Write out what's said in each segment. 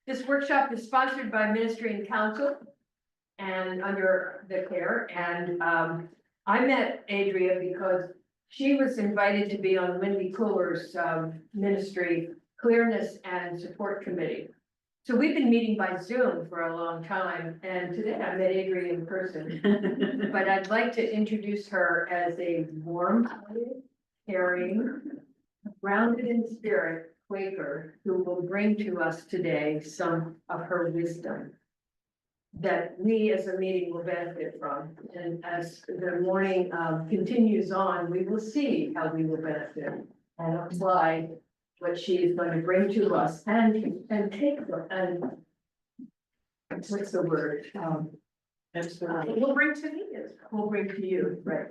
this workshop is sponsored by Ministry and Council and under the care. And I met Adria because she was invited to be on Wendy Cooler's ministry clearness and support committee. So we've been meeting by Zoom for a long time, and today I met Adria in person. But I'd like to introduce her as a warm-hearted, caring, grounded in spirit Quaker who will bring to us today some of her wisdom that we as a meeting will benefit from. And as the morning continues on, we will see how we will benefit and apply what she is going to bring to us and take and what's the word? We'll bring to me, we'll bring to you, right?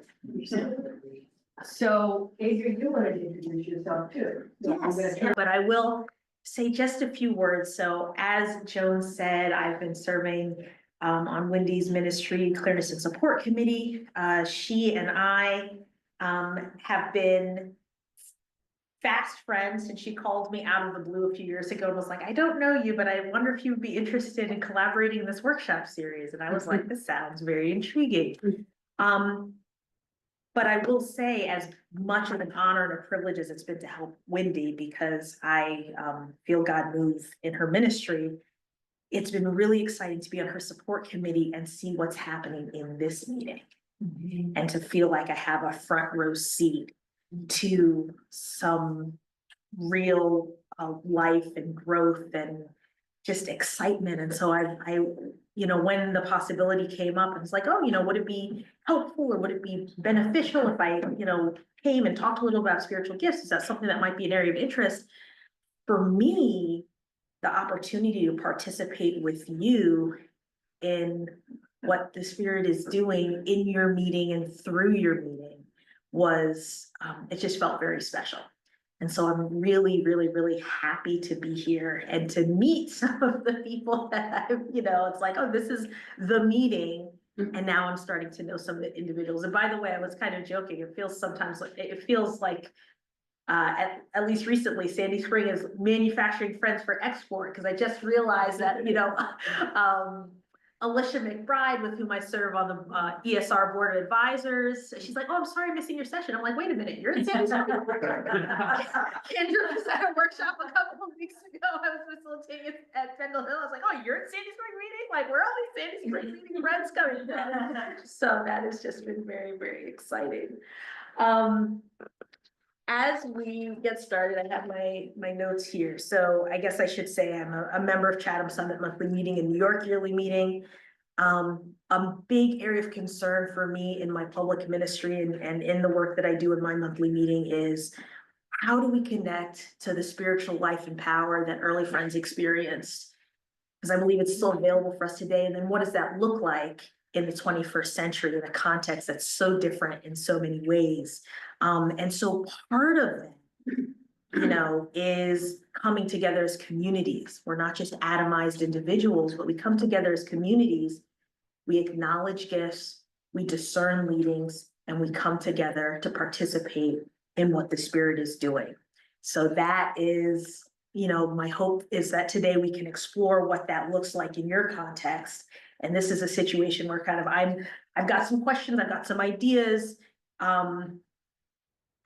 So Adria, you wanted to introduce yourself too. So Yes, but I will say just a few words. So as Joan said, I've been serving on Wendy's Ministry Clearness and Support Committee. She and I have been fast friends, and she called me out of the blue a few years ago and was like, I don't know you, but I wonder if you would be interested in collaborating in this workshop series. And I was like, this sounds very intriguing. But I will say, as much of an honor and a privilege as it's been to help Wendy, because I feel God move in her ministry, it's been really exciting to be on her support committee and see what's happening in this meeting. And to feel like I have a front row seat to some real life and growth and just excitement. And so I, you know, when the possibility came up, I was like, oh, you know, would it be helpful or would it be beneficial if I, you know, came and talked a little about spiritual gifts? Is that something that might be an area of interest? For me, the opportunity to participate with you in what the Spirit is doing in your meeting and through your meeting was, it just felt very special. And so I'm really, really, really happy to be here and to meet some of the people that I've, you know, it's like, oh, this is the meeting. And now I'm starting to know some of the individuals. And by the way, I was kind of joking. It feels sometimes like, it feels like, at least recently, Sandy Spring is manufacturing friends for export, because I just realized that, you know, Alicia McBride, with whom I serve on the ESR Board of Advisors, she's like, oh, I'm sorry I'm missing your session. I'm like, wait a minute, you're in Sandy Spring. Andrew was at a workshop a couple of weeks ago. I was facilitating at Kendall Hill. I was like, oh, you're in Sandy Spring meeting? Like, where are all these Sandy Spring meeting friends coming from? So that has just been very, very exciting. As we get started, I have my notes here. So I guess I should say I'm a member of Chatham Summit Monthly Meeting and New York Yearly Meeting. A big area of concern for me in my public ministry and in the work that I do in my monthly meeting is, how do we connect to the spiritual life and power that early friends experienced? Because I believe it's still available for us today. And then what does that look like in the 21st century in a context that's so different in so many ways? And so part of it, you know, is coming together as communities. We're not just atomized individuals, but we come together as communities. We acknowledge gifts, we discern leadings, and we come together to participate in what the Spirit is doing. So that is, you know, my hope is that today we can explore what that looks like in your context. And this is a situation where kind of I've got some questions, I've got some ideas.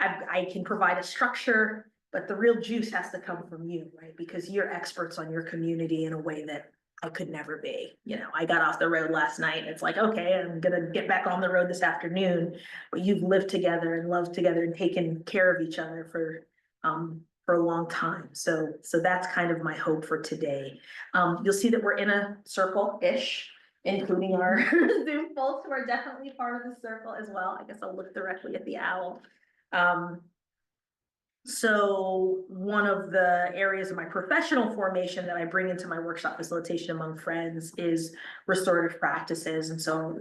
I can provide a structure, but the real juice has to come from you, right? Because you're experts on your community in a way that I could never be. You know, I got off the road last night and it's like, okay, I'm gonna get back on the road this afternoon, but you've lived together and loved together and taken care of each other for a long time. So that's kind of my hope for today. You'll see that we're in a circle-ish, including our Zoom folks who are definitely part of the circle as well. I guess I'll look directly at the owl. So one of the areas of my professional formation that I bring into my workshop facilitation among friends is restorative practices. And so,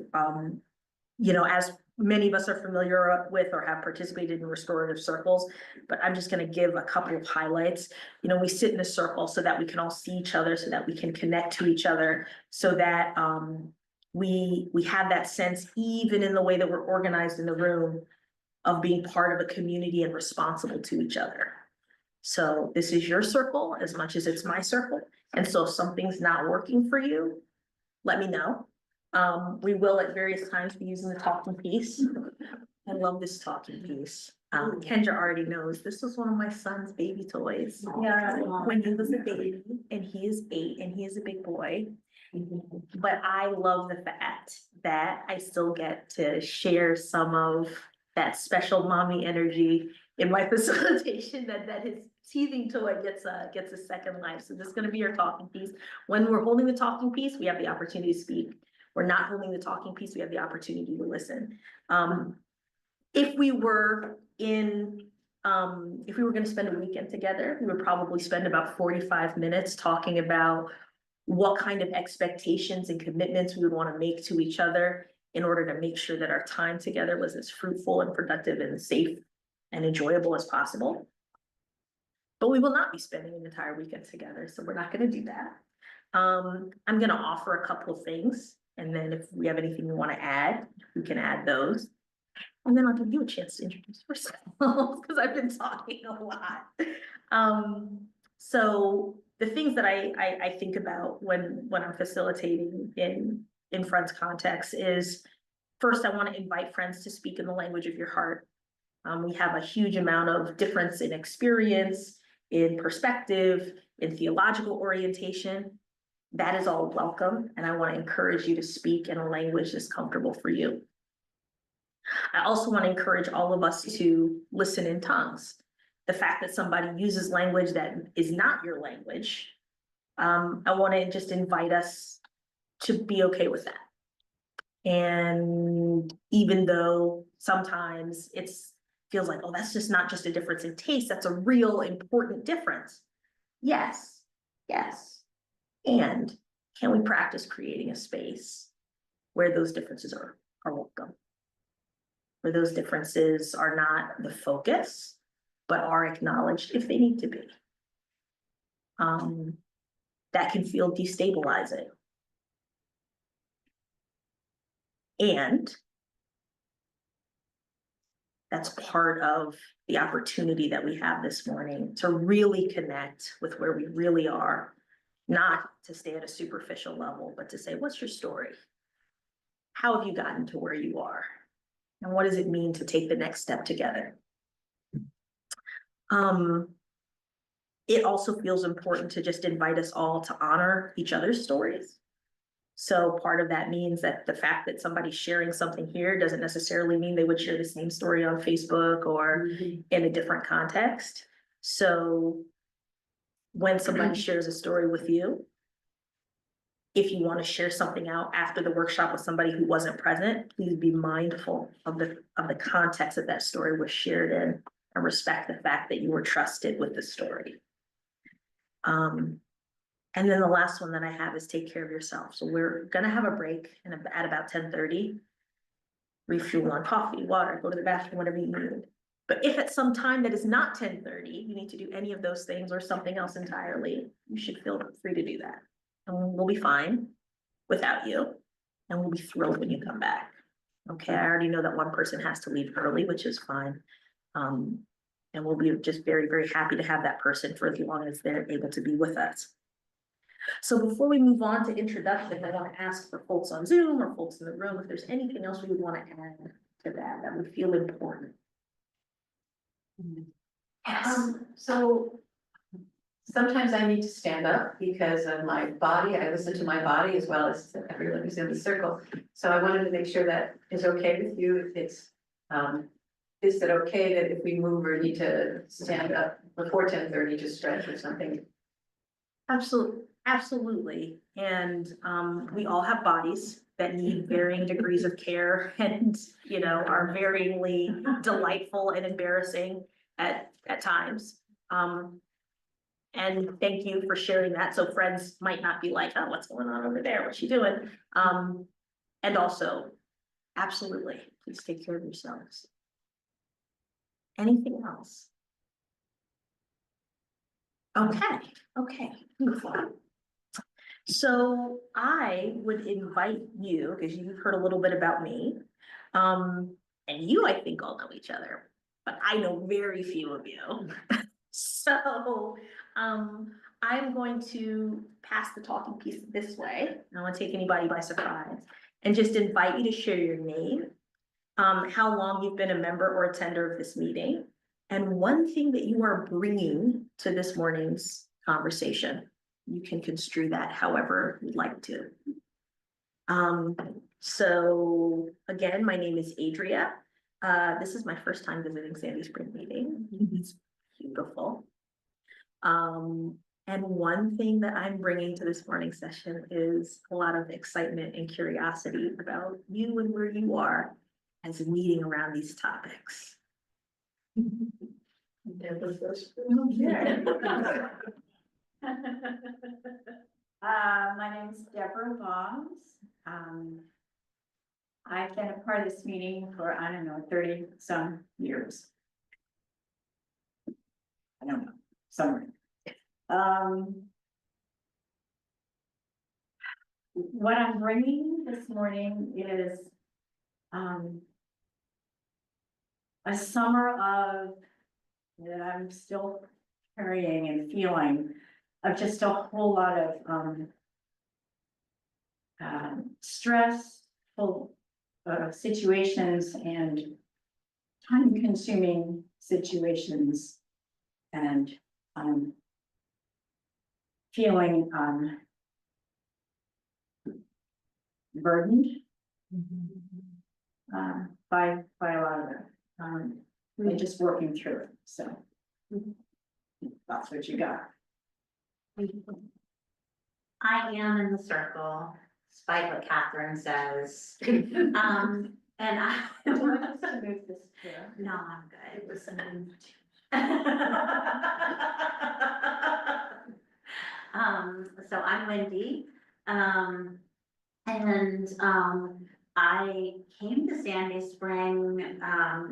you know, as many of us are familiar with or have participated in restorative circles, but I'm just going to give a couple of highlights. You know, we sit in a circle so that we can all see each other, so that we can connect to each other, so that we have that sense, even in the way that we're organized in the room, of being part of a community and responsible to each other. So this is your circle as much as it's my circle. And so if something's not working for you, let me know. We will at various times be using the talking piece. I love this talking piece. Kendra already knows, this was one of my son's baby toys. Yeah, when he was a baby, and he is 8 and he is a big boy. But I love the fact that I still get to share some of that special mommy energy in my facilitation, that his teething toy gets a second life. So this is gonna be our talking piece. When we're holding the talking piece, we have the opportunity to speak. We're not holding the talking piece, we have the opportunity to listen. If we were gonna spend a weekend together, we would probably spend about 45 minutes talking about what kind of expectations and commitments we would want to make to each other in order to make sure that our time together was as fruitful and productive and safe and enjoyable as possible. But we will not be spending an entire weekend together, so we're not gonna do that. I'm gonna offer a couple of things, and then if we have anything we want to add, we can add those. And then I'll give you a chance to introduce yourself, because I've been talking a lot. So the things that I think about when I'm facilitating in friends context is, first, I want to invite friends to speak in the language of your heart. We have a huge amount of difference in experience, in perspective, in theological orientation. That is all welcome, and I want to encourage you to speak in a language that's comfortable for you. I also want to encourage all of us to listen in tongues. The fact that somebody uses language that is not your language, I want to just invite us to be okay with that. And even though sometimes feels like, oh, that's just not just a difference in taste, that's a real important difference. Yes, yes. And can we practice creating a space where those differences are welcome? Where those differences are not the focus, but are acknowledged if they need to be. That can feel destabilizing. And that's part of the opportunity that we have this morning to really connect with where we really are, not to stay at a superficial level, but to say, what's your story? How have you gotten to where you are? And what does it mean to take the next step together? It also feels important to just invite us all to honor each other's stories. So part of that means that the fact that somebody's sharing something here doesn't necessarily mean they would share the same story on Facebook or in a different context. So when somebody shares a story with you, if you want to share something out after the workshop with somebody who wasn't present, please be mindful of the context that story was shared in, and respect the fact that you were trusted with the story. And then the last one that I have is take care of yourself. So we're gonna have a break at about 10:30. Refuel on coffee, water, go to the bathroom, whatever you need. But if at some time that is not 10:30, you need to do any of those things or something else entirely, you should feel free to do that. And we'll be fine without you. And we'll be thrilled when you come back. Okay, I already know that one person has to leave early, which is fine. And we'll be just very, very happy to have that person for as long as they're able to be with us. So before we move on to introduction, I want to ask for folks on Zoom or folks in the room if there's anything else we would want to add to that would feel important. Yes. So sometimes I need to stand up because of my body. I listen to my body as well as everyone who's in the circle. So I wanted to make sure that is okay with you. If it's, is it okay that if we move or need to stand up before 10:30 to stretch or something? Absolutely. And we all have bodies that need varying degrees of care and, are varyingly delightful and embarrassing at times. And thank you for sharing that. So friends might not be like, oh, what's going on over there? What's she doing? And also, absolutely, please take care of yourselves. Anything else? Okay, beautiful. So I would invite you, because you've heard a little bit about me, and you, I think, all know each other, but I know very few of you. So I'm going to pass the talking piece this way. I don't want to take anybody by surprise and just invite you to share your name, how long you've been a member or attender of this meeting, and one thing that you are bringing to this morning's conversation. You can construe that however you'd like to. So again, my name is Adria. This is my first time visiting Sandy Spring meeting. It's beautiful. And one thing that I'm bringing to this morning session is a lot of excitement and curiosity about you and where you are as a meeting around these topics. My name is Deborah Bonds. I've been a part of this meeting for, I don't know, 30 some years. I don't know, somewhere. What I'm bringing this morning is a summer of that I'm still carrying and feeling of just a whole lot of stressful situations and time-consuming situations, and feeling burdened by a lot of it, and just working through it. So that's what you got. I am in the circle, despite what Catherine says. And I. Do you want us to move this chair? No, I'm good. So I'm Wendy. I came to Sandy Spring,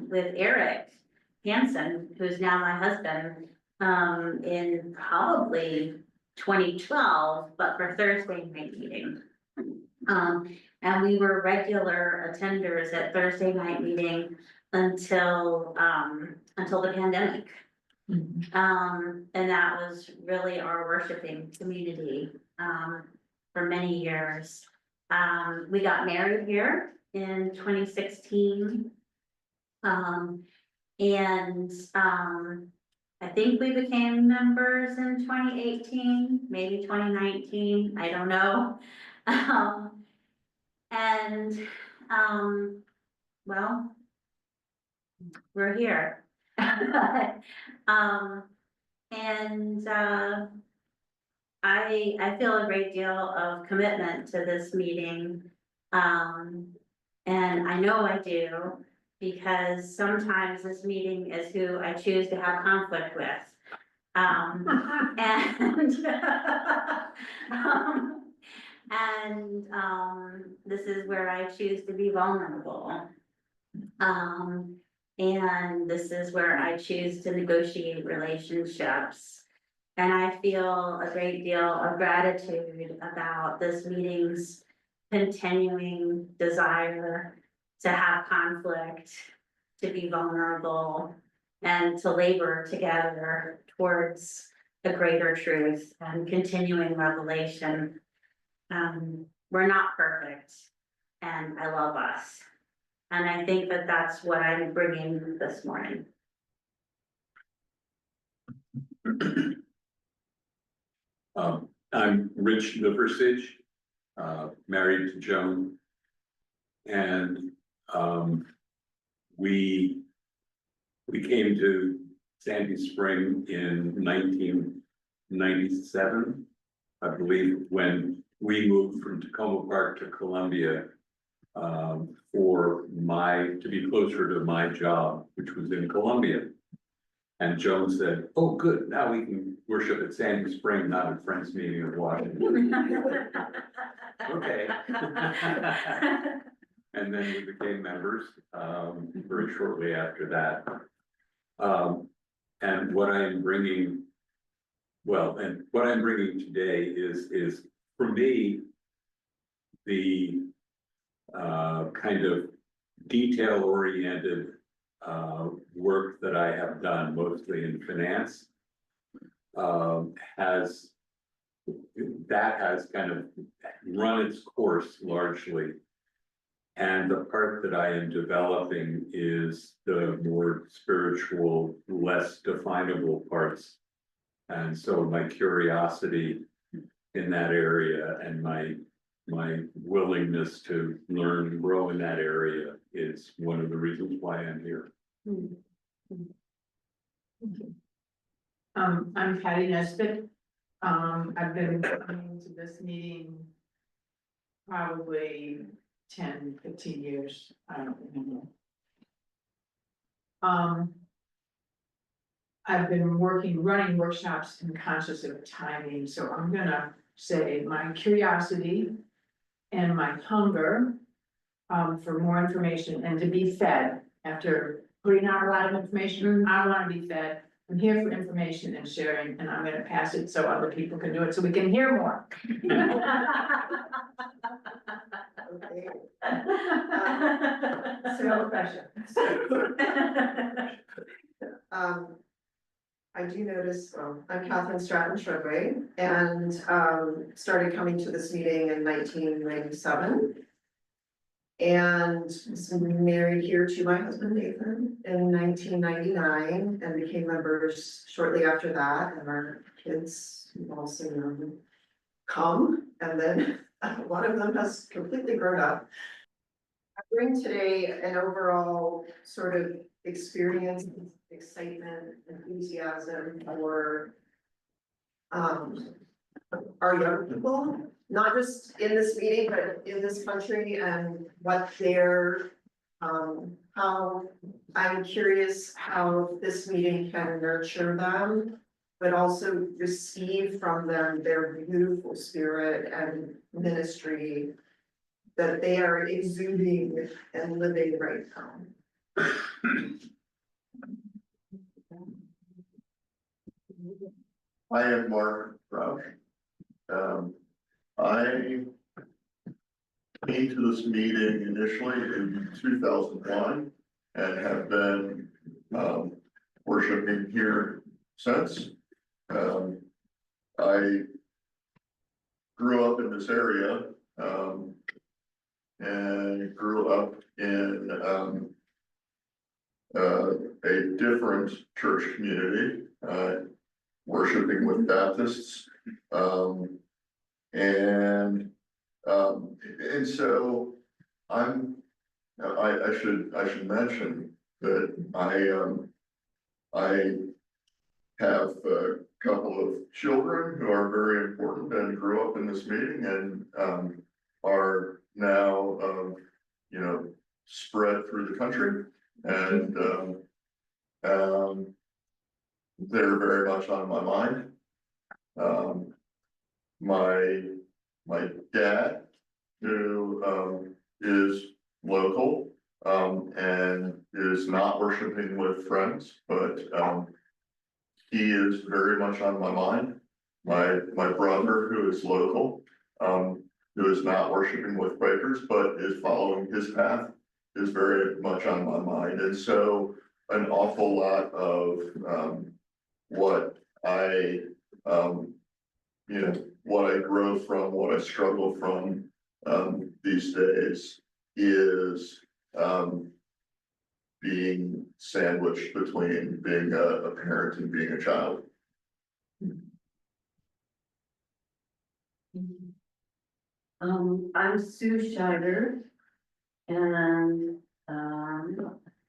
with Eric Hansen, who's now my husband, in probably 2012, but for Thursday night meeting. And we were regular attenders at Thursday night meeting until the pandemic. And that was really our worshiping community, for many years. We got married here in 2016. I think we became members in 2018, maybe 2019, I don't know. Well, we're here. I feel a great deal of commitment to this meeting. And I know I do, because sometimes this meeting is who I choose to have conflict with. This is where I choose to be vulnerable. And this is where I choose to negotiate relationships. And I feel a great deal of gratitude about this meeting's continuing desire to have conflict, to be vulnerable, and to labor together towards a greater truth and continuing revelation. We're not perfect, and I love us. And I think that that's what I'm bringing this morning. I'm Rich Liversidge, married to Joan. And we came to Sandy Spring in 1997, I believe, when we moved from Tacoma Park to Columbia, to be closer to my job, which was in Columbia. And Joan said, "Oh, good, now we can worship at Sandy Spring, not at Friends Meeting of Washington." Okay. And then we became members very shortly after that. And what I'm bringing, today is for me, the kind of detail-oriented work that I have done, mostly in finance, has that has kind of run its course largely. And the part that I am developing is the more spiritual, less definable parts. And so my curiosity in that area and my willingness to learn and grow in that area is one of the reasons why I'm here. I'm Patty Nesbitt. I've been coming to this meeting probably 10, 15 years, I don't remember. I've been running workshops and conscious of timing, so I'm gonna say my curiosity and my hunger for more information and to be fed. After putting out a lot of information, I wanna be fed. I'm here for information and sharing, and I'm gonna pass it so other people can do it, so we can hear more. So pressure. I do notice, I'm Catherine Stratton Treadway, and started coming to this meeting in 1997. And was married here to my husband Nathan in 1999 and became members shortly after that. And our kids, we've all seen them come, and then one of them has completely grown up. I bring today an overall sort of experience, excitement, enthusiasm for our young people, not just in this meeting, but in this country, and what they're, how I'm curious how this meeting can nurture them, but also receive from them their beautiful spirit and ministry that they are exuding and living right now. I am Mark Roush. I came to this meeting initially in 2001 and have been worshiping here since. I grew up in this area and grew up in a different church community, worshiping with Baptists. And so I should mention that I have a couple of children who are very important and grew up in this meeting and are now spread through the country, and they're very much on my mind. My dad, who is local and is not worshiping with friends, but he is very much on my mind. My brother, who is local, who is not worshiping with Quakers, but is following his path, is very much on my mind. And so an awful lot of what I what I grow from, what I struggle from these days is being sandwiched between being a parent and being a child. I'm Sue Scheider, and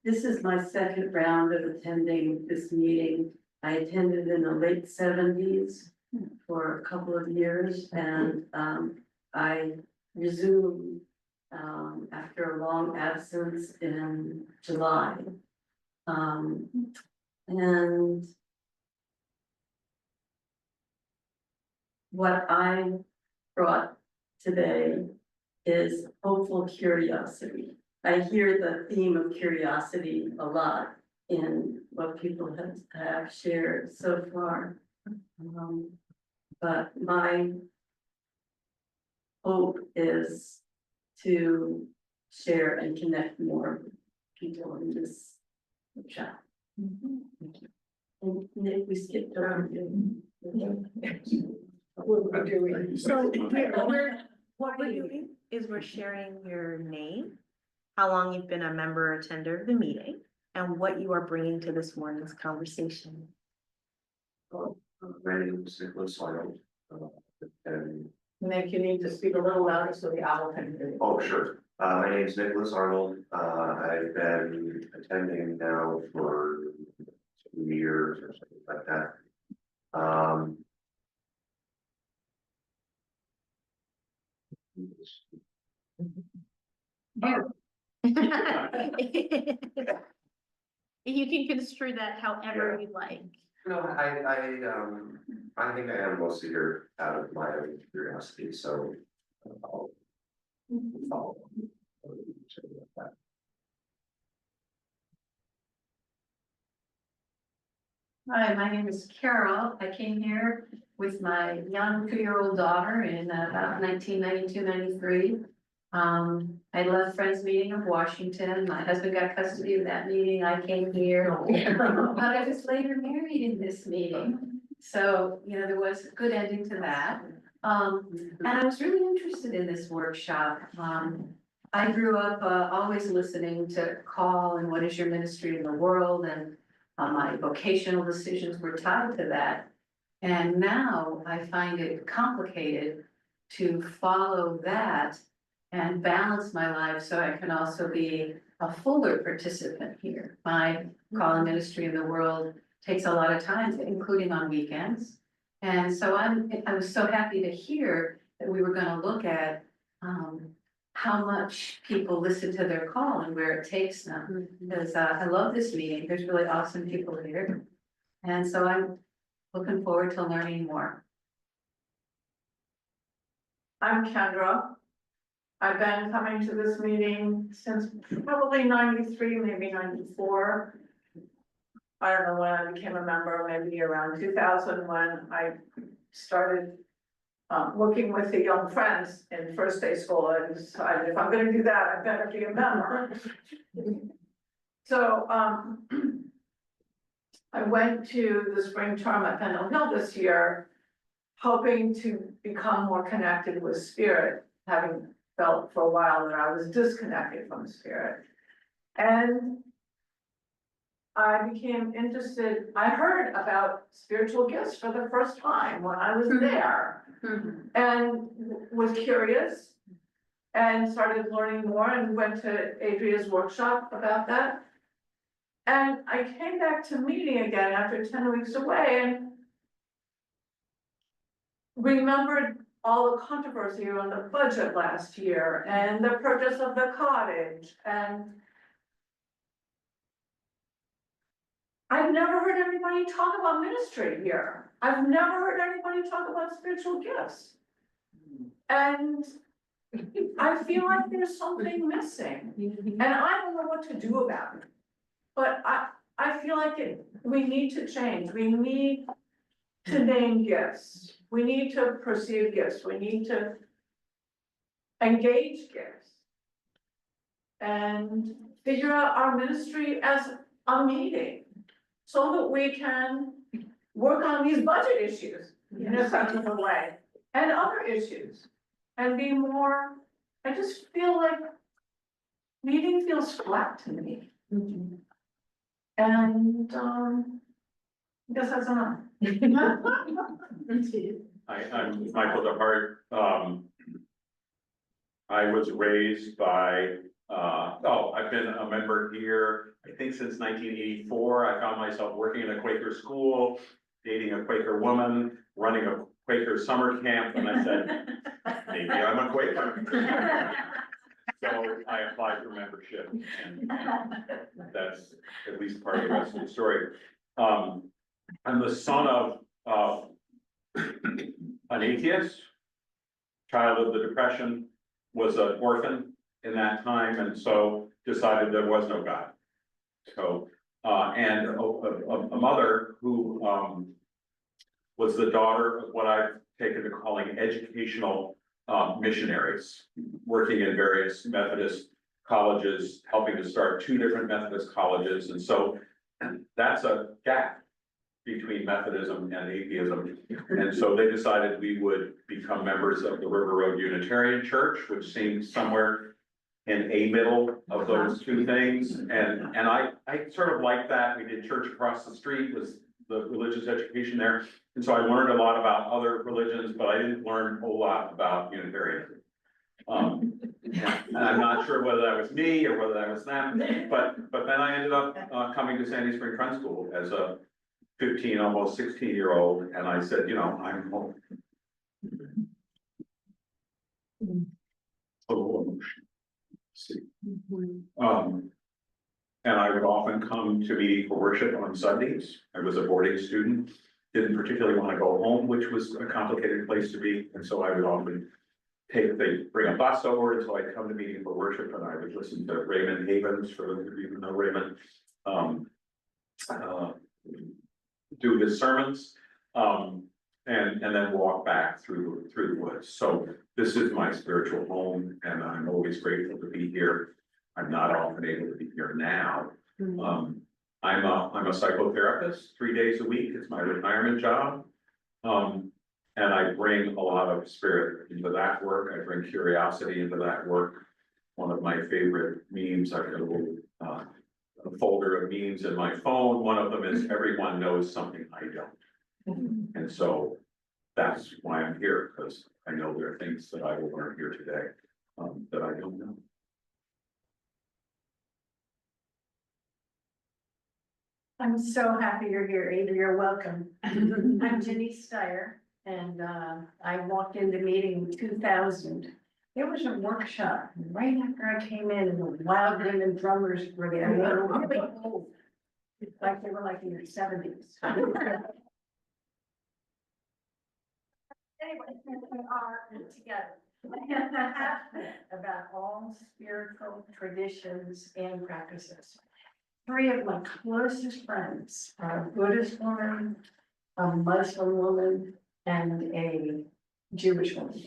this is my second round of attending this meeting. I attended in the late 70s for a couple of years, and I resumed after a long absence in July. And what I brought today is hopeful curiosity. I hear the theme of curiosity a lot in what people have shared so far. But my hope is to share and connect more people in this chat. And Nick, we skipped over you. What we're doing. So what we're doing is we're sharing your name, how long you've been a member or attender of the meeting, and what you are bringing to this morning's conversation. My name is Nicholas Arnold, and, Nick, you need to speak a little louder so the owl can hear you. oh, sure, my name is Nicholas Arnold, I've been attending now for 2 years or something like that. You can construe that however you like. No, I think I am mostly here out of my own curiosity, so I'll follow. Hi, my name is Carol. I came here with my young 2-year-old daughter in about 1992, 93. I left Friends Meeting of Washington. My husband got custody of that meeting. I came here. But I was later married in this meeting. So, you know, there was a good ending to that. And I was really interested in this workshop. I grew up always listening to call and what is your ministry in the world, and my vocational decisions were tied to that. And now I find it complicated to follow that and balance my life so I can also be a fuller participant here. My calling ministry in the world takes a lot of time, including on weekends. And so I was so happy to hear that we were gonna look at how much people listen to their call and where it takes them. Because I love this meeting. There's really awesome people here. And so I'm looking forward to learning more. I'm Kendra. I've been coming to this meeting since probably 93, maybe 94. I don't know when I became a member, maybe around 2000, when I started working with the young friends in first day school, and decided if I'm gonna do that, I better be a member. So, I went to the spring term at Pendle Hill this year, hoping to become more connected with Spirit, having felt for a while that I was disconnected from Spirit. And I became interested, I heard about spiritual gifts for the first time when I was there. And was curious and started learning more and went to Adria's workshop about that. And I came back to meeting again after 10 weeks away and remembered all the controversy around the budget last year and the purchase of the cottage. And I've never heard anybody talk about ministry here. I've never heard anybody talk about spiritual gifts. And I feel like there's something missing, and I don't know what to do about it. But I feel like we need to change. We need to name gifts. We need to perceive gifts. We need to engage gifts. And figure out our ministry as a meeting, so that we can work on these budget issues in a sensible way, and other issues. And be more, I just feel like meeting feels flat to me. And, I guess that's enough. I'm Michael DeHart. I was raised by, I've been a member here, I think since 1984. I found myself working in a Quaker school, dating a Quaker woman, running a Quaker summer camp, and I said, maybe I'm a Quaker. So I applied for membership, and that's at least part of the rest of the story. I'm the son of an atheist, child of the Depression, was an orphan in that time, and so decided there was no God. So, and a mother who was the daughter of what I've taken to calling educational missionaries, working in various Methodist colleges, helping to start 2 different Methodist colleges, and so that's a gap. between Methodism and atheism. And so they decided we would become members of the River Road Unitarian Church, which seems somewhere in a middle of those two things. And I sort of like that. We did church across the street, was the religious education there. And so I learned a lot about other religions, but I didn't learn a whole lot about Unitarianism. And I'm not sure whether that was me or whether that was them, but then I ended up coming to Sandy Spring Friends School as a 15, almost 16-year-old, and I said, you know, I'm home. Total emotion. See. And I would often come to meeting for worship on Sundays. I was a boarding student, didn't particularly want to go home, which was a complicated place to be, and so I would often they bring a bus over, and so I'd come to meeting for worship, and I would listen to Raymond Havens, for those of you who know Raymond. Do his sermons, and then walk back through the woods. So this is my spiritual home, and I'm always grateful to be here. I'm not often able to be here now. I'm a psychotherapist 3 days a week. It's my retirement job. And I bring a lot of spirit into that work. I bring curiosity into that work. One of my favorite memes, I've got a little a folder of memes in my phone. One of them is everyone knows something I don't. And so that's why I'm here, because I know there are things that I will learn here today that I don't know. I'm so happy you're here, Adria, welcome. I'm Jenny Steyer, and I walked into meeting in 2000. There was a workshop right after I came in, and the Wild Demon drummers were there. They were really old. Like they were like in their 70s. Anyway, here we are together. About all spiritual traditions and practices. 3 of my closest friends are a Buddhist woman, a Muslim woman, and a Jewish woman.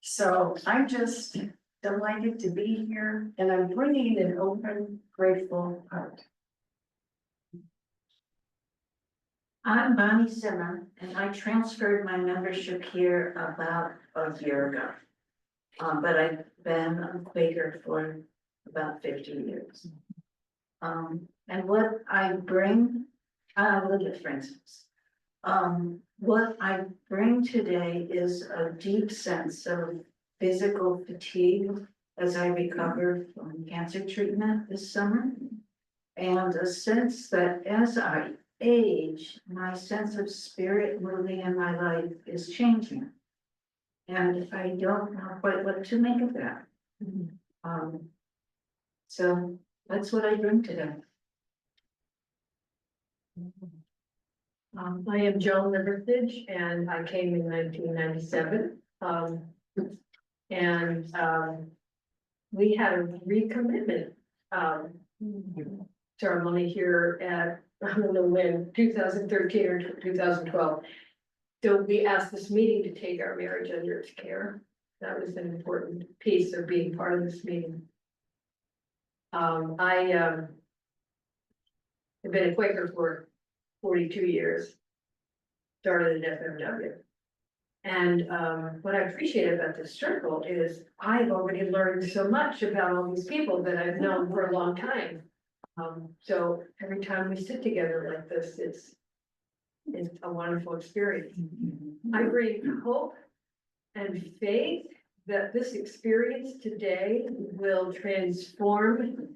So I'm just delighted to be here, and I'm bringing an open, grateful heart. I'm Bonnie Zimmer, and I transferred my membership here about a year ago. But I've been a Quaker for about 50 years. And what I bring, I live at Francis. What I bring today is a deep sense of physical fatigue as I recover from cancer treatment this summer. And a sense that as I age, my sense of spirit moving in my life is changing. And I don't know quite what to make of that. So that's what I bring today. I am Joan Liversidge, and I came in 1997. We had a recommitment ceremony here at, I don't know when, 2013 or 2012. So we asked this meeting to take our marriage under its care. That was an important piece of being part of this meeting. I have been a Quaker for 42 years. Started at FMW. And what I appreciate about this circle is I've already learned so much about all these people that I've known for a long time. So every time we sit together like this, it's a wonderful experience. I bring hope and faith that this experience today will transform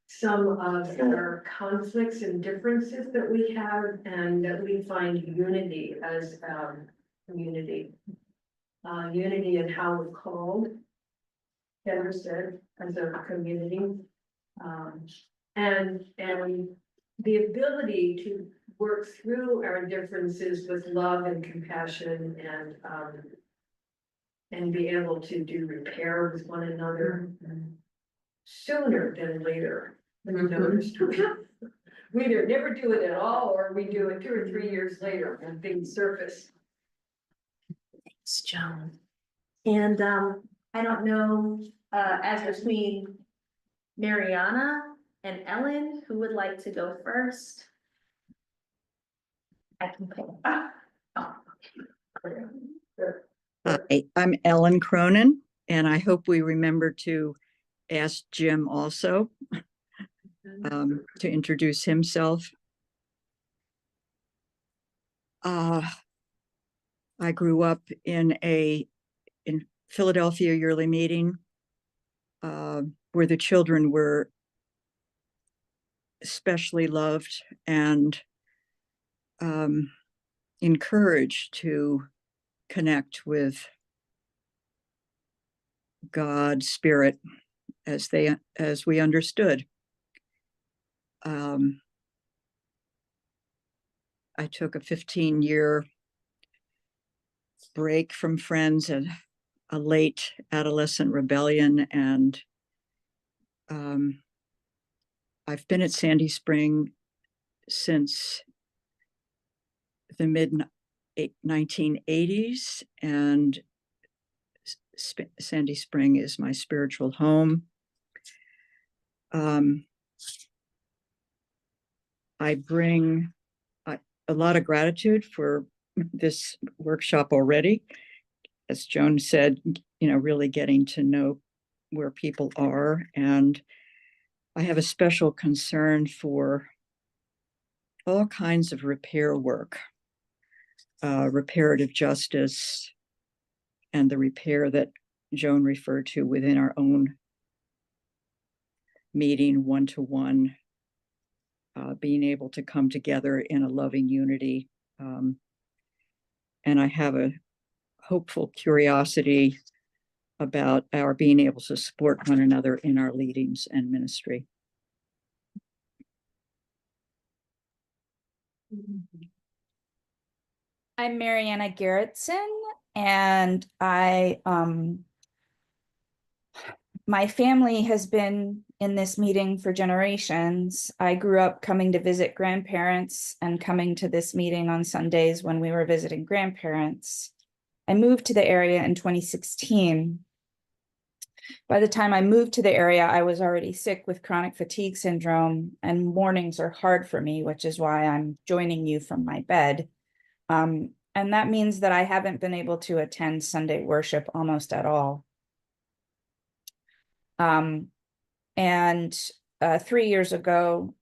some of our conflicts and differences that we have, and that we find unity as community. Unity in how we're called, Heather said, as a community. And the ability to work through our differences with love and compassion, and be able to do repair with one another sooner than later. We either never do it at all, or we do it 2 or 3 years later when things surface. Thanks, Joan. And I don't know, as between Mariana and Ellen, who would like to go first? Hi, I'm Ellen Cronin, and I hope we remember to ask Jim also to introduce himself. I grew up in Philadelphia yearly meeting where the children were especially loved and encouraged to connect with God, Spirit, as we understood. I took a 15-year break from friends and a late adolescent rebellion, and I've been at Sandy Spring since the mid 1980s, and Sandy Spring is my spiritual home. I bring a lot of gratitude for this workshop already. As Joan said, really getting to know where people are. And I have a special concern for all kinds of repair work, reparative justice, and the repair that Joan referred to within our own meeting, one-to-one, being able to come together in a loving unity. And I have a hopeful curiosity about our being able to support one another in our leadings and ministry. I'm Mariana Garrettson, and my family has been in this meeting for generations. I grew up coming to visit grandparents and coming to this meeting on Sundays when we were visiting grandparents. I moved to the area in 2016. By the time I moved to the area, I was already sick with chronic fatigue syndrome, and mornings are hard for me, which is why I'm joining you from my bed. And that means that I haven't been able to attend Sunday worship almost at all. And 3 years ago,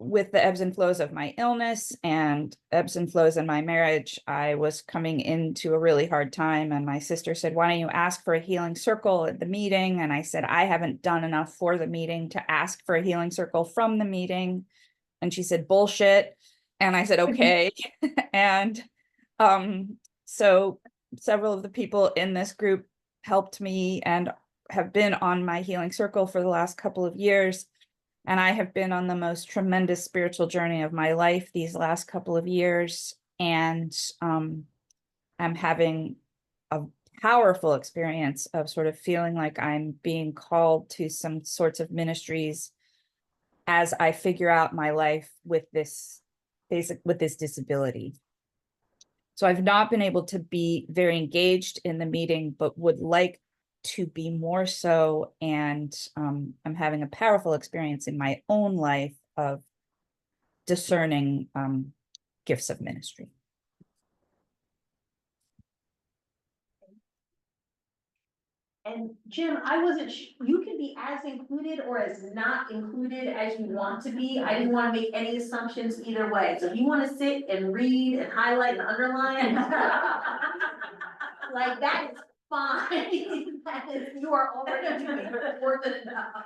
with the ebbs and flows of my illness and ebbs and flows in my marriage, I was coming into a really hard time. And my sister said, why don't you ask for a healing circle at the meeting? And I said, I haven't done enough for the meeting to ask for a healing circle from the meeting. And she said, bullshit. And I said, okay. And so several of the people in this group helped me and have been on my healing circle for the last couple of years. And I have been on the most tremendous spiritual journey of my life these last couple of years. And I'm having a powerful experience of sort of feeling like I'm being called to some sorts of ministries as I figure out my life with this disability. So I've not been able to be very engaged in the meeting, but would like to be more so. And I'm having a powerful experience in my own life of discerning gifts of ministry. And Jim, I wasn't, you can be as included or as not included as you want to be. I didn't want to make any assumptions either way. So if you want to sit and read and highlight and underline, like that is fine. That is, you are already doing more than enough.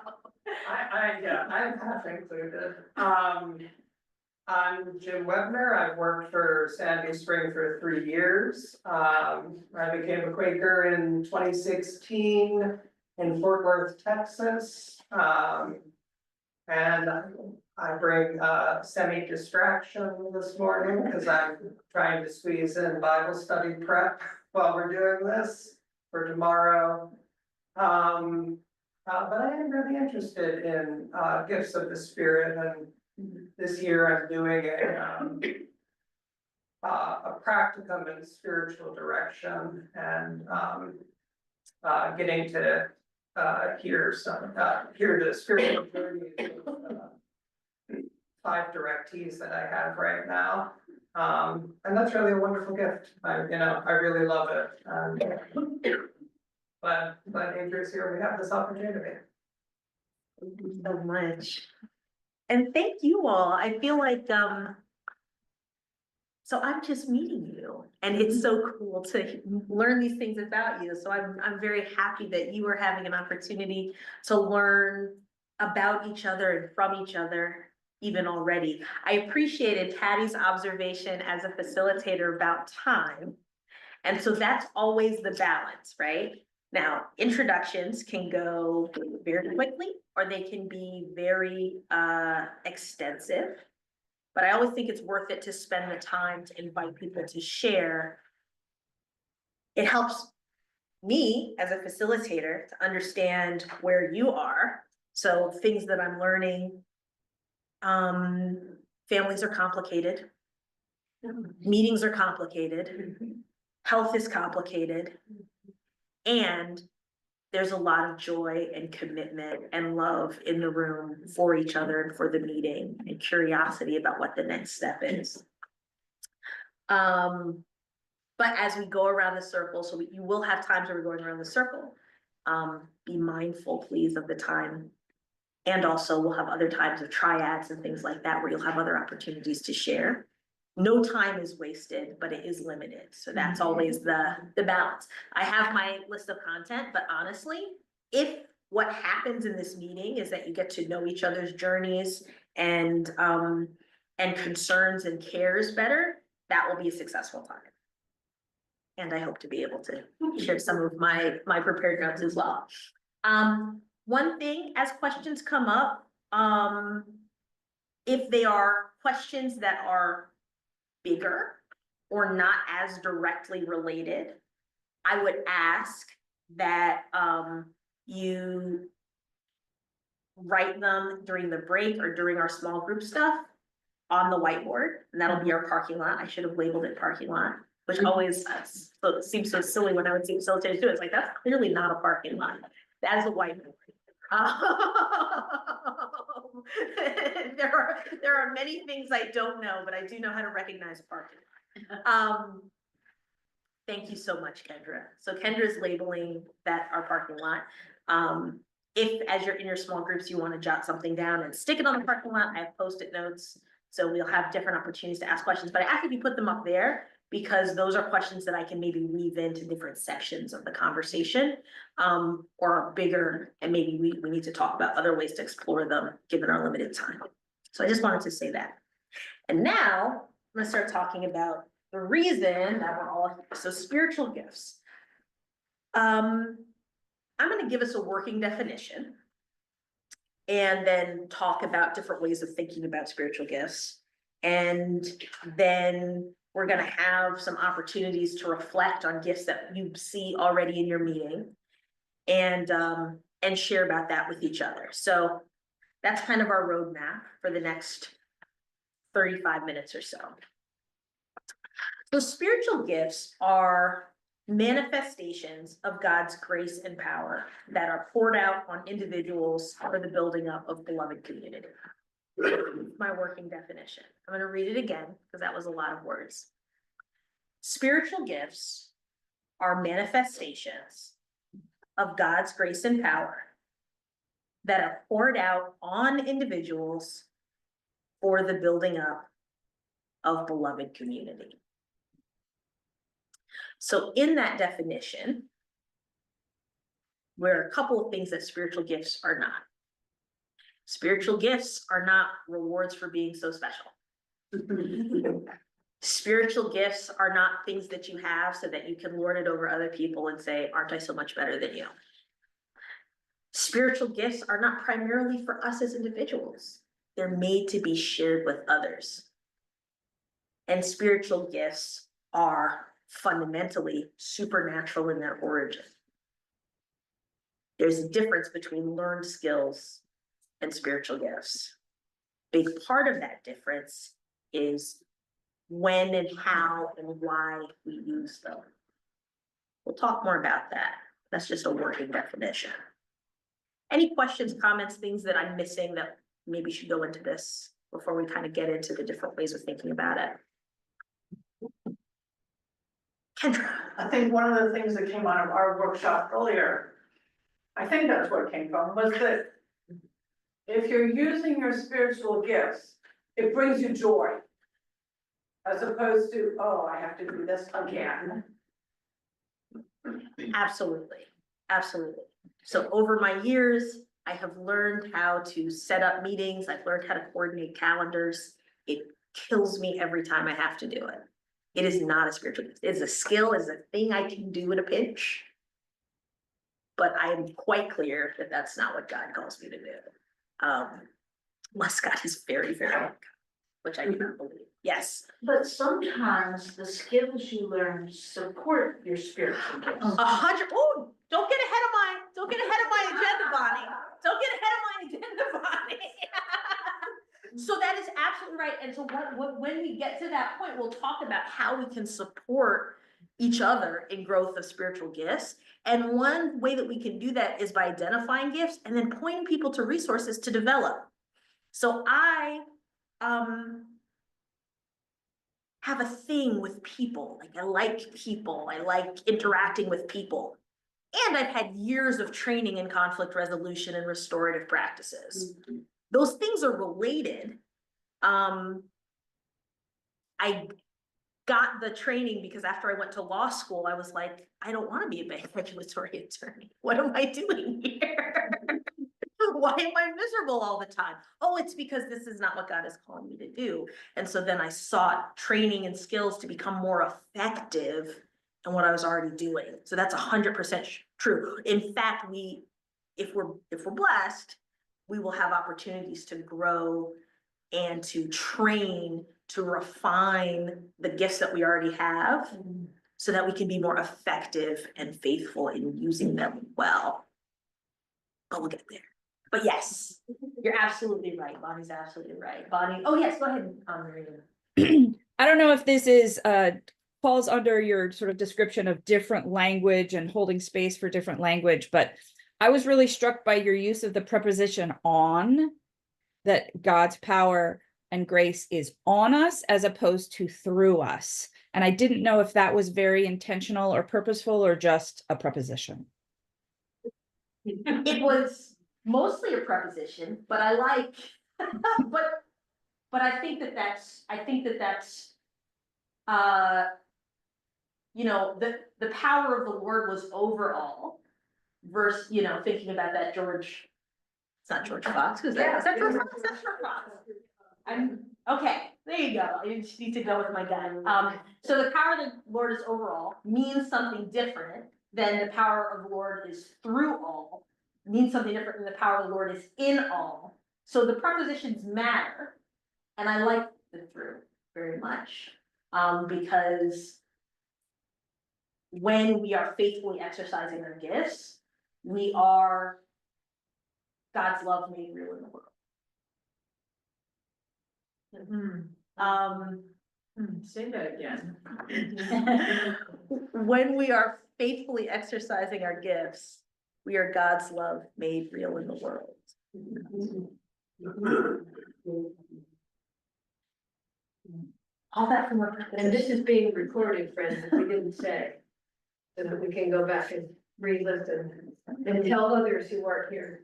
I'm half included. I'm Jim Webner. I've worked for Sandy Spring for 3 years. I became a Quaker in 2016 in Fort Worth, Texas. And I bring semi-distraction this morning because I'm trying to squeeze in Bible study prep while we're doing this for tomorrow. But I am really interested in gifts of the Spirit, and this year I'm doing a practicum in spiritual direction, and getting to hear the spiritual journey 5 directees that I have right now. And that's really a wonderful gift. I really love it. But Adria's here, we have this opportunity. Thank you so much. And thank you all. I feel like, so I'm just meeting you and it's so cool to learn these things about you. So I'm very happy that you are having an opportunity to learn about each other and from each other even already. I appreciated Patty's observation as a facilitator about time. And so that's always the balance, right? Now, introductions can go very quickly or they can be very extensive. But I always think it's worth it to spend the time to invite people to share. It helps me as a facilitator to understand where you are. So things that I'm learning, families are complicated. Meetings are complicated. Health is complicated. And there's a lot of joy and commitment and love in the room for each other and for the meeting and curiosity about what the next step is. But as we go around the circle, so you will have times where we're going around the circle. Be mindful, please, of the time. And also we'll have other times of triads and things like that where you'll have other opportunities to share. No time is wasted, but it is limited. So that's always the balance. I have my list of content, but honestly, if what happens in this meeting is that you get to know each other's journeys and concerns and cares better, that will be a successful time. And I hope to be able to share some of my prepared notes as well. One thing, as questions come up, if they are questions that are bigger or not as directly related, I would ask that you write them during the break or during our small group stuff on the whiteboard, and that'll be our parking lot. I should have labeled it parking lot, which always so it seems so silly when I would see facilitators do it. It's like, that's clearly not a parking lot. That is a whiteboard. There are many things I don't know, but I do know how to recognize a parking lot. Thank you so much, Kendra. So Kendra's labeling that our parking lot. If as you're in your small groups, you want to jot something down and stick it on the parking lot, I have Post-it notes. So we'll have different opportunities to ask questions, but I ask if you put them up there because those are questions that I can maybe weave into different sections of the conversation, or bigger, and maybe we need to talk about other ways to explore them given our limited time. So I just wanted to say that. And now I'm gonna start talking about the reason that we're all here. So spiritual gifts. I'm gonna give us a working definition and then talk about different ways of thinking about spiritual gifts. And then we're gonna have some opportunities to reflect on gifts that you see already in your meeting and share about that with each other. So that's kind of our roadmap for the next 35 minutes or so. So spiritual gifts are manifestations of God's grace and power that are poured out on individuals for the building up of beloved community. My working definition. I'm going to read it again because that was a lot of words. Spiritual gifts are manifestations of God's grace and power that are poured out on individuals for the building up of beloved community. So in that definition, there are a couple of things that spiritual gifts are not. Spiritual gifts are not rewards for being so special. Spiritual gifts are not things that you have so that you can lord it over other people and say, aren't I so much better than you? Spiritual gifts are not primarily for us as individuals. They're made to be shared with others. And spiritual gifts are fundamentally supernatural in their origin. There's a difference between learned skills and spiritual gifts. Big part of that difference is when and how and why we use them. We'll talk more about that. That's just a working definition. Any questions, comments, things that I'm missing that maybe should go into this before we kind of get into the different ways of thinking about it. Kendra. I think one of the things that came out of our workshop earlier, I think that's what it came from, was that if you're using your spiritual gifts, it brings you joy. As opposed to, oh, I have to do this again. Absolutely, absolutely. So over my years, I have learned how to set up meetings. I've learned how to coordinate calendars. It kills me every time I have to do it. It is not a spiritual gift. It's a skill, it's a thing I can do in a pinch. But I am quite clear that that's not what God calls me to do. Unless God is very, very, which I do not believe. Yes. But sometimes the skills you learn support your spiritual gifts. 100, oh, don't get ahead of my agenda, Bonnie. Don't get ahead of my agenda, Bonnie. So that is absolutely right. And so when we get to that point, we'll talk about how we can support each other in growth of spiritual gifts. And one way that we can do that is by identifying gifts and then pointing people to resources to develop. So I have a thing with people. Like I like people. I like interacting with people. And I've had years of training in conflict resolution and restorative practices. Mm-hmm. Those things are related. I got the training because after I went to law school, I was like, I don't want to be a bank regulatory attorney. What am I doing here? Why am I miserable all the time? Oh, it's because this is not what God is calling me to do. And so then I sought training and skills to become more effective in what I was already doing. So that's 100% true. In fact, if we're blessed, we will have opportunities to grow and to train, to refine the gifts that we already have so that we can be more effective and faithful in using them well. But we'll get there. But yes, you're absolutely right. Bonnie's absolutely right. Bonnie, oh yes, go ahead, Marina. I don't know if this is falls under your sort of description of different language and holding space for different language, but I was really struck by your use of the preposition on, that God's power and grace is on us as opposed to through us. And I didn't know if that was very intentional or purposeful or just a preposition. It was mostly a preposition, but I like, but I think that's, you know, the power of the Lord was overall versus, you know, thinking about that it's not George Fox, who's that? Is that George Fox? That's George Fox. Okay, there you go. I just need to go with my gut. So the power of the Lord is overall means something different than the power of the Lord is through all, means something different than the power of the Lord is in all. So the prepositions matter, and I like the through very much, because when we are faithfully exercising our gifts, we are God's love made real in the world. Say that again. When we are faithfully exercising our gifts, we are God's love made real in the world. All that from And this is being recorded, friends, if we didn't say. So that we can go back and re-listen and tell others who aren't here.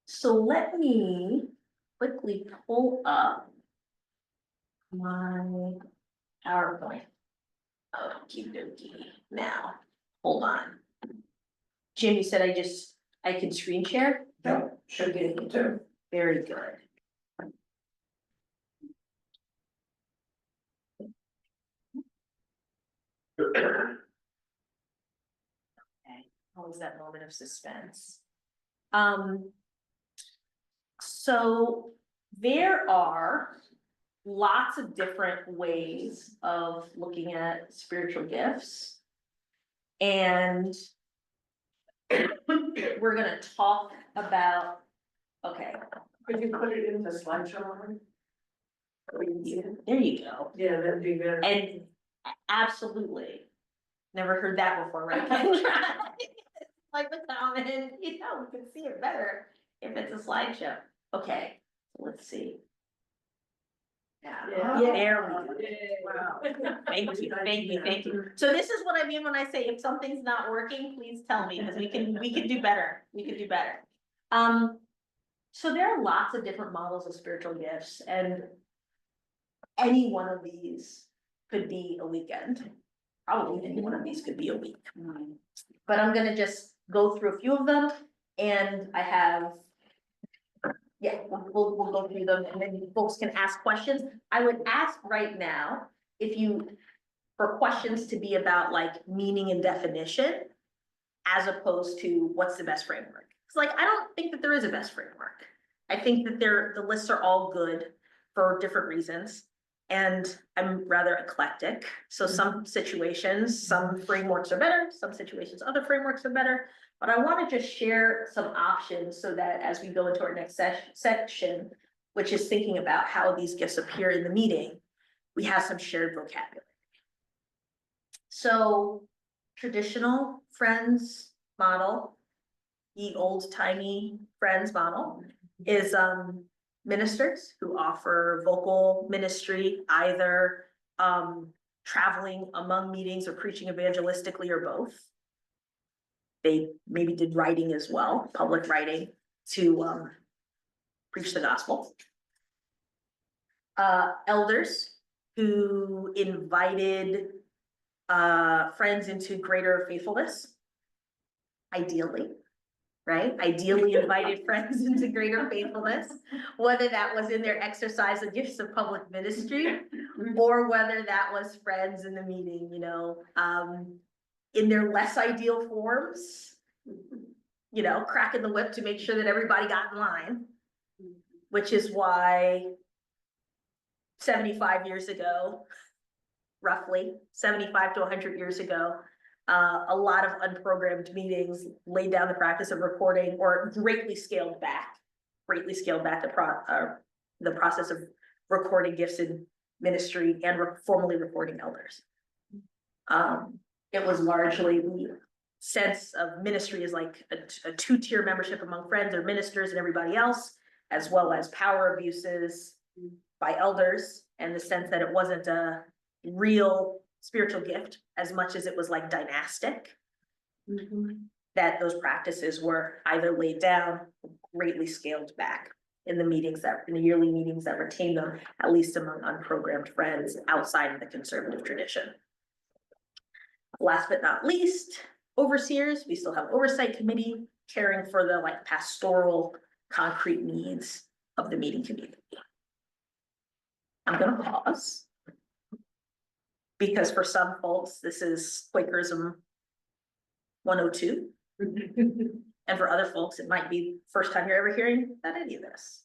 So let me quickly pull up my PowerPoint. Okie dokie. Now, hold on. Jim, you said I can screen share? Yeah, should be able to. Very good. Okay, always that moment of suspense. So there are lots of different ways of looking at spiritual gifts. And we're gonna talk about, okay. Could you put it in the slideshow? There you go. Yeah, that'd be good. And absolutely, never heard that before, right, Kendra? Like the comment, you know, we can see it better if it's a slideshow. Okay, let's see. Yeah. There we go. Wow. Thank you, thank you, thank you. So this is what I mean when I say if something's not working, please tell me, because we can do better, we can do better. So there are lots of different models of spiritual gifts, and any one of these could be a weekend. Probably any one of these could be a week. But I'm gonna just go through a few of them, and I have. Yeah, we'll go through them, and then you folks can ask questions. I would ask right now, for questions to be about like meaning and definition, as opposed to what's the best framework. It's like, I don't think that there is a best framework. I think that the lists are all good for different reasons. And I'm rather eclectic. So some situations, some frameworks are better, some situations, other frameworks are better. But I want to just share some options so that as we go into our next section, which is thinking about how these gifts appear in the meeting, we have some shared vocabulary. So traditional Friends model, the old timey Friends model, is ministers who offer vocal ministry, either traveling among meetings or preaching evangelistically, or both. They maybe did writing as well, public writing, to preach the gospel. Elders who invited friends into greater faithfulness, ideally. Right? Ideally invited friends into greater faithfulness, whether that was in their exercise of gifts of public ministry, or whether that was friends in the meeting, in their less ideal forms, cracking the whip to make sure that everybody got in line, which is why 75 years ago, roughly 75 to 100 years ago, a lot of unprogrammed meetings laid down the practice of recording, or greatly scaled back the process of recording gifts in ministry and formally recording elders. It was largely the sense of ministry as like a two-tier membership among friends or ministers and everybody else, as well as power abuses by elders, and the sense that it wasn't a real spiritual gift as much as it was like dynastic. That those practices were either laid down or greatly scaled back in the yearly meetings that retained them, at least among unprogrammed friends outside of the conservative tradition. Last but not least, overseers. We still have oversight committee caring for the like pastoral concrete needs of the meeting community. I'm gonna pause, because for some folks, this is Quakerism 102. And for other folks, it might be first time you're ever hearing about any of this.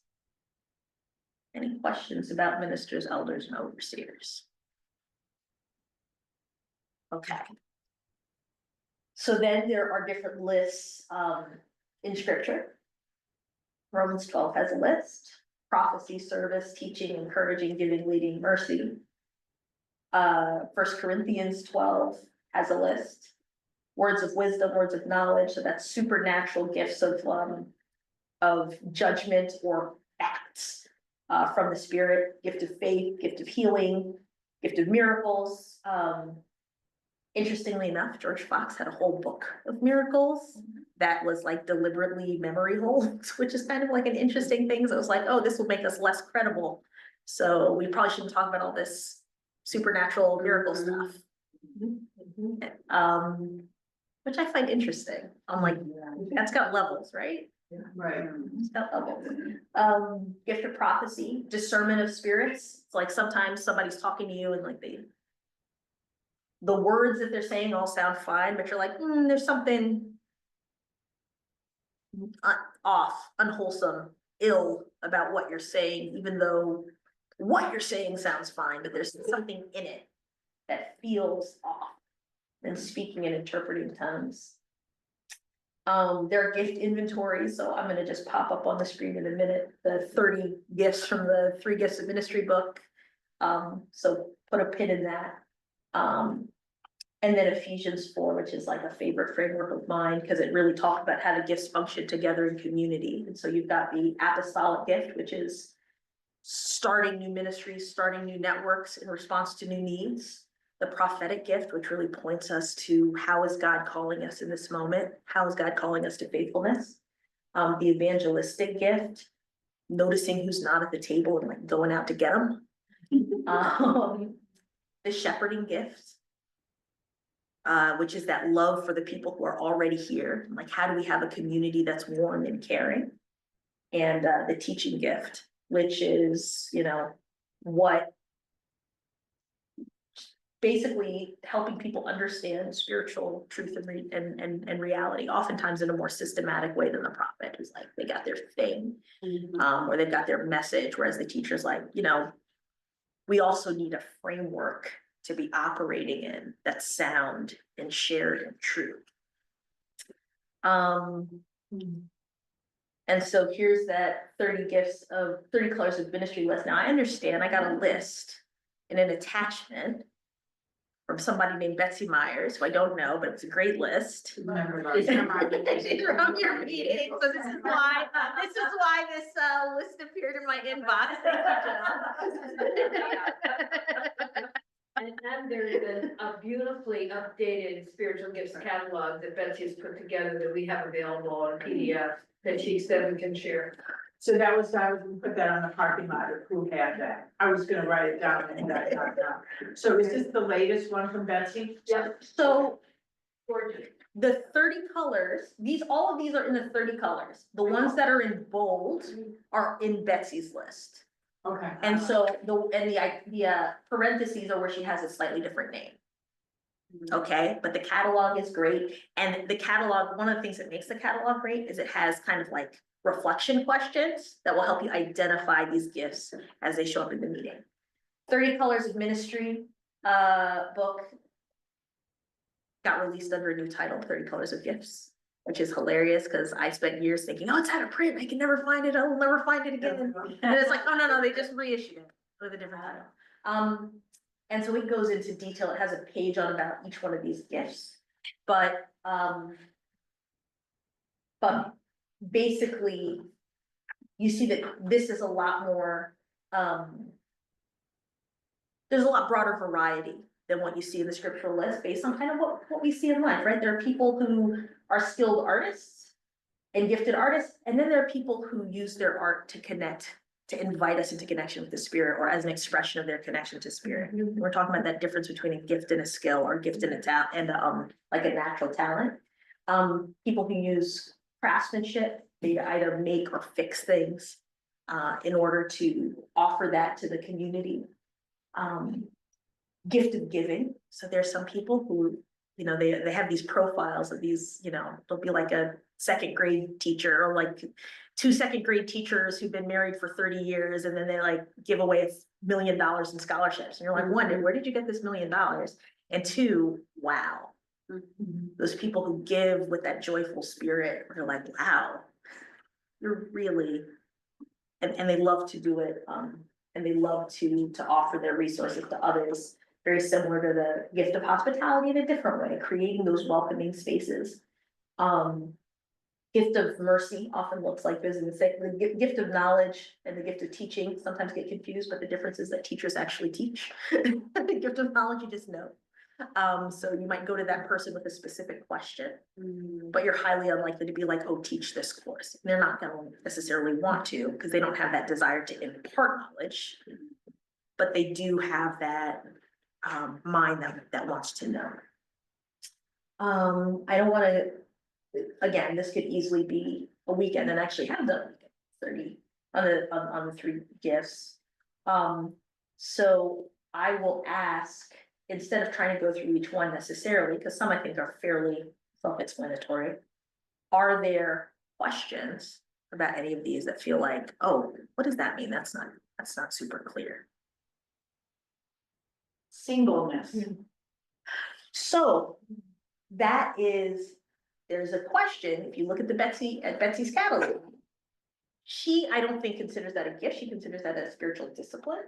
Any questions about ministers, elders, and overseers? Okay. So then there are different lists in scripture. Romans 12 has a list. Prophecy, service, teaching, encouraging, giving, leading, mercy. 1 Corinthians 12 has a list. Words of wisdom, words of knowledge, so that's supernatural gifts of judgment or acts from the Spirit, gift of faith, gift of healing, gift of miracles. Interestingly enough, George Fox had a whole book of miracles that was like deliberately memory holds, which is kind of like an interesting thing. So it was like, oh, this will make us less credible. So we probably shouldn't talk about all this supernatural miracle stuff. Which I find interesting. I'm like, that's got levels, right? Right. It's got levels. Gift of prophecy, discernment of spirits. It's like sometimes somebody's talking to you and like the words that they're saying all sound fine, but you're like, there's something off, unwholesome, ill about what you're saying, even though what you're saying sounds fine, but there's something in it that feels off. And speaking and interpreting tongues. There are gift inventories, so I'm gonna just pop up on the screen in a minute, the 30 gifts from the 3 Gifts of Ministry book. So put a pin in that. And then Ephesians 4, which is like a favorite framework of mine, because it really talks about how the gifts function together in community. And so you've got the apostolic gift, which is starting new ministries, starting new networks in response to new needs. The prophetic gift, which really points us to how is God calling us in this moment? How is God calling us to faithfulness? The evangelistic gift, noticing who's not at the table and like going out to get them. The shepherding gift, which is that love for the people who are already here. Like, how do we have a community that's warm and caring? And the teaching gift, which is, you know, what basically helping people understand spiritual truth and reality, oftentimes in a more systematic way than the prophet, who's like, they got their thing, or they've got their message, whereas the teacher's like, you know, we also need a framework to be operating in that's sound and shared and true. And so here's that 30 colors of ministry list. Now I understand I got a list in an attachment from somebody named Betsy Myers, who I don't know, but it's a great list. It's from your meeting, so this is why this list appeared in my inbox. Thank you, Jill. And there's a beautifully updated spiritual gifts catalog that Betsy has put together that we have available on PDF that she said we can share. So I was gonna put that on the parking lot, or who had that? I was gonna write it down and write it down. So is this the latest one from Betsy? Yep. So Gorgeous. the 30 colors, all of these are in the 30 colors. The ones that are in bold are in Betsy's list. Okay. And so the parentheses are where she has a slightly different name. Okay, but the catalog is great. And the catalog, one of the things that makes the catalog great is it has kind of like reflection questions that will help you identify these gifts as they show up in the meeting. 30 Colors of Ministry book got released under a new title, 30 Colors of Gifts, which is hilarious because I spent years thinking, oh, it's out of print, I can never find it, I will never find it again. And it's like, oh, no, they just reissued it with a different title. And so it goes into detail, it has a page on about each one of these gifts, but basically, you see that this is a lot more, there's a lot broader variety than what you see in the scriptural list based on kind of what we see in life, right? There are people who are skilled artists and gifted artists, and then there are people who use their art to connect, to invite us into connection with the spirit or as an expression of their connection to spirit. We're talking about that difference between a gift and a skill or a gift and a talent and like a natural talent. People who use craftsmanship, they either make or fix things in order to offer that to the community. Gift of giving. So there's some people who, you know, they have these profiles of these, you know, they'll be like a second grade teacher or like 2 second grade teachers who've been married for 30 years. And then they like give away $1 million in scholarships. And you're like, one, where did you get this $1 million? And two, wow. Those people who give with that joyful spirit, are like, wow, you're really, and they love to do it. And they love to offer their resources to others, very similar to the gift of hospitality in a different way, creating those welcoming spaces. Gift of mercy often looks like business. The gift of knowledge and the gift of teaching sometimes get confused, but the difference is that teachers actually teach. The gift of knowledge, you just know. So you might go to that person with a specific question, but you're highly unlikely to be like, oh, teach this course. And they're not gonna necessarily want to, because they don't have that desire to impart knowledge, but they do have that mind that wants to know. I don't wanna, again, this could easily be a weekend and actually have done 30 on the 3 gifts. So I will ask, instead of trying to go through each one necessarily, because some I think are fairly self-explanatory, are there questions about any of these that feel like, oh, what does that mean? That's not super clear. Singleness. So there's a question, if you look at Betsy's catalog, I don't think considers that a gift, she considers that a spiritual discipline.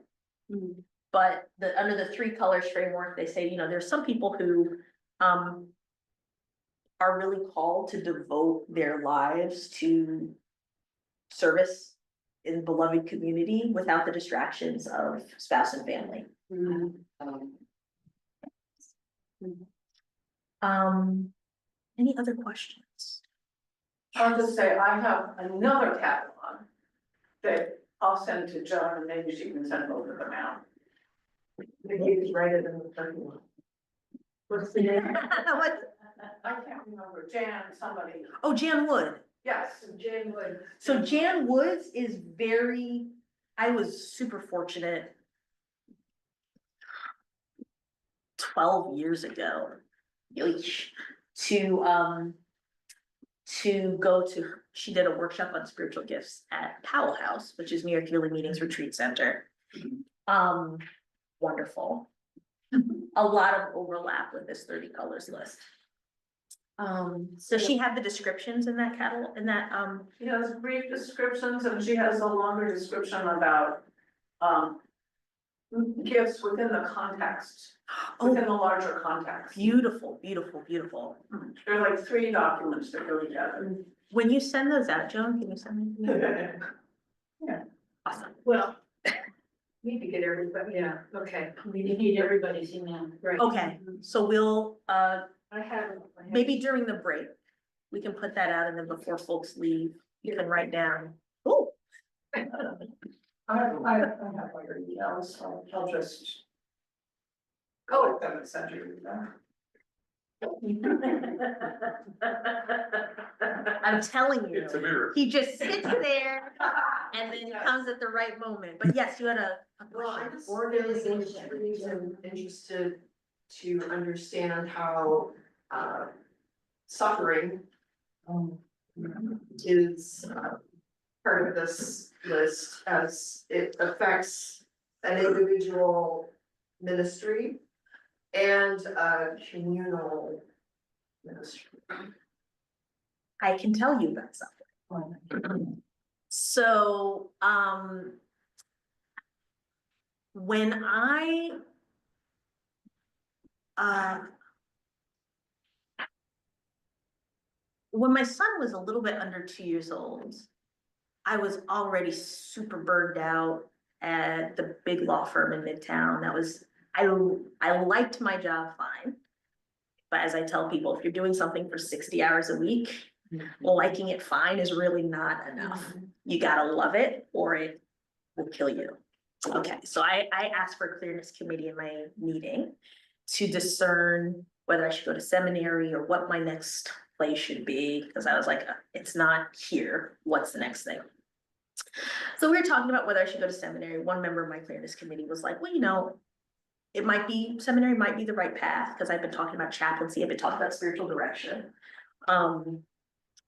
But under the 3 colors framework, they say, you know, there's some people who are really called to devote their lives to service in beloved community without the distractions of spouse and family. Any other questions? I'll just say, I have another catalog that I'll send to Joan, and maybe she can send both of them out. Maybe write it in the parking lot. What's the name? I can't remember, Jan, somebody, Oh, Jan Wood. yes, Jan Wood. So Jan Woods is very, I was super fortunate 12 years ago, yeesh, to go to, she did a workshop on spiritual gifts at Powell House, which is New York Healing Meetings Retreat Center. Wonderful. A lot of overlap with this 30 colors list. So she had the descriptions in that catalog, in that, She has brief descriptions, and she has a longer description about, gifts within the context, within the larger context. beautiful, beautiful, beautiful. There are like 3 documents that go together. When you send those out, Joan, can you send them to me? Awesome. Well, need to get everybody, yeah, okay. We need everybody's email. Right. Okay, so we'll, I have. maybe during the break, we can put that out, and then before folks leave, you can write down. Oh. I have all your emails, so I'll just. Collect them and send you that. I'm telling you, It's a mirror. he just sits there and then he comes at the right moment. But yes, you had a Well, I question. just really am interested to understand how, suffering is, part of this list as it affects an individual ministry and a communal ministry. I can tell you about something. So, when when my son was a little bit under 2 years old, I was already super burned out at the big law firm in Midtown. I liked my job fine. But as I tell people, if you're doing something for 60 hours a week, liking it fine is really not enough. You gotta love it or it will kill you. Okay, so I asked for a clearness committee in my meeting to discern whether I should go to seminary or what my next place should be, because I was like, it's not here, what's the next thing? So we were talking about whether I should go to seminary. One member of my clearness committee was like, well, you know, it might be, seminary might be the right path, because I've been talking about chaplaincy, I've been talking about spiritual direction.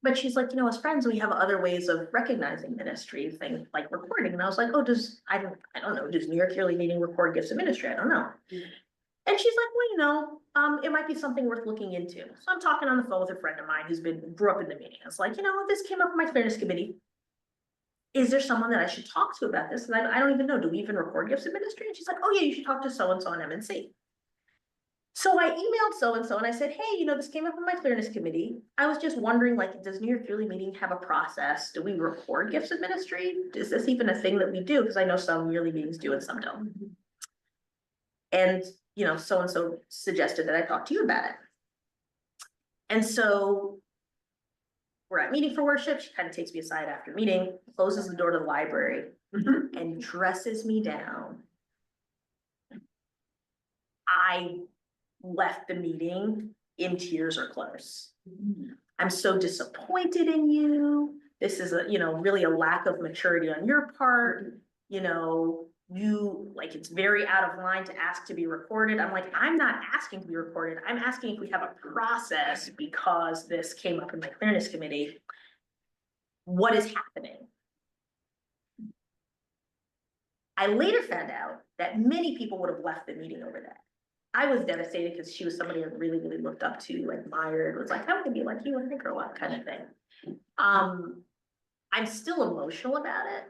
But she's like, you know, as friends, we have other ways of recognizing ministry, things like recording. And I was like, oh, I don't know, does New York Yearly Meeting record gifts of ministry? I don't know. And she's like, well, you know, it might be something worth looking into. So I'm talking on the phone with a friend of mine grew up in the meeting. I was like, you know, this came up in my clearness committee. Is there someone that I should talk to about this? And I don't even know, do we even record gifts of ministry? And she's like, oh yeah, you should talk to so-and-so on MNC. So I emailed so-and-so and I said, hey, you know, this came up in my clearness committee. I was just wondering, like, does New York Yearly Meeting have a process? Do we record gifts of ministry? Is this even a thing that we do? Because I know some yearly meetings do and some don't. And, you know, so-and-so suggested that I talk to you about it. And so we're at meeting for worship. She kind of takes me aside after meeting, closes the door to the library and dresses me down. I left the meeting in tears or close. I'm so disappointed in you. This is a, you know, really a lack of maturity on your part. You know, it's very out of line to ask to be recorded. I'm like, I'm not asking to be recorded. I'm asking if we have a process because this came up in my clearness committee. What is happening? I later found out that many people would have left the meeting over that. I was devastated because she was somebody I really, really looked up to, admired, was like, how can I be like you when I grow up, kind of thing. I'm still emotional about it.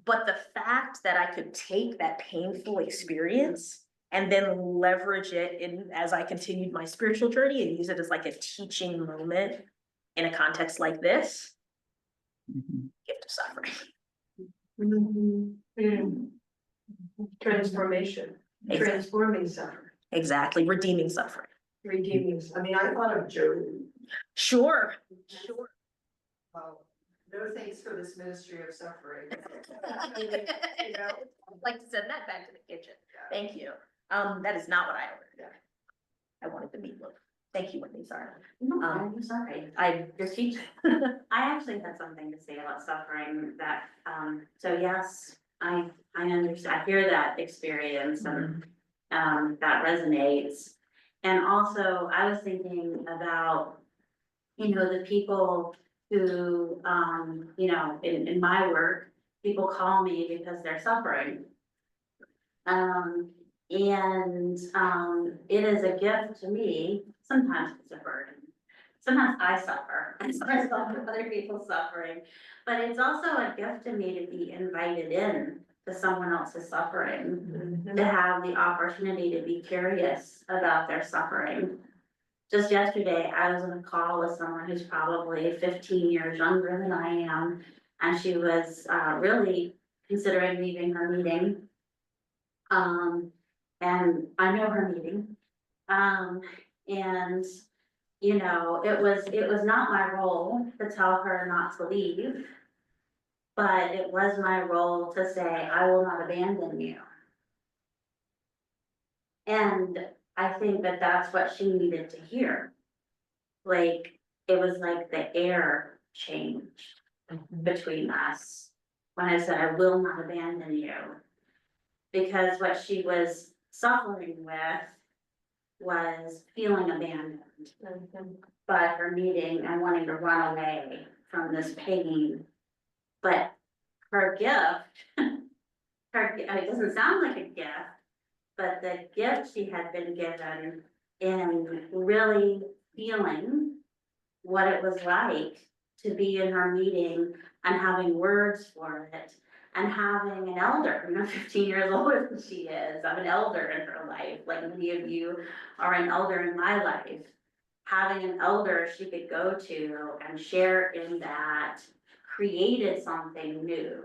But the fact that I could take that painful experience and then leverage it in, as I continued my spiritual journey, and use it as like a teaching moment in a context like this. Mhm. Gift of suffering. Transformation, Exactly. transforming suffering, Exactly, redeeming suffering. redeeming. I mean, I thought of Job. Sure. No thanks for this ministry of suffering. I'd like to send that back to the kitchen. Thank you. That is not what I ordered. I wanted the meatloaf. Thank you, Wendy, sorry. No, I'm sorry. I just teach. I actually had something to say about suffering that, so yes, I understand, I hear that experience and, that resonates. And also, I was thinking about, the people who, in my work, people call me because they're suffering. It is a gift to me, sometimes it's a burden. Sometimes I suffer, as a result of other people's suffering, but it's also a gift to me to be invited in to someone else's suffering, to have the opportunity to be curious about their suffering. Just yesterday, I was on a call with someone who's probably 15 years younger than I am, and she was really considering leaving her meeting. And I know her meeting. And it was not my role to tell her not to leave. But it was my role to say, I will not abandon you. And I think that that's what she needed to hear. Like, it was like the air changed between us when I said, I will not abandon you. Because what she was suffering with was feeling abandoned by her meeting and wanting to run away from this pain. But her gift, it doesn't sound like a gift, but the gift she had been given in really feeling what it was like to be in her meeting and having words for it and having an elder, 15 years older than she is. I'm an elder in her life, like many of you are an elder in my life. Having an elder she could go to and share in that created something new.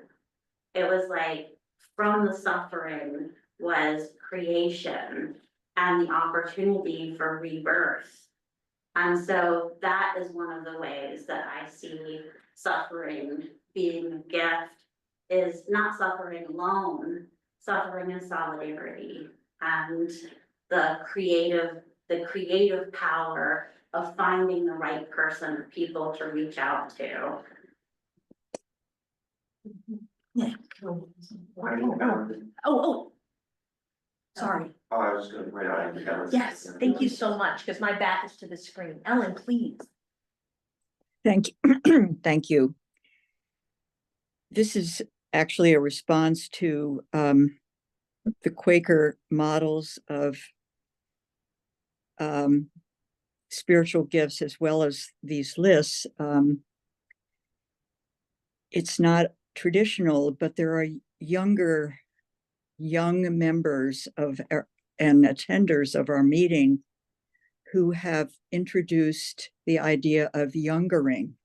It was like from the suffering was creation and the opportunity for rebirth. And so that is one of the ways that I see suffering being a gift, is not suffering alone, suffering in solidarity, and the creative power of finding the right person, people to reach out to. Sorry. Oh, I was gonna point out, I think that was. Yes, thank you so much, because my back is to the screen. Ellen, please. Thank you. Thank you. This is actually a response to the Quaker models of spiritual gifts, as well as these lists. It's not traditional, but there are young members of and attenders of our meeting who have introduced the idea of youngering.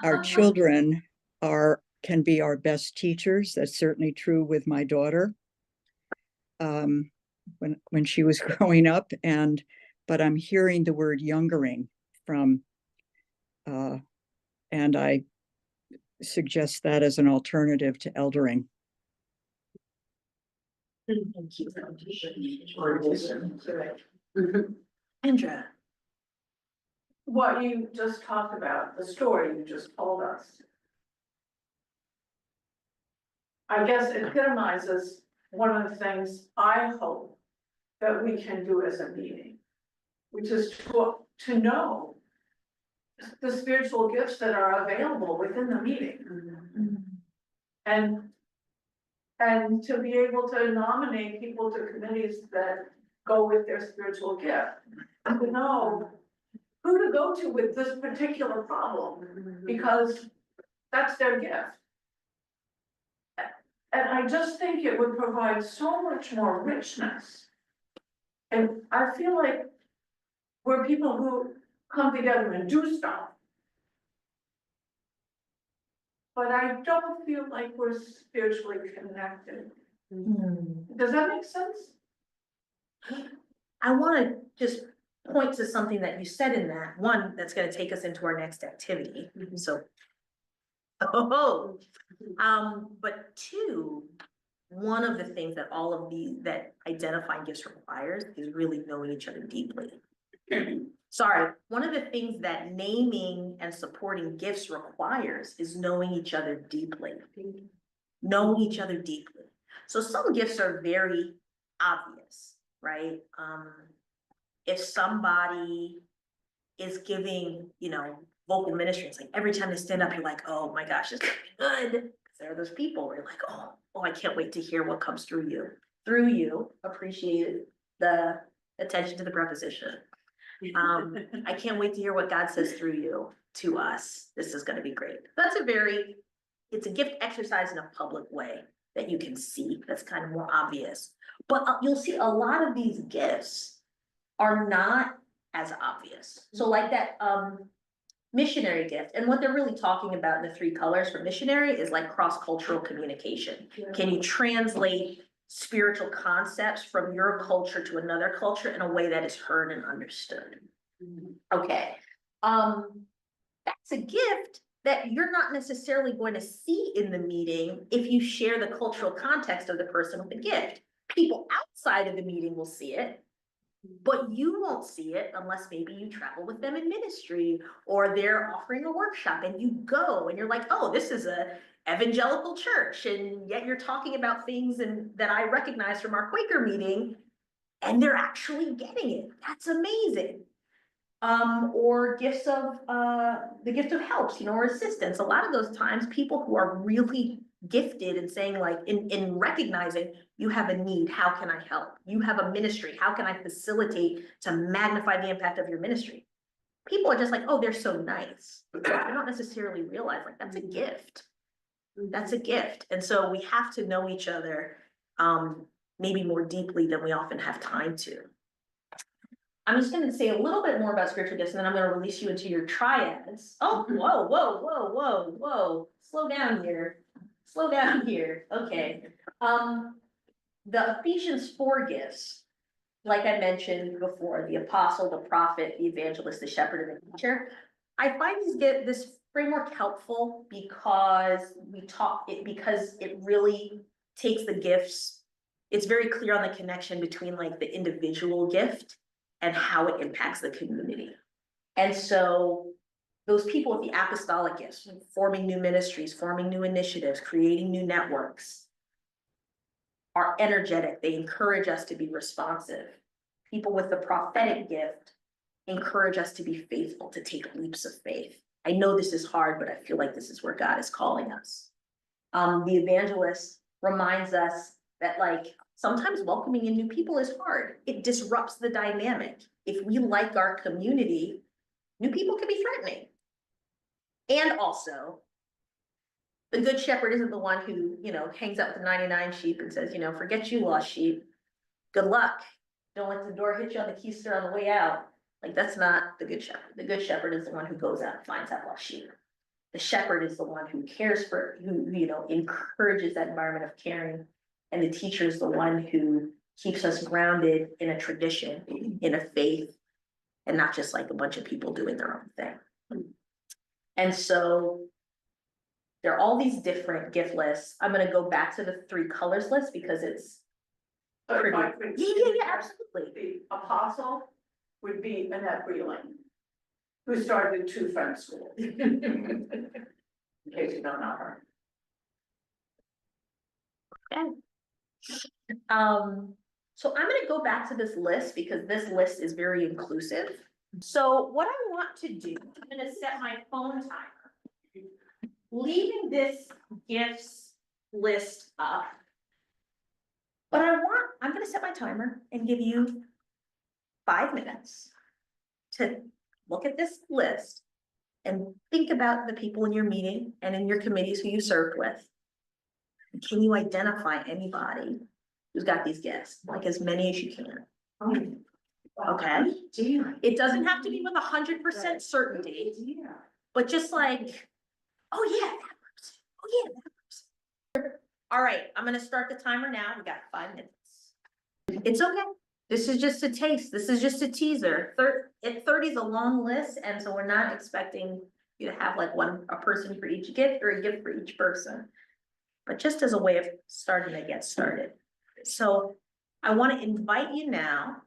Our children can be our best teachers. That's certainly true with my daughter when she was growing up, but I'm hearing the word youngering from and I suggest that as an alternative to eldering. Thank you. Andrea. What you just talked about, the story you just told us. I guess epitomizes one of the things I hope that we can do as a meeting, which is to know the spiritual gifts that are available within the meeting. And to be able to nominate people to committees that go with their spiritual gift, and to know who to go to with this particular problem, because that's their gift. And I just think it would provide so much more richness. And I feel like we're people who come together and do stuff. But I don't feel like we're spiritually connected. Does that make sense? I wanna just point to something that you said in that, one, that's gonna take us into our next activity, so. Oh, but two, one of the things that all of these, that identifying gifts requires is really knowing each other deeply. Sorry, one of the things that naming and supporting gifts requires is knowing each other deeply. Knowing each other deeply. So some gifts are very obvious, right? If somebody is giving, you know, vocal ministry, it's like every time they stand up, you're like, oh my gosh, it's gonna be good. 'Cause there are those people where you're like, oh, I can't wait to hear what comes through you. Through you, appreciate the attention to the preposition. I can't wait to hear what God says through you to us. This is gonna be great. It's a gift exercise in a public way that you can see, that's kind of more obvious. But you'll see a lot of these gifts are not as obvious. So like that, missionary gift, and what they're really talking about in the 3 colors for missionary is like cross-cultural communication. Can you translate spiritual concepts from your culture to another culture in a way that is heard and understood? Okay, that's a gift that you're not necessarily going to see in the meeting if you share the cultural context of the person with the gift. People outside of the meeting will see it, but you won't see it unless maybe you travel with them in ministry or they're offering a workshop and you go and you're like, oh, this is a evangelical church, and yet you're talking about things that I recognize from our Quaker meeting, and they're actually getting it. That's amazing. Or gifts of the gift of helps, you know, or assistance. A lot of those times, people who are really gifted and saying like in recognizing you have a need, how can I help? You have a ministry, how can I facilitate to magnify the impact of your ministry? People are just like, oh, they're so nice. They don't necessarily realize like that's a gift. That's a gift. And so we have to know each other maybe more deeply than we often have time to. I'm just gonna say a little bit more about spiritual gifts, and then I'm gonna release you into your triads. Oh, whoa. Slow down here. Slow down here. Okay. The Ephesians 4 gifts, like I mentioned before, the apostle, the prophet, the evangelist, the shepherd, and the teacher. I find this framework helpful because because it really takes the gifts. It's very clear on the connection between like the individual gift and how it impacts the community. And so those people with the apostolic gifts, forming new ministries, forming new initiatives, creating new networks, are energetic. They encourage us to be responsive. People with the prophetic gift encourage us to be faithful, to take leaps of faith. I know this is hard, but I feel like this is where God is calling us. The evangelist reminds us that like sometimes welcoming in new people is hard. It disrupts the dynamic. If we like our community, new people can be threatening. And also, the good shepherd isn't the one who, you know, hangs out with the 99 sheep and says, you know, forget you, lost sheep. Good luck. Don't let the door hit you on the keister on the way out. Like, that's not the good shepherd. The good shepherd is the one who goes out and finds that lost sheep. The shepherd is the one who cares for, who, you know, encourages that environment of caring. And the teacher is the one who keeps us grounded in a tradition, in a faith, and not just like a bunch of people doing their own thing. And so there are all these different gift lists. I'm gonna go back to the 3 colors list because it's pretty. Yeah, absolutely. The apostle would be Annette Breland, who started 2 French schools. In case you don't know her. Okay. So I'm gonna go back to this list because this list is very inclusive. So what I want to do, I'm gonna set my phone timer. Leaving this gifts list up. But I'm gonna set my timer and give you 5 minutes to look at this list and think about the people in your meeting and in your committees who you served with. Can you identify anybody who's got these gifts, like as many as you can? Okay, it doesn't have to be with 100% certainty, but just like, oh yeah, that person, oh yeah, that person. All right, I'm gonna start the timer now, we got 5 minutes. It's okay, this is just a taste, this is just a teaser. 30 is a long list, and so we're not expecting you to have like a person for each gift or a gift for each person. But just as a way of starting to get started. So I wanna invite you now.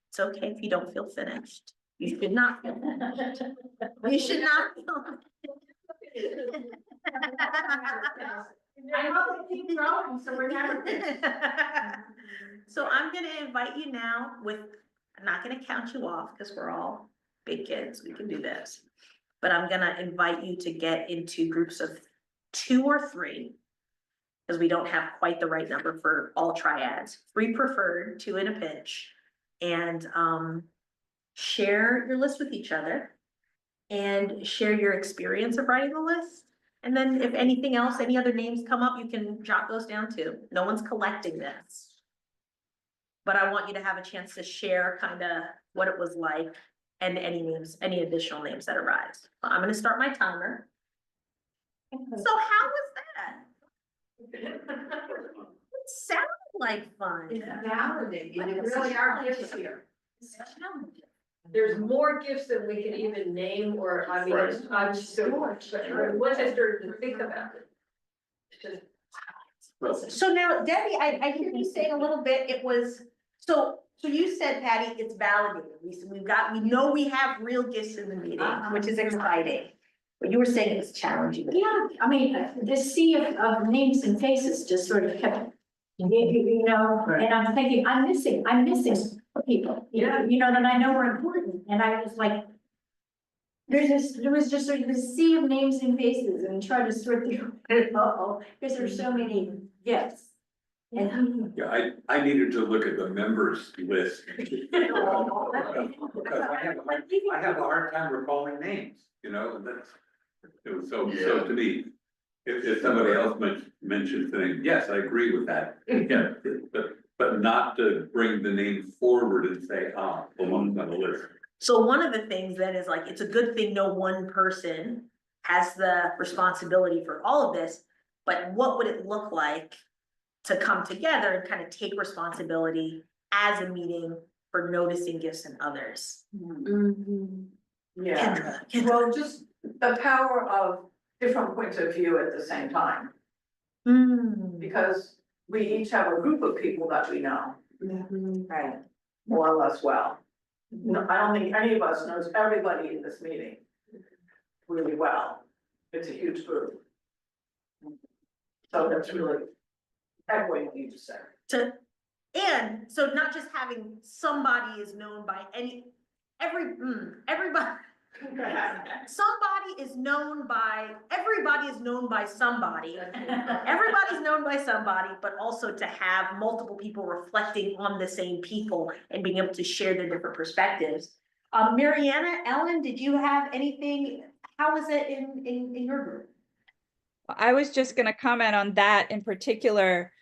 It's okay if you don't feel finished. You should not feel finished. You should not feel. I hope they keep growing, so we're never. So I'm gonna invite you now with, I'm not gonna count you off because we're all big kids, we can do this. But I'm gonna invite you to get into groups of 2 or 3. Because we don't have quite the right number for all triads, 3 preferred, 2 in a pinch. And share your list with each other. And share your experience of writing the list. And then if anything else, any other names come up, you can jot those down too. No one's collecting this. But I want you to have a chance to share kind of what it was like and any names, any additional names that arise. I'm gonna start my timer. So how was that? It sounded like fun. It's validating, it really are gifts here. There's more gifts than we can even name, or I mean, I'm so much, but once I started to think about it. It's just. So now, Debbie, I hear you saying a little bit, it was, so you said, Patty, it's validated. We know we have real gifts in the meeting, which is exciting. But you were saying it was challenging. Yeah, I mean, this sea of names and faces just sort of kept, you know, and I'm thinking, I'm missing people. You know, that I know are important, and I was like, there was just sort of this sea of names and faces, and try to sort through it all, because there's so many gifts. And Yeah, I needed to look at the members list. Because I have a hard time recalling names, you know, that's, it was so to me. If somebody else mentions the name, yes, I agree with that, yeah, but not to bring the name forward and say, belongs on the list. So one of the things that is like, it's a good thing no one person has the responsibility for all of this, but what would it look like to come together and kind of take responsibility as a meeting for noticing gifts in others? Yeah, Kendra. well, just the power of different points of view at the same time, because we each have a group of people that we know. Right. More or less well. No, I don't think any of us knows everybody in this meeting really well. It's a huge group. So that's really echoing what you just said. And so not just having somebody is known by everybody. Somebody is known by, everybody is known by somebody. Everybody's known by somebody, but also to have multiple people reflecting on the same people and being able to share their different perspectives. Mariana, Ellen, did you have anything? How was it in your group? I was just going to comment on that in particular.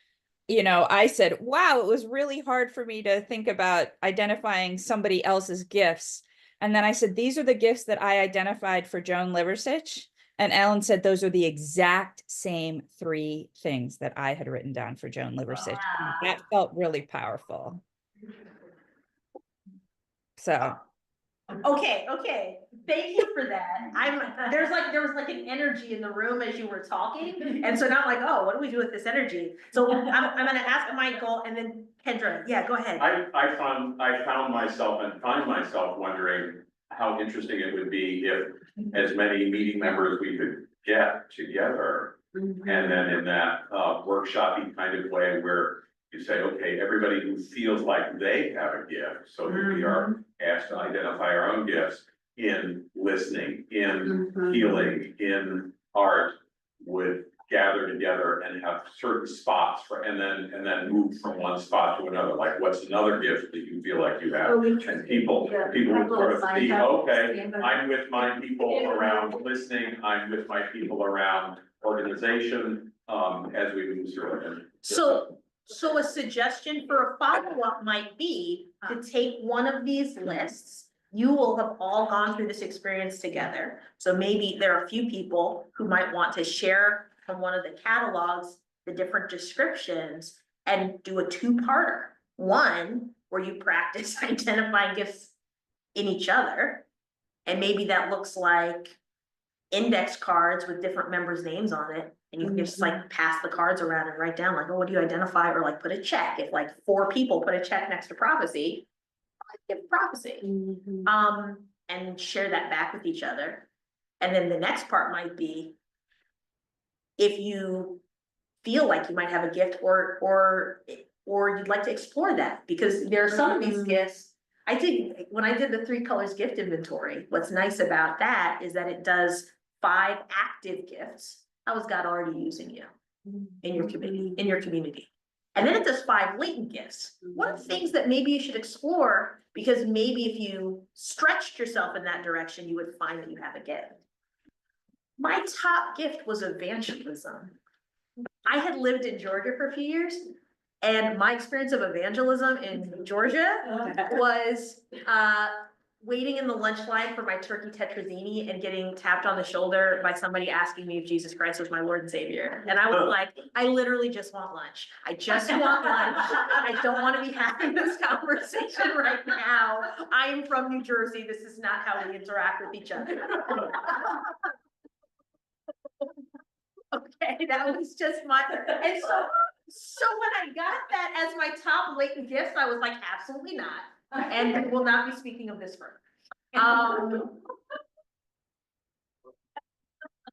You know, I said, wow, it was really hard for me to think about identifying somebody else's gifts. And then I said, these are the gifts that I identified for Joan Liversidge. And Ellen said, those are the exact same 3 things that I had written down for Joan Liversidge. Wow. That felt really powerful. So. Okay, thank you for that. There was like an energy in the room as you were talking, and so now I'm like, oh, what do we do with this energy? So I'm gonna ask Michael and then Kendra, yeah, go ahead. I found myself and find myself wondering how interesting it would be if as many meeting members we could get together. And then in that workshop-y kind of way where you say, okay, everybody who feels like they have a gift, so that we are asked to identify our own gifts in listening, in healing, in art, would gather together and have certain spots for, and then move from one spot to another, like what's another gift that you feel like you have? And people would sort of see, okay, I'm with my people around listening, I'm with my people around organization, as we move through it. And- So a suggestion for a follow-up might be to take one of these lists. You will have all gone through this experience together. So maybe there are a few people who might want to share from one of the catalogs, the different descriptions, and do a two-parter. One, where you practice identifying gifts in each other. And maybe that looks like index cards with different members' names on it. And you can just like pass the cards around and write down like, oh, what do you identify? Or like put a check. If like 4 people put a check next to prophecy, I give prophecy. And share that back with each other. And then the next part might be if you feel like you might have a gift or you'd like to explore that, because there are some of these gifts. I think when I did the 3 colors gift inventory, what's nice about that is that it does 5 active gifts. How is God already using you in your community? And then it does 5 latent gifts. What are things that maybe you should explore? Because maybe if you stretched yourself in that direction, you would find that you have a gift. My top gift was evangelism. I had lived in Georgia for a few years, and my experience of evangelism in Georgia was waiting in the lunch line for my turkey tetrazzini and getting tapped on the shoulder by somebody asking me if Jesus Christ was my Lord and Savior. And I was like, I literally just want lunch. I just want lunch. I don't want to be having this conversation right now. I am from New Jersey. This is not how we interact with each other. Okay, that was just my, and so when I got that as my top latent gifts, I was like, absolutely not. And will not be speaking of this further.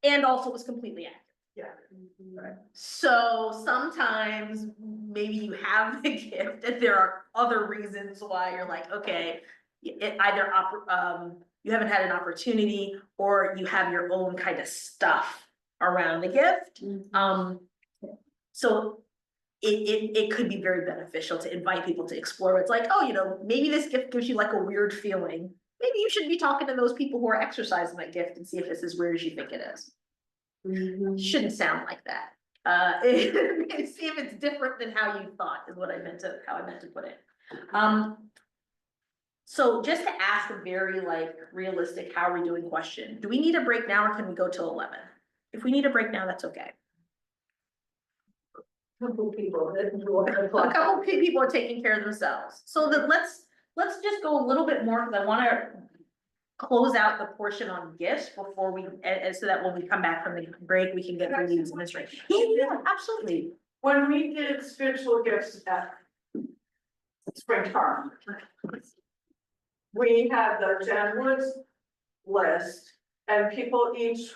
And also was completely active. Yeah. So sometimes maybe you have the gift and there are other reasons why you're like, okay, it either you haven't had an opportunity or you have your own kind of stuff around the gift. So it could be very beneficial to invite people to explore. It's like, oh, you know, maybe this gift gives you like a weird feeling. Maybe you should be talking to those people who are exercising that gift and see if it's as weird as you think it is. Shouldn't sound like that. See if it's different than how you thought is what I meant to, how I meant to put it. So just to ask a very like realistic, how are we doing question? Do we need a break now or can we go till 11? If we need a break now, that's okay. A couple people are taking care of themselves. So that let's just go a little bit more because I want to close out the portion on gifts before we, so that when we come back from the break, we can get through these administration. Yeah, absolutely. When we did spiritual gifts at Spring Farm, we had the Jen Woods list and people each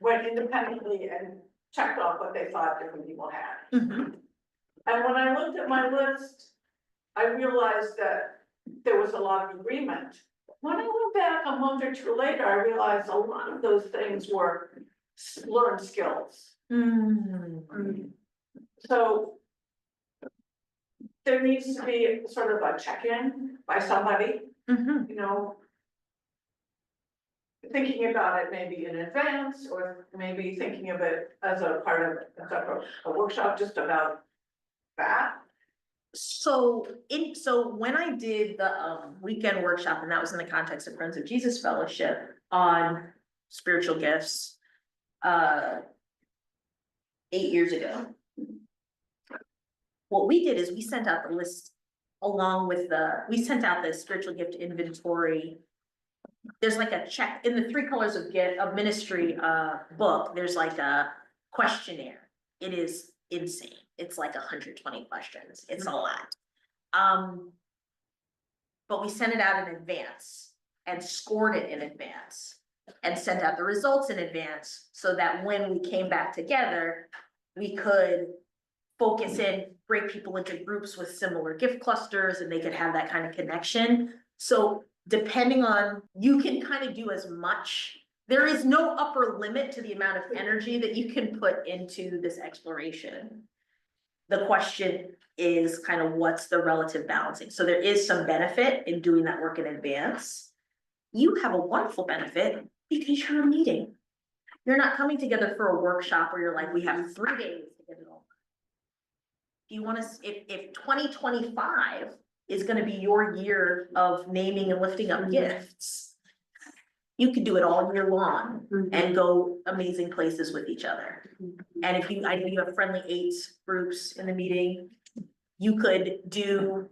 went independently and checked off what they thought different people had. And when I looked at my list, I realized that there was a lot of agreement. When I went back a month or 2 later, I realized a lot of those things were learned skills. So there needs to be sort of a check-in by somebody, you know, thinking about it maybe in advance, or maybe thinking of it as a part of a workshop just about that. So when I did the weekend workshop, and that was in the context of Friends of Jesus Fellowship on spiritual gifts 8 years ago. What we did is we sent out the list along with we sent out the spiritual gift inventory. There's like a check in the 3 colors of ministry book. There's like a questionnaire. It is insane. It's like 120 questions. It's a lot. But we sent it out in advance and scored it in advance and sent out the results in advance so that when we came back together, we could focus in, break people into groups with similar gift clusters, and they could have that kind of connection. So depending on, you can kind of do as much. There is no upper limit to the amount of energy that you can put into this exploration. The question is kind of what's the relative balancing. So there is some benefit in doing that work in advance. You have a wonderful benefit because you're a meeting. You're not coming together for a workshop where you're like, we have 3 days to get it all. Do you wanna, if 2025 is gonna be your year of naming and lifting up gifts, you could do it all year long and go amazing places with each other. And if you, I know you have friendly eights groups in the meeting, you could do,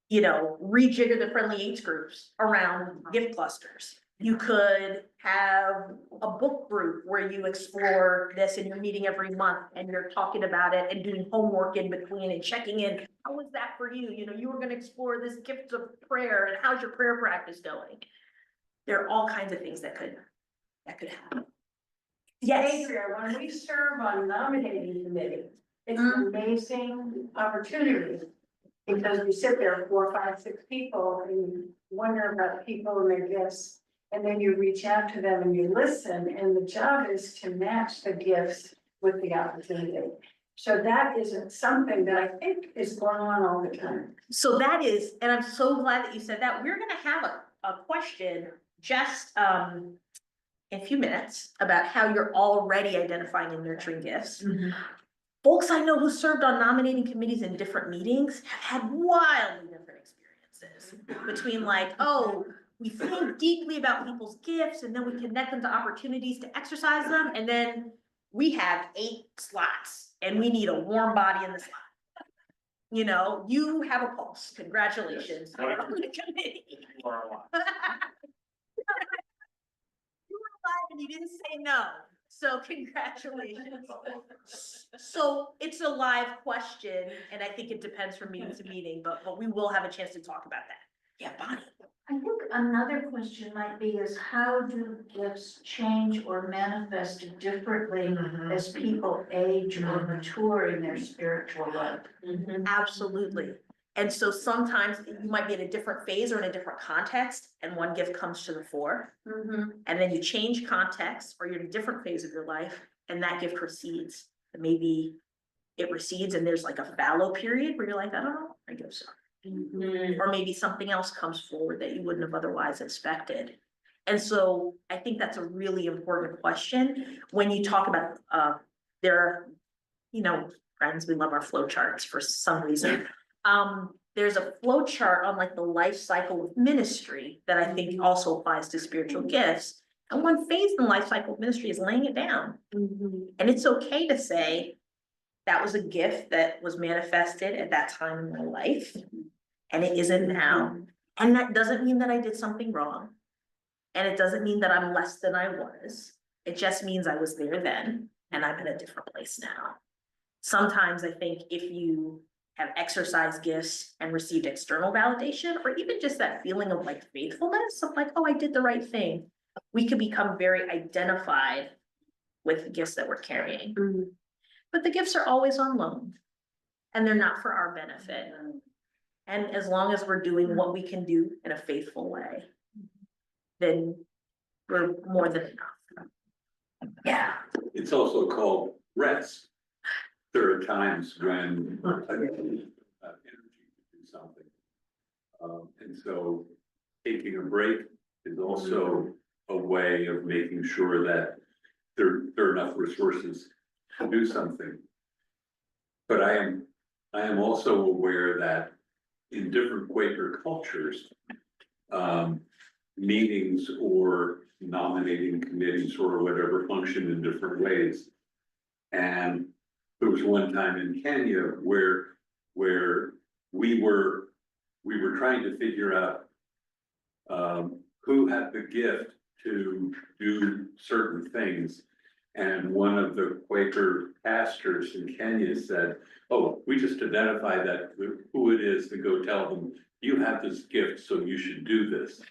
you know, rejigger the friendly eights groups around gift clusters. You could have a book group where you explore this and you're meeting every month and you're talking about it and doing homework in between and checking in. How was that for you? You know, you were gonna explore this gift of prayer and how's your prayer practice going? There are all kinds of things that could happen. Yes. Adria, when we serve on nominating committee, it's an amazing opportunity. Because we sit there, 4, 5, 6 people, and you wonder about people and their gifts. And then you reach out to them and you listen, and the job is to match the gifts with the opportunity. So that isn't something that I think is going on all the time. So that is, and I'm so glad that you said that. We're gonna have a question just in a few minutes about how you're already identifying and nurturing gifts. Folks I know who served on nominating committees in different meetings have had wildly different experiences between like, oh, we think deeply about people's gifts and then we connect them to opportunities to exercise them. And then we have 8 slots and we need a warm body in the slot. You know, you have a pulse. Congratulations. You're on the committee. You were alive and you didn't say no. So congratulations. So it's a live question, and I think it depends from meeting to meeting, but we will have a chance to talk about that. Yeah, Bonnie. I think another question might be is how do gifts change or manifest differently as people age or mature in their spiritual life? Absolutely. And so sometimes you might be in a different phase or in a different context, and one gift comes to the fore. And then you change context, or you're in a different phase of your life, and that gift recedes. And maybe it recedes and there's like a fallow period where you're like, I don't know, I guess so. Or maybe something else comes forward that you wouldn't have otherwise expected. And so I think that's a really important question when you talk about, there, you know, friends, we love our flow charts for some reason. There's a flow chart on like the life cycle of ministry that I think also applies to spiritual gifts. And one phase in the life cycle of ministry is laying it down. And it's okay to say that was a gift that was manifested at that time in my life. And it isn't now. And that doesn't mean that I did something wrong. And it doesn't mean that I'm less than I was. It just means I was there then and I'm in a different place now. Sometimes I think if you have exercised gifts and received external validation, or even just that feeling of like faithfulness of like, oh, I did the right thing, we could become very identified with the gifts that we're carrying. But the gifts are always on loan and they're not for our benefit. And as long as we're doing what we can do in a faithful way, then we're more than enough. Yeah. It's also called rest. There are times when I have energy to do something. And so taking a break is also a way of making sure that there are enough resources to do something. But I am also aware that in different Quaker cultures, meetings or nominating committees or whatever function in different ways. And there was one time in Kenya where we were trying to figure out who had the gift to do certain things. And one of the Quaker pastors in Kenya said, oh, we just identify that who it is and go tell them, you have this gift, so you should do this.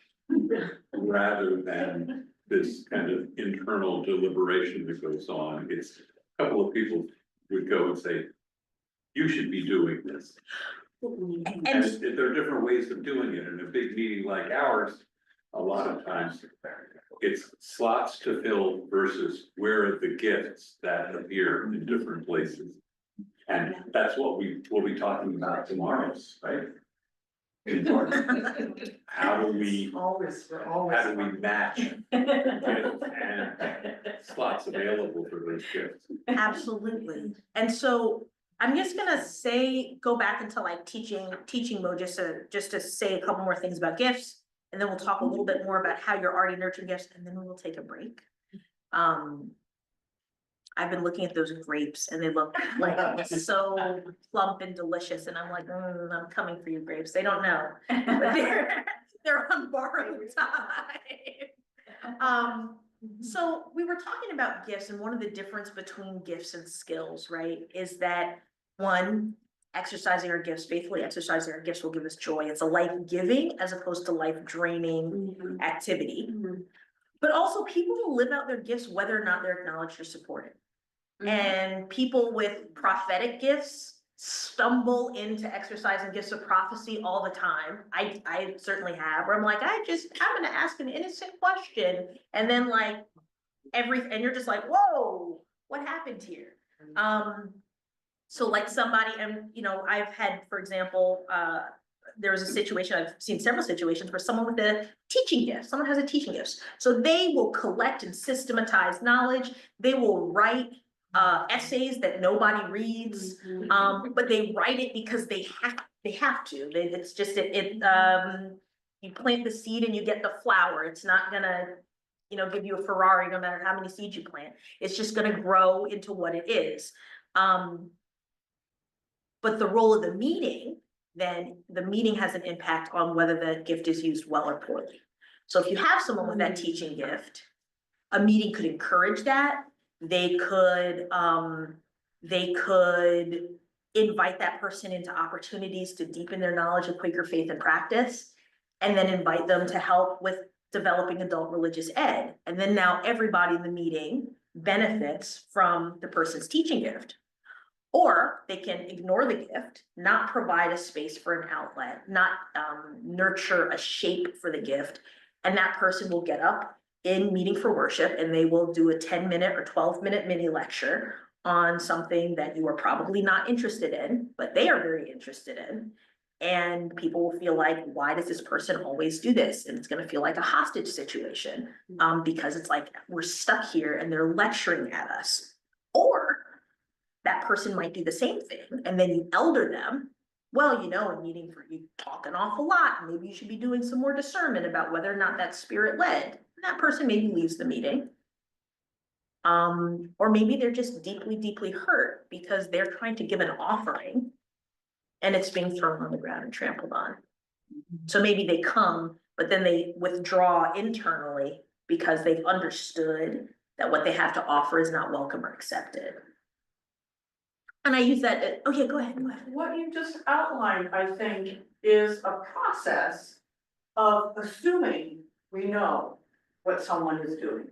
Rather than this kind of internal deliberation that goes on. It's a couple of people would go and say, you should be doing this. And there are different ways of doing it. In a big meeting like ours, a lot of times it's slots to fill versus where are the gifts that appear in different places. And that's what we'll be talking about tomorrow, right? How do we, Always, we're always. how do we match gifts and slots available for those gifts? Absolutely. And so I'm just gonna say, go back into like teaching mode, just to say a couple more things about gifts. And then we'll talk a little bit more about how you're already nurturing gifts, and then we will take a break. I've been looking at those grapes and they look like so plump and delicious, and I'm like, I'm coming for you, grapes. They don't know, but they're on borrowed time. So we were talking about gifts, and one of the difference between gifts and skills, right, is that one, exercising our gifts, faithfully exercising our gifts will give us joy. It's a life-giving as opposed to life-draining activity. But also people will live out their gifts whether or not they're acknowledged or supported. And people with prophetic gifts stumble into exercising gifts of prophecy all the time. I certainly have, where I'm like, I'm gonna ask an innocent question, and then like and you're just like, whoa, what happened here? So like somebody, and you know, I've had, for example, there was a situation, I've seen several situations where someone with a teaching gift, someone has a teaching gift. So they will collect and systematize knowledge. They will write essays that nobody reads, but they write it because they have to. It's just, you plant the seed and you get the flower. It's not gonna, you know, give you a Ferrari no matter how many seeds you plant. It's just gonna grow into what it is. But the role of the meeting, then the meeting has an impact on whether the gift is used well or poorly. So if you have someone with that teaching gift, a meeting could encourage that. They could invite that person into opportunities to deepen their knowledge of Quaker faith and practice, and then invite them to help with developing adult religious ed. And then now everybody in the meeting benefits from the person's teaching gift. Or they can ignore the gift, not provide a space for an outlet, not nurture a shape for the gift. And that person will get up in meeting for worship and they will do a 10-minute or 12-minute mini lecture on something that you are probably not interested in, but they are very interested in. And people will feel like, why does this person always do this? And it's gonna feel like a hostage situation, because it's like, we're stuck here and they're lecturing at us. Or that person might do the same thing, and then you elder them. Well, you know, in meeting for you talk an awful lot, maybe you should be doing some more discernment about whether or not that's spirit led. That person maybe leaves the meeting. Or maybe they're just deeply, deeply hurt because they're trying to give an offering and it's being thrown on the ground and trampled on. So maybe they come, but then they withdraw internally because they've understood that what they have to offer is not welcome or accepted. And I use that, okay, go ahead. What you just outlined, I think, is a process of assuming we know what someone is doing.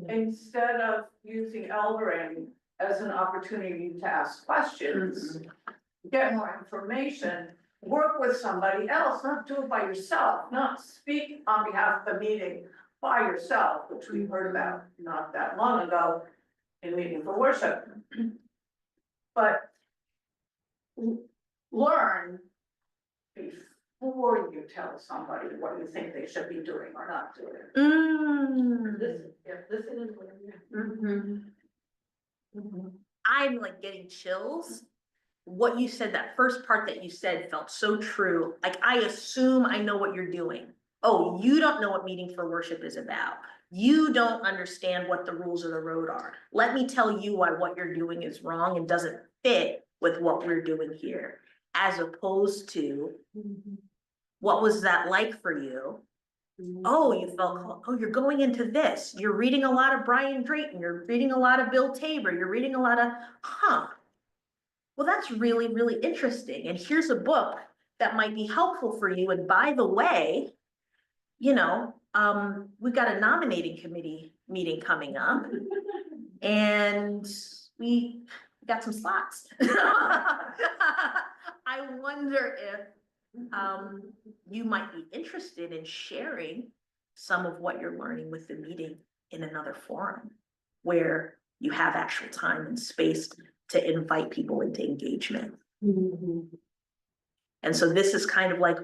Instead of using eldering as an opportunity to ask questions, get more information, work with somebody else, not do it by yourself, not speak on behalf of the meeting by yourself, which we heard about not that long ago in meeting for worship. But learn before you tell somebody what you think they should be doing or not doing. This is. I'm like getting chills. What you said, that first part that you said felt so true. Like, I assume I know what you're doing. Oh, you don't know what meeting for worship is about. You don't understand what the rules of the road are. Let me tell you why what you're doing is wrong and doesn't fit with what we're doing here. As opposed to, what was that like for you? Oh, you felt, oh, you're going into this. You're reading a lot of Brian Drayton. You're reading a lot of Bill Tabor. You're reading a lot of, well, that's really, really interesting. And here's a book that might be helpful for you. And by the way, you know, we've got a nominating committee meeting coming up and we got some slots. I wonder if you might be interested in sharing some of what you're learning with the meeting in another forum where you have actual time and space to invite people into engagement. And so this is kind of like,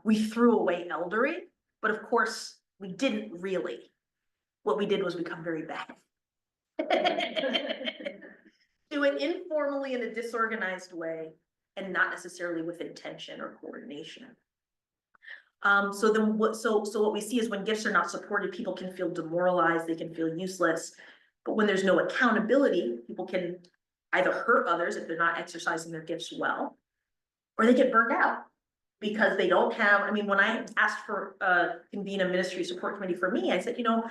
we threw away eldering, but of course, we didn't really. What we did was become very bad. Do it informally in a disorganized way and not necessarily with intention or coordination. So then so what we see is when gifts are not supported, people can feel demoralized, they can feel useless. But when there's no accountability, people can either hurt others if they're not exercising their gifts well, or they get burned out because they don't have, I mean, when I asked for, convene a ministry support committee for me, I said, you know,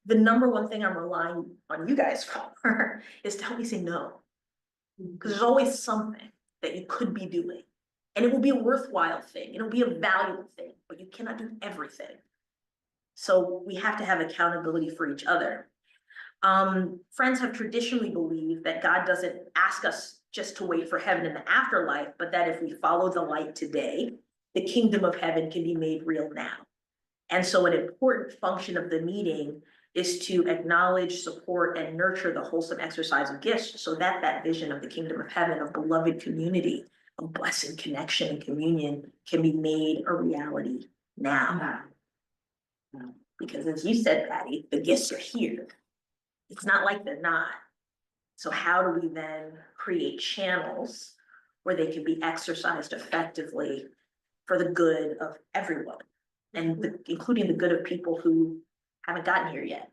the number one thing I'm relying on you guys for is to help me say no. Because there's always something that you could be doing. And it will be a worthwhile thing, it'll be a valuable thing, but you cannot do everything. So we have to have accountability for each other. Friends have traditionally believed that God doesn't ask us just to wait for heaven in the afterlife, but that if we follow the light today, the kingdom of heaven can be made real now. And so an important function of the meeting is to acknowledge, support, and nurture the wholesome exercise of gifts so that that vision of the kingdom of heaven, of beloved community, of blessed connection and communion can be made a reality now. Because as you said, Patty, the gifts are here. It's not like they're not. So how do we then create channels where they can be exercised effectively for the good of everyone, and including the good of people who haven't gotten here yet?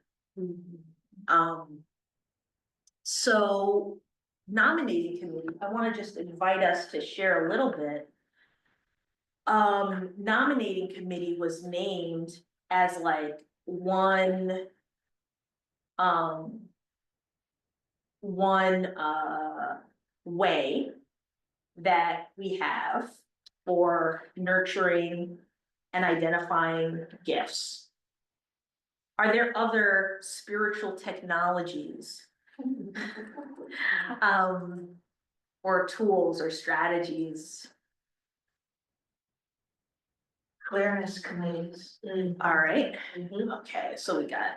So nominating committee, I want to just invite us to share a little bit. Nominating committee was named as like one way that we have for nurturing and identifying gifts. Are there other spiritual technologies or tools or strategies? Clearness committees. All right, okay, so we got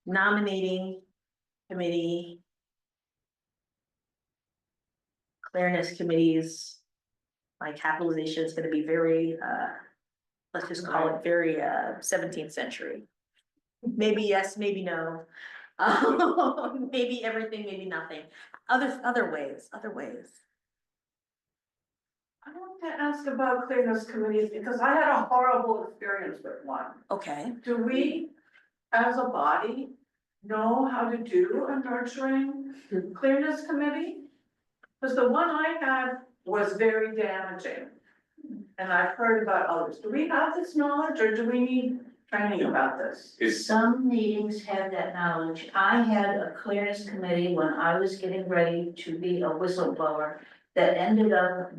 nominating committee, clearness committees. My capitalization is gonna be very, let's just call it very 17th century. Maybe yes, maybe no. Maybe everything, maybe nothing. Other ways. I want to ask about clearness committees because I had a horrible experience with one. Okay. Do we, as a body, know how to do a nurturing clearness committee? Because the one I had was very damaging. And I've heard about others. Do we have this knowledge or do we need training about this? Some meetings have that knowledge. I had a clearance committee when I was getting ready to be a whistleblower that ended up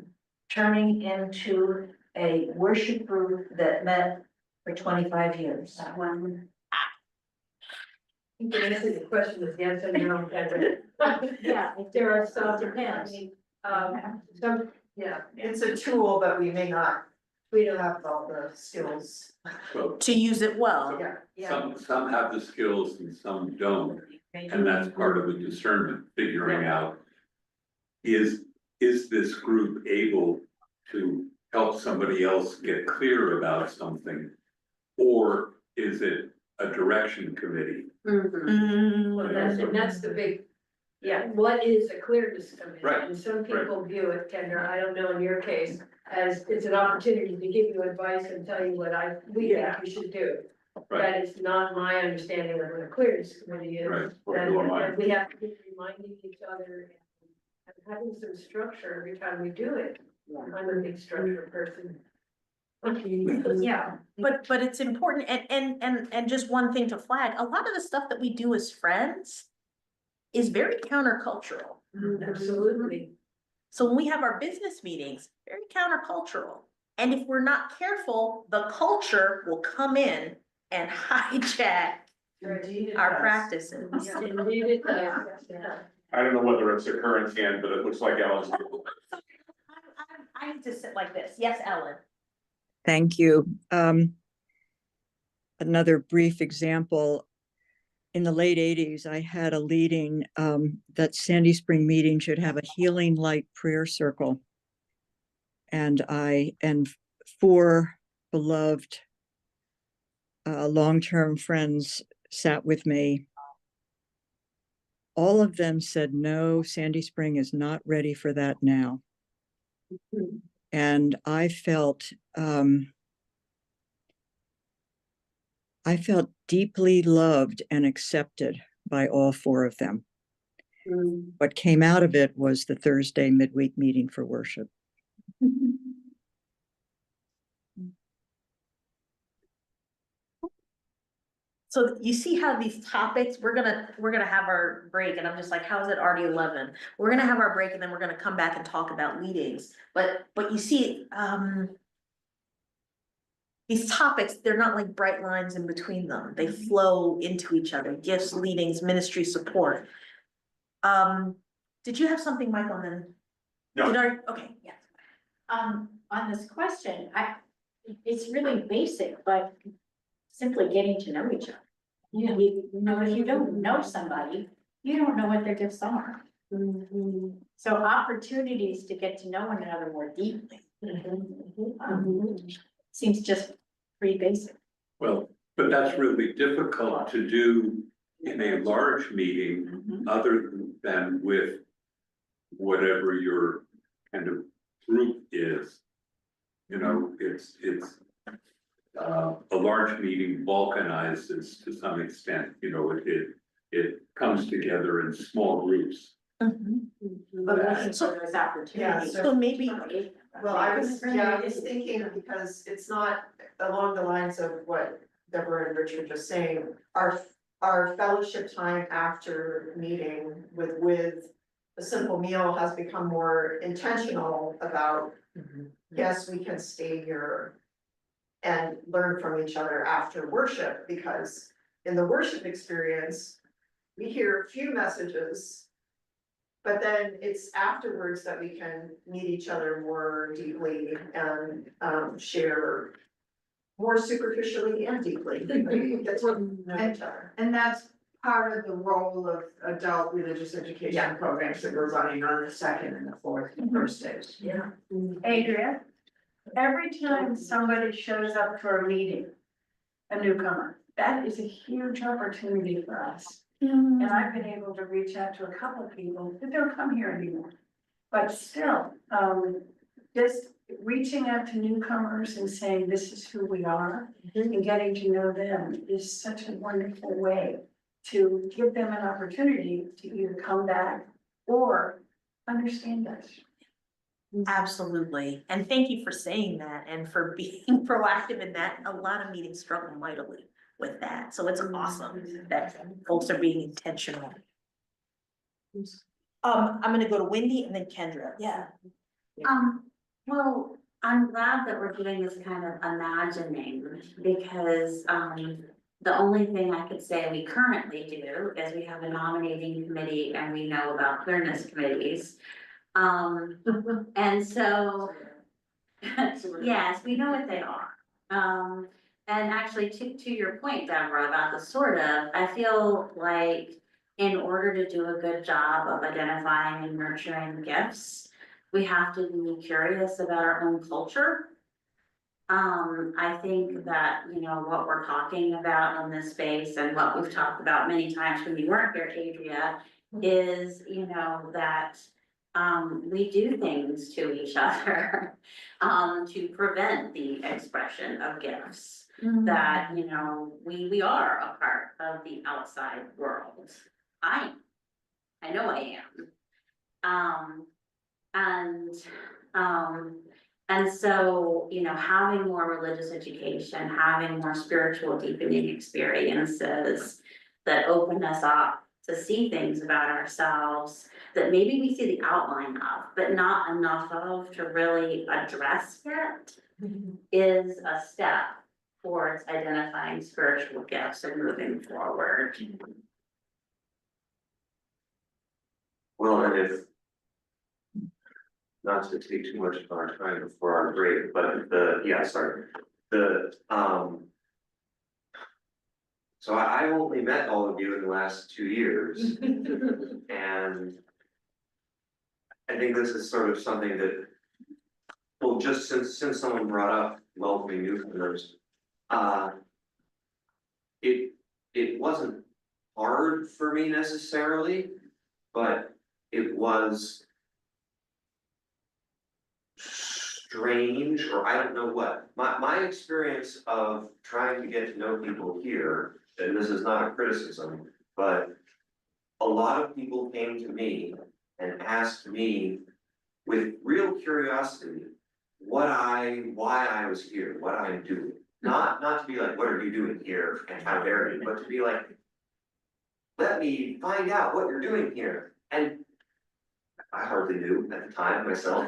turning into a worship group that met for 25 years. You can answer the question with yes and no. Yeah, There are some, depends. Some, Yeah, it's a tool, but we don't have all the skills. Well, To use it well. some have the skills and some don't, and that's part of the discernment, figuring out. Is this group able to help somebody else get clear about something? Or is it a direction committee? well, that's the big, what is a clearness committee? Right, And some people view it, Kendra, I don't know in your case, as it's an opportunity to give you advice and tell you what we think you should do. Right. That is not my understanding of what a clearness committee is. Right, And nor mine. and we have to keep reminding each other and having some structure every time we do it. I'm a big structure person. Yeah, but it's important, and just one thing to flag, a lot of the stuff that we do as friends is very countercultural. Absolutely. So when we have our business meetings, very countercultural. And if we're not careful, the culture will come in and hijack our practices. Indeed it does. I don't know whether it's a current hand, but it looks like Ellen's. I need to sit like this. Yes, Ellen. Thank you. Another brief example. In the late 80s, I had a leading that Sandy Spring meeting should have a healing light prayer circle. and 4 beloved long-term friends sat with me. All of them said, no, Sandy Spring is not ready for that now. And I felt deeply loved and accepted by all 4 of them. What came out of it was the Thursday midweek meeting for worship. So you see how these topics, we're gonna have our break, and I'm just like, how is it already 11? We're gonna have our break and then we're gonna come back and talk about leadings, but you see, these topics, they're not like bright lines in between them, they flow into each other, gifts, leadings, ministry, support. Did you have something, Michael, then? No. Okay, yeah. On this question, it's really basic, but simply getting to know each other. Yeah. You know, if you don't know somebody, you don't know what their gifts are. So opportunities to get to know one another more deeply. Seems just pretty basic. Well, but that's really difficult to do in a large meeting other than with whatever your kind of group is. You know, it's a large meeting balkanizes to some extent, you know, it comes together in small groups. But looking for those opportunities. Yeah, So maybe, Well, I was thinking, because it's not along the lines of what Deborah and Richard just saying, our fellowship time after meeting with a simple meal has become more intentional about, yes, we can stay here and learn from each other after worship, because in the worship experience, we hear few messages, but then it's afterwards that we can meet each other more deeply and share more superficially and deeply. That's what each other. And that's part of the role of adult religious education Yeah. programs that we're running on the 2nd and the 4th Thursdays. Yeah. Adria, every time somebody shows up for a meeting, a newcomer, that is a huge opportunity for us. And I've been able to reach out to a couple of people that don't come here anymore. But still, just reaching out to newcomers and saying, this is who we are, and getting to know them is such a wonderful way to give them an opportunity to either come back or understand us. absolutely, and thank you for saying that and for being proactive in that. A lot of meetings struggle mightily with that, so it's awesome that folks are being intentional. I'm gonna go to Wendy and then Kendra. Yeah. Well, I'm glad that we're doing this kind of imagining, because, the only thing I could say we currently do is we have a nominating committee and we know about clearness committees. And so, yes, we know what they are. And actually, to your point, Deborah, about the sort of, I feel like in order to do a good job of identifying and nurturing gifts, we have to be curious about our own culture. I think that, you know, what we're talking about in this space and what we've talked about many times when you weren't here, Adria, is, you know, that we do things to each other to prevent the expression of gifts. That, you know, we are a part of the outside world. I know I am. And so, you know, having more religious education, having more spiritual deepening experiences that open us up to see things about ourselves that maybe we see the outline of, but not enough of to really address yet, is a step towards identifying spiritual gifts and moving forward. Well, and if, not to take too much of our time before our break, but so I only met all of you in the last 2 years. And I think this is sort of something that oh, just since someone brought up welcoming newcomers, it wasn't hard for me necessarily, but it was strange, or I don't know what. My experience of trying to get to know people here, and this is not a criticism, but a lot of people came to me and asked me with real curiosity why I was here, what I'm doing. Not to be like, what are you doing here, and how dare you, but to be like, let me find out what you're doing here. And I hardly knew at the time myself.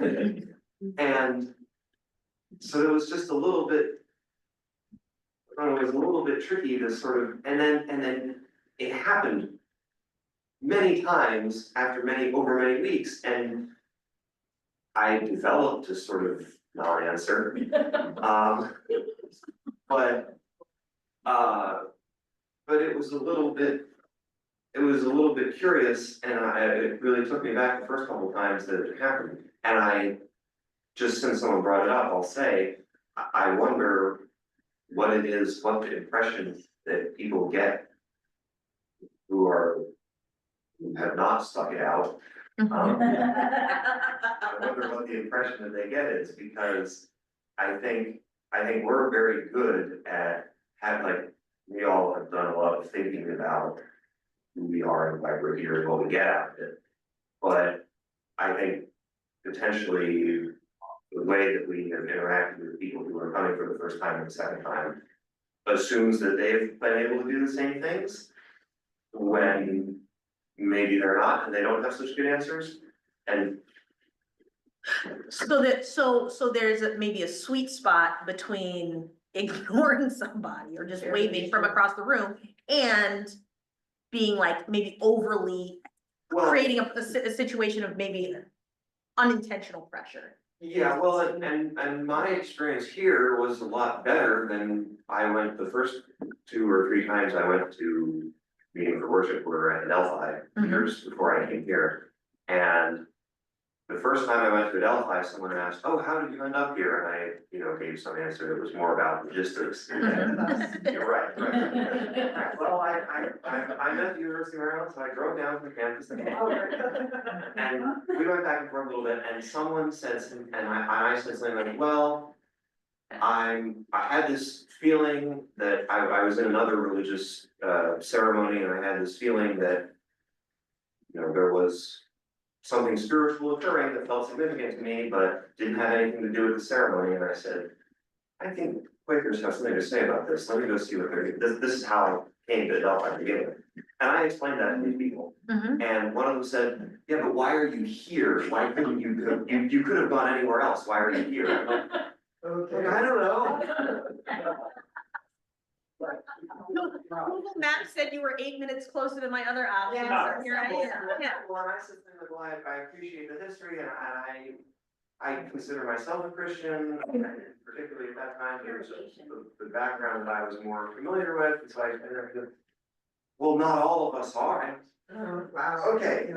And so it was just a little bit, I don't know, it was a little bit tricky to sort of, and then it happened many times over many weeks, and I developed a sort of non-answer. But it was a little bit curious, and it really took me back the first couple of times that it happened. And I, just since someone brought it up, I'll say, I wonder what the impression that people get who have not stuck it out. I wonder what the impression that they get is, because I think we're very good at we all have done a lot of thinking about who we are and why we're here and what we get out of it. But I think potentially the way that we have interacted with people who are coming for the first time and the second time assumes that they've been able to do the same things when maybe they're not, and they don't have such good answers. And So there's maybe a sweet spot between ignoring somebody or just waving from across the room and being like maybe overly creating a situation of maybe unintentional pressure. yeah, well, and my experience here was a lot better than I went the first 2 or 3 times I went to meeting for worship were at Adelphi years before I came here. And the first time I went to Adelphi, someone asked, "Oh, how did you end up here?" And I, gave some answer that was more about logistics. You're right. Well, I met the University of Maryland, so I drove down from campus and we went back and forth a little bit, and someone said something, and I said something like, well, I had this feeling that I was in another religious ceremony, and I had this feeling that, there was something spiritual occurring that felt significant to me, but didn't have anything to do with the ceremony. And I said, I think Quakers have something to say about this. Let me go see what they're doing. This is how I came to Adelphi to begin with. And I explained that to these people. And one of them said, yeah, but why are you here? Why couldn't you could have gone anywhere else. Why are you here? I'm like, okay, I don't know. Google Maps said you were 8 minutes closer than my other options. Yeah. So here I am. Yeah. Well, I said things like, well, I appreciate the history, and I consider myself a Christian, and particularly at that time, there was the background that I was more familiar with, and so I said, well, not all of us are. Wow, okay,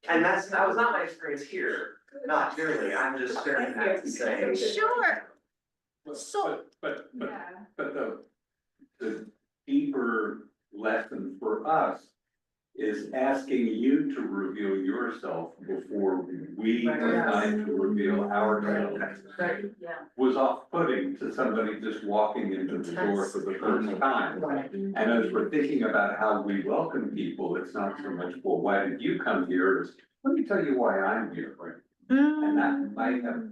and that was not my experience here, not nearly, I'm just sharing that to say. Sure. But the deeper lesson for us is asking you to reveal yourself before we decide to reveal ourselves. Was off-putting to somebody just walking into the door for the first time. And as we're thinking about how we welcome people, it's not so much, well, why did you come here? It's, let me tell you why I'm here. And that might have,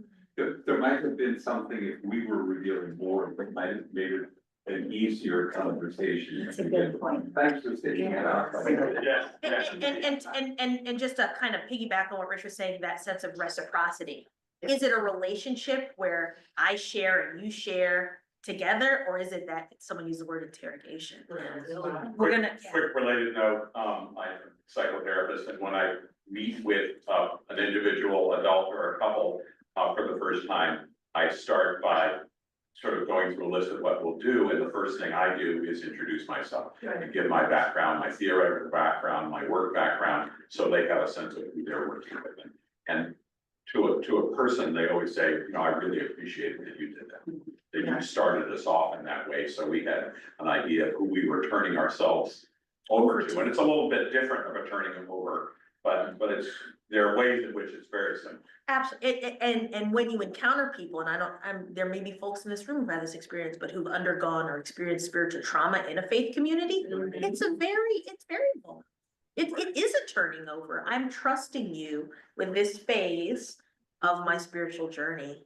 there might have been something if we were revealing more, that might have made it an easier conversation. That's a good point. Thanks for sticking it out. And just to kind of piggyback on what Rich was saying, that sense of reciprocity. Is it a relationship where I share and you share together, or is it that someone used the word interrogation? We're gonna. Quick related note, I'm a psychotherapist, and when I meet with an individual, adult or a couple for the first time, I start by sort of going through a list of what we'll do, and the first thing I do is introduce myself and give my background, my theoretical background, my work background, so they got a sense of who they're working with. And to a person, they always say, you know, I really appreciate that you did that. That you started us off in that way, so we had an idea of who we were turning ourselves over to, and it's a little bit different of a turning them over, but it's, there are ways in which it's very simple. Absolutely, and when you encounter people, and there may be folks in this room who've had this experience, but who've undergone or experienced spiritual trauma in a faith community, it's very vulnerable. It is a turning over. I'm trusting you with this phase of my spiritual journey.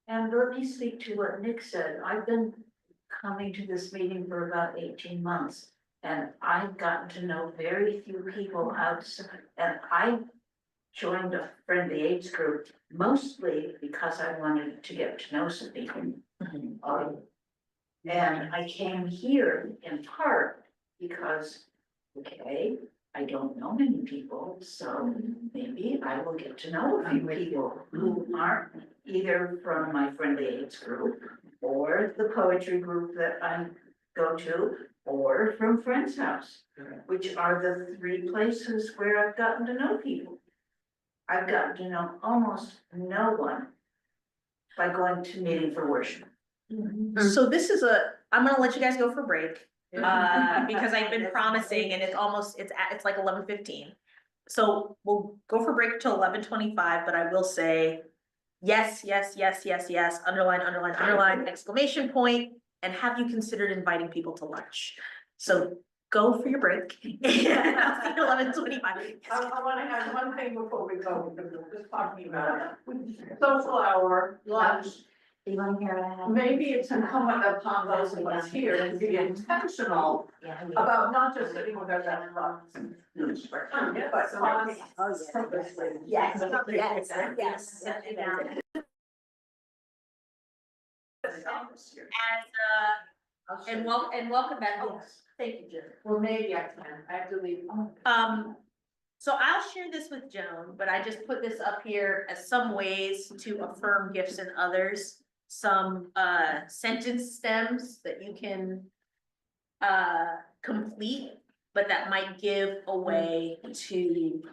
And let me speak to what Nick said. I've been coming to this meeting for about 18 months. And I've gotten to know very few people outside, and I joined a friendly AIDS group mostly because I wanted to get to know some people. And I came here in part because, okay, I don't know many people, so maybe I will get to know a few people who aren't either from my friendly AIDS group or the poetry group that I go to, or from Friend's House, which are the three places where I've gotten to know people. I've gotten to know almost no one by going to meeting for worship. So this is I'm gonna let you guys go for break, because I've been promising and it's like 11:15. So we'll go for break till 11:25, but I will say, yes, underline, exclamation point, and have you considered inviting people to lunch? So go for your break. And I'll see you at 11:25. I wanna add one thing before we go, because we're just talking about it. Social hour, lunch. Do you want to hear what I have? Maybe it's incumbent upon those of us here to be intentional about not just sitting with our laptops. But Yes. And welcome back. Oh, thank you, Jen. Well, maybe I can, I have to leave. So I'll share this with Joan, but I just put this up here as some ways to affirm gifts in others. Some sentence stems that you can complete, but that might give a way to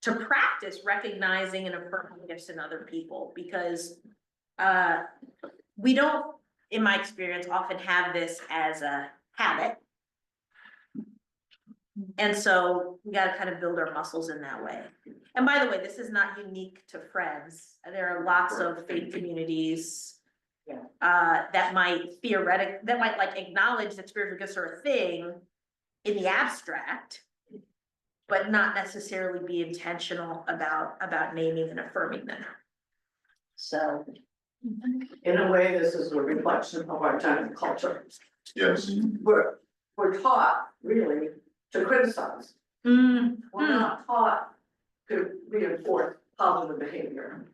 practice recognizing and affirming gifts in other people, because we don't, in my experience, often have this as a habit. And so we gotta kind of build our muscles in that way. And by the way, this is not unique to Friends. There are lots of faith communities that might like acknowledge that spiritual gifts are a thing in the abstract, but not necessarily be intentional about naming and affirming them. So. In a way, this is a reflection of our time and culture. Yes. We're taught really to criticize. We're not taught to reinforce positive behavior.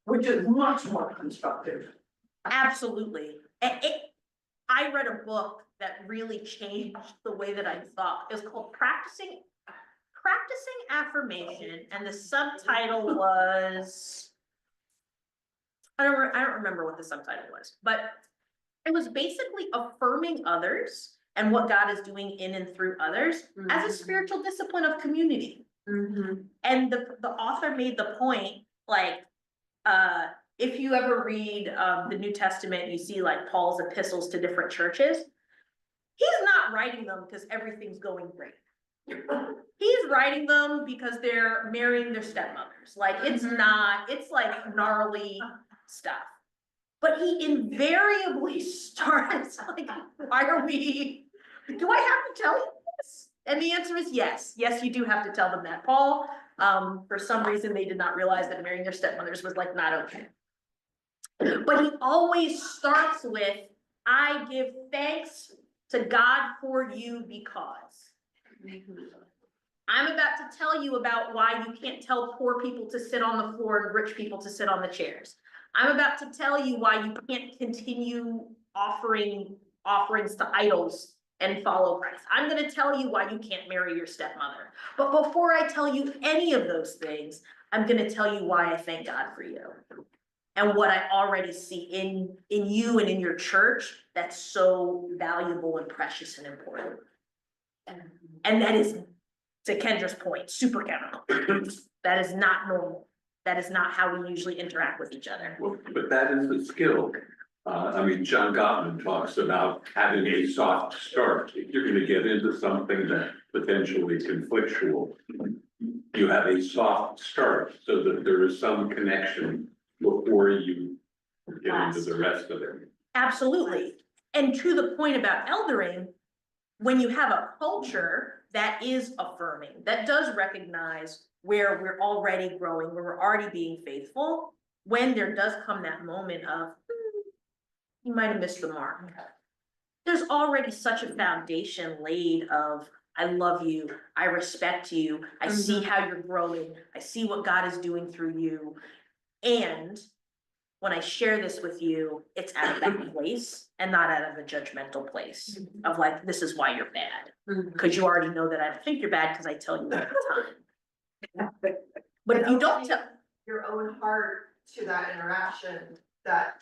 Which is much more constructive. Absolutely. I read a book that really changed the way that I thought. It was called Practicing Affirmation, and the subtitle was, I don't remember what the subtitle was, but it was basically affirming others and what God is doing in and through others as a spiritual discipline of community. And the author made the point, like, if you ever read the New Testament, you see like Paul's epistles to different churches. He's not writing them because everything's going great. He's writing them because they're marrying their stepmothers. Like it's like gnarly stuff. But he invariably starts like, why are we, do I have to tell you this? And the answer is yes. Yes, you do have to tell them that. Paul, for some reason, they did not realize that marrying their stepmothers was like not okay. But he always starts with, I give thanks to God for you because. I'm about to tell you about why you can't tell poor people to sit on the floor and rich people to sit on the chairs. I'm about to tell you why you can't continue offering offerings to idols and follow Christ. I'm going to tell you why you can't marry your stepmother. But before I tell you any of those things, I'm going to tell you why I thank God for you. And what I already see in you and in your church that's so valuable and precious and important. And that is, to Kendra's point, super chemical. That is not normal. That is not how we usually interact with each other. Well, but that is a skill. I mean, John Gottman talks about having a soft start. If you're gonna get into something that potentially conflictual, you have a soft start so that there is some connection before you get into the rest of it. Absolutely. And to the point about eldering, when you have a culture that is affirming, that does recognize where we're already growing, where we're already being faithful, when there does come that moment of, you might have missed the mark. There's already such a foundation laid of, I love you, I respect you, I see how you're growing, I see what God is doing through you. And when I share this with you, it's out of that place and not out of a judgmental place of like, this is why you're bad. Cause you already know that I don't think you're bad because I tell you all the time. But if you don't tell, Your own heart to that interaction, that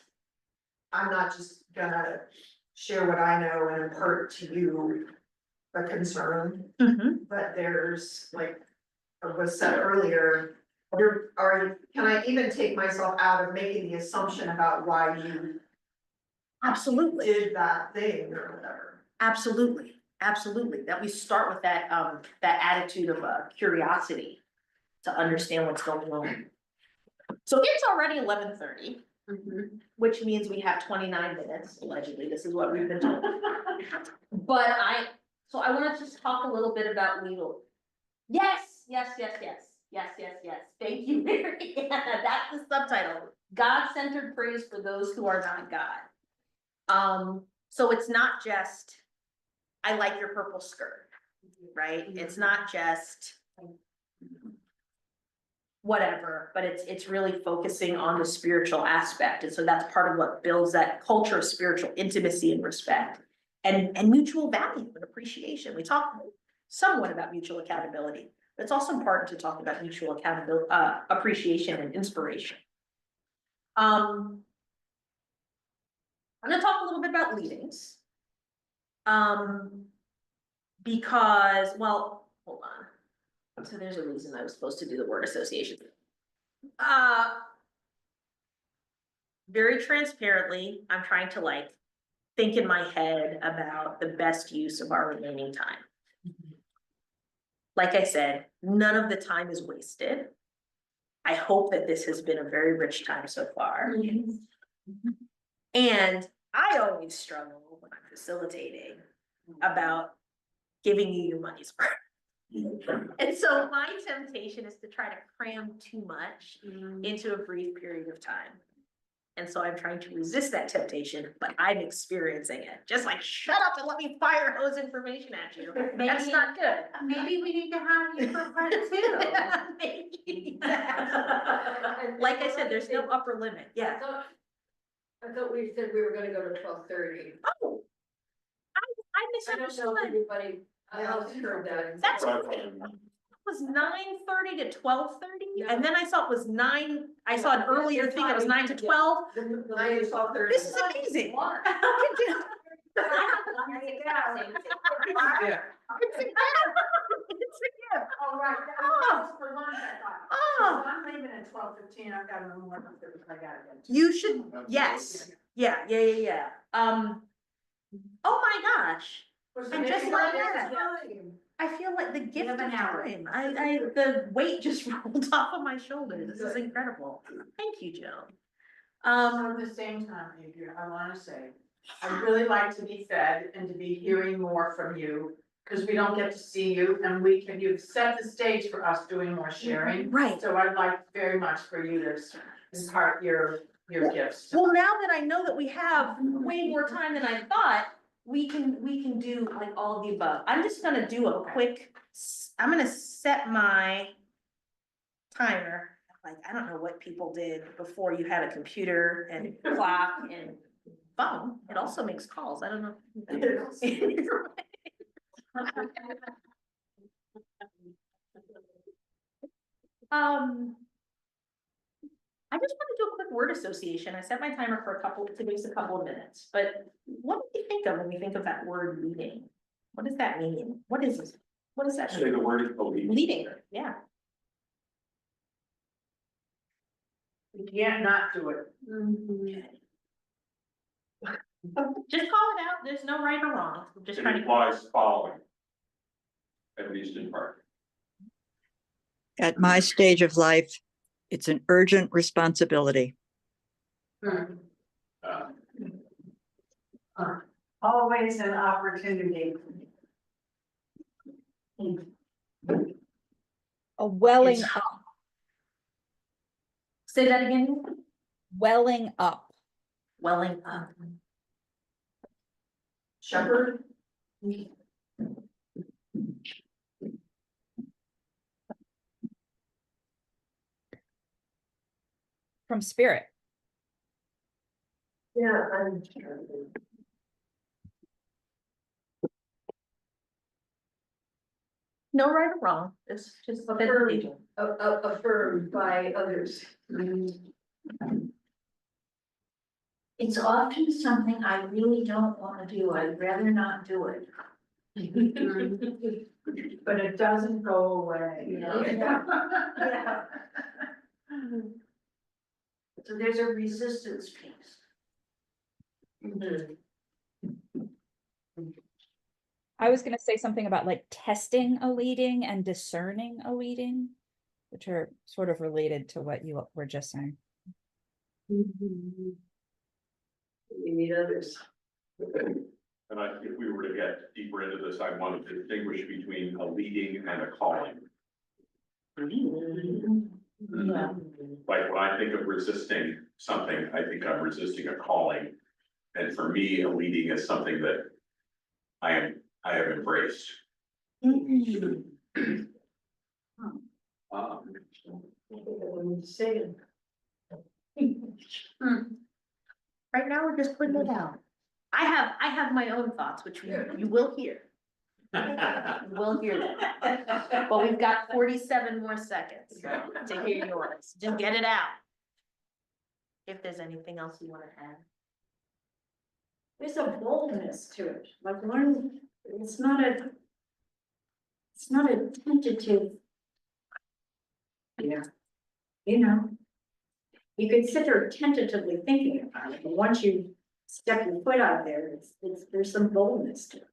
I'm not just gonna share what I know and impart to you a concern, but there's like, was said earlier, can I even take myself out of making the assumption about why you absolutely. did that thing or whatever? Absolutely, absolutely. That we start with that, that attitude of curiosity to understand what's going on. So it's already 11:30, which means we have 29 minutes, allegedly, this is what we've been told. But I wanna just talk a little bit about legal. Yes. Thank you, Mary. That's the subtitle. God-centered praise for those who are not God. So it's not just, I like your purple skirt, right? It's not just whatever, but it's really focusing on the spiritual aspect. And so that's part of what builds that culture of spiritual intimacy and respect and mutual value and appreciation. We talk somewhat about mutual accountability, but it's also important to talk about mutual accountability, appreciation and inspiration. I'm gonna talk a little bit about leadings. Because, well, hold on. So there's a reason I was supposed to do the word association. Very transparently, I'm trying to like think in my head about the best use of our remaining time. Like I said, none of the time is wasted. I hope that this has been a very rich time so far. And I always struggle when I'm facilitating about giving you your money's worth. And so my temptation is to try to cram too much into a brief period of time. And so I'm trying to resist that temptation, but I'm experiencing it. Just like, shut up and let me fire hose information at you. That's not good. Maybe we need to have you for part two. Maybe. Like I said, there's no upper limit. Yeah. I thought we said we were gonna go to 12:30. Oh. I I don't know misunderstood. if everybody else heard that. That's okay. It was 9:30 to 12:30, and then I saw it was 9, I saw an earlier thing, it was 9 to 12. 9 to 12:30. This is amazing. It's a gift. Oh, right, Oh. for lunch, I thought. Oh. I'm leaving at 12:15, I've got no more, I gotta get. You should, yes, yeah. Oh my gosh, and just like that, I feel like the gift of time, the weight just rolled off of my shoulders, this is incredible. Thank you, Joan. At the same time, Adria, I wanna say, I'd really like to be fed and to be hearing more from you. Cause we don't get to see you and you've set the stage for us doing more sharing. Right. So I'd like very much for you to impart your gifts. Well, now that I know that we have way more time than I thought, we can do like all of the above. I'm just gonna do a quick, I'm gonna set my timer. Like, I don't know what people did before you had a computer and clock and phone. It also makes calls. I don't know. I just want to do a quick word association. I set my timer for a couple of minutes, but what do you think of when we think of that word leading? What does that mean? What is this? What does that Say mean? the word leading. Leading, yeah. You can't not do it. Just call it out, there's no right or wrong, I'm just It trying to. implies following. At least in part. At my stage of life, it's an urgent responsibility. Always an opportunity. A welling It's- up, Say that again, welling up. welling up. Shepherd? From spirit. Yeah, I'm. No right or wrong, it's just. Affirmed, affirmed by others. It's often something I really don't wanna do, I'd rather not do it. But it doesn't go away. Yeah. So there's a resistance piece. I was gonna say something about like testing a leading and discerning a leading, which are sort of related to what you were just saying. We need others. And if we were to get deeper into this, I want to distinguish between a leading and a calling. Yeah. Like when I think of resisting something, I think I'm resisting a calling. And for me, a leading is something that I have embraced. Right now, we're just putting it out. I have my own thoughts, which you will hear. You will hear that. But we've got 47 more seconds to hear yours. Just get it out. If there's anything else you want to add. There's a boldness to it, like one, it's not a tentative. Yeah. You know. You could sit there tentatively thinking about it, but once you step your foot out there, there's some boldness to it.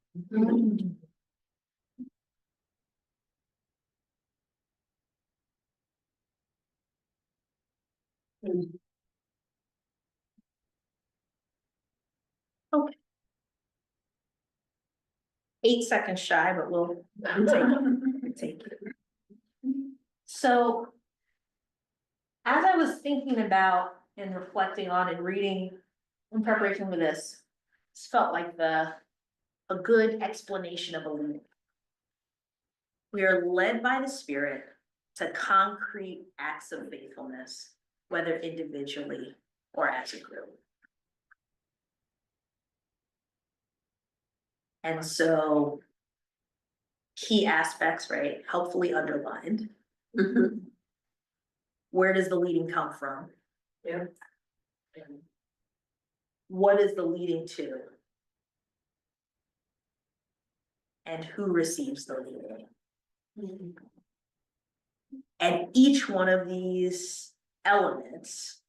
Okay. 8 seconds shy, but we'll take it. So. As I was thinking about and reflecting on and reading in preparation for this felt like a good explanation of a lead. We are led by the Spirit to concrete acts of faithfulness, whether individually or as a group. And so key aspects, right, helpfully underlined. Where does the leading come from? Yeah. What is the leading to? And who receives the leading? And each one of these elements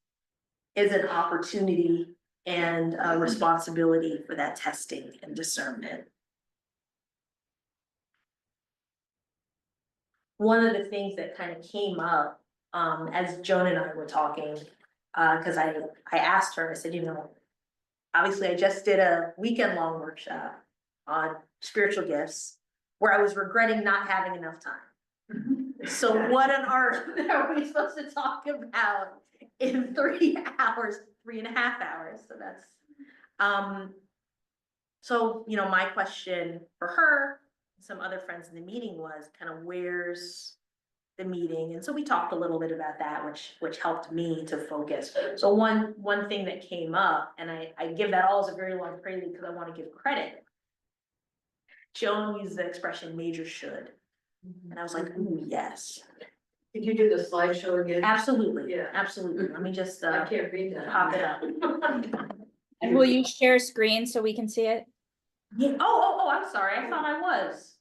is an opportunity and a responsibility for that testing and discernment. One of the things that kind of came up as Joan and I were talking, because I asked her, I said, you know, obviously I just did a weekend-long workshop on spiritual gifts where I was regretting not having enough time. So what on earth are we supposed to talk about in 3 hours, 3.5 hours? So that's, so, you know, my question for her, and some other friends in the meeting was kind of where's the meeting? And so we talked a little bit about that, which helped me to focus. So one thing that came up, and I give that all as a very long prelude because I want to give credit. Joan used the expression major should. And I was like, ooh, yes. Could you do the slideshow again? Absolutely. Yeah. Absolutely. Let me just I can't read that. pop it up. And will you share screen so we can see it? Yeah. Oh, I'm sorry. I thought I was.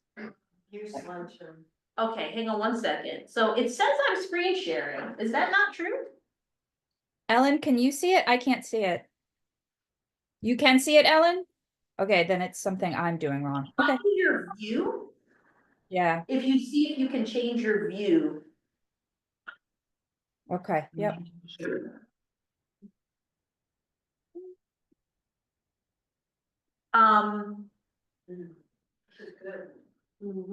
Use slideshow. Okay, hang on one second. So it says I'm screen sharing. Is that not true? Ellen, can you see it? I can't see it. You can see it, Ellen? Okay, then it's something I'm doing wrong. Okay, Copy your view, yeah, if you see if you can change your view. okay, yep. Um,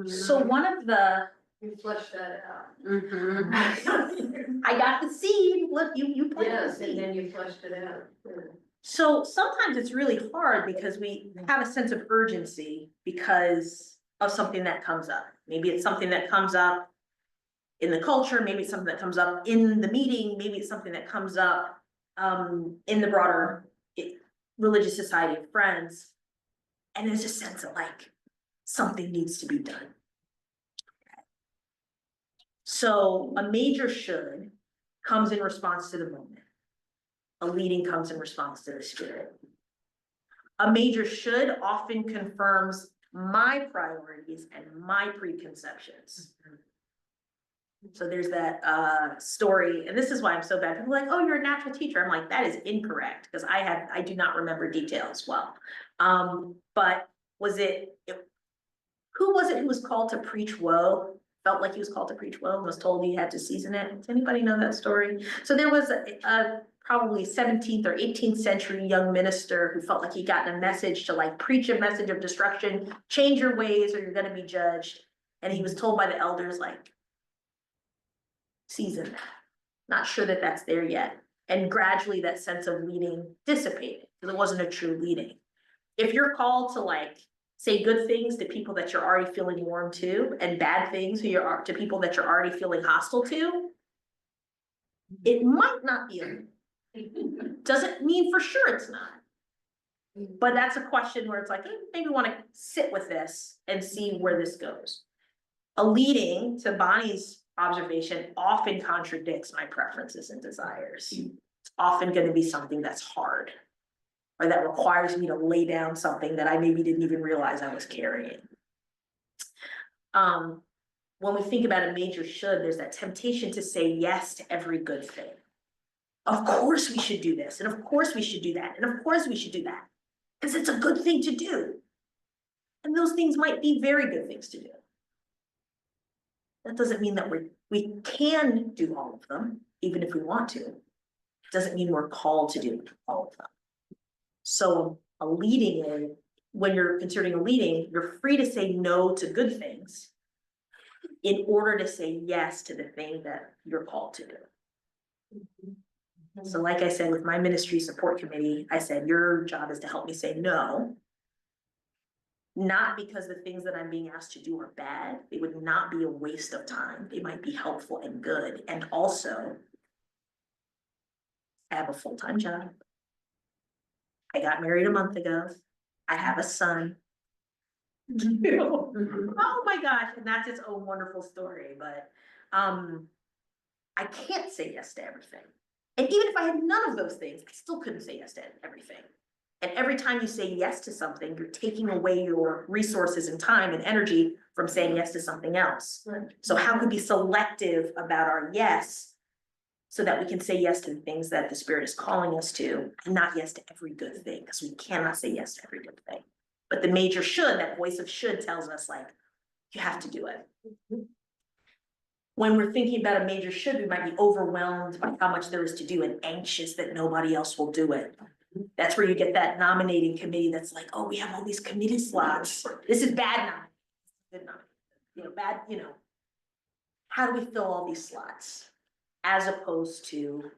so one of the, You flush that out. I got the seed, look, you planted the Yes, and seed. then you flushed it out. So sometimes it's really hard because we have a sense of urgency because of something that comes up. Maybe it's something that comes up in the culture, maybe it's something that comes up in the meeting, maybe it's something that comes up in the broader religious society of friends. And there's a sense of like, something needs to be done. So a major should comes in response to the moment. A leading comes in response to the spirit. A major should often confirms my priorities and my preconceptions. So there's that story, and this is why I'm so bad. People are like, oh, you're a natural teacher. I'm like, that is incorrect, because I do not remember details well. But was who was it who was called to preach woe? Felt like he was called to preach woe and was told he had to season it. Does anybody know that story? So there was a probably 17th or 18th century young minister who felt like he got a message to like preach a message of destruction, change your ways or you're gonna be judged. And he was told by the elders like, season that. Not sure that that's there yet. And gradually that sense of leading dissipated because it wasn't a true leading. If you're called to like say good things to people that you're already feeling warm to and bad things to people that you're already feeling hostile to, it might not be. Doesn't mean for sure it's not. But that's a question where it's like, maybe want to sit with this and see where this goes. A leading, to Bonnie's observation, often contradicts my preferences and desires. It's often going to be something that's hard or that requires me to lay down something that I maybe didn't even realize I was carrying. When we think about a major should, there's that temptation to say yes to every good thing. Of course we should do this, and of course we should do that, and of course we should do that, because it's a good thing to do. And those things might be very good things to do. That doesn't mean that we can do all of them, even if we want to. It doesn't mean we're called to do all of them. So a leading, when you're considering a leading, you're free to say no to good things in order to say yes to the thing that you're called to do. So like I said, with my ministry support committee, I said, your job is to help me say no. Not because the things that I'm being asked to do are bad. They would not be a waste of time. They might be helpful and good. And also, I have a full-time job. I got married a month ago. I have a son. Oh my gosh, and that's its own wonderful story, but I can't say yes to everything. And even if I had none of those things, I still couldn't say yes to everything. And every time you say yes to something, you're taking away your resources and time and energy from saying yes to something else. So how could we be selective about our yes so that we can say yes to the things that the Spirit is calling us to, and not yes to every good thing, because we cannot say yes to every good thing. But the major should, that voice of should tells us like, you have to do it. When we're thinking about a major should, we might be overwhelmed by how much there is to do and anxious that nobody else will do it. That's where you get that nominating committee that's like, oh, we have all these committee slots. This is bad nominating, good nominating, bad, how do we fill all these slots? As opposed to,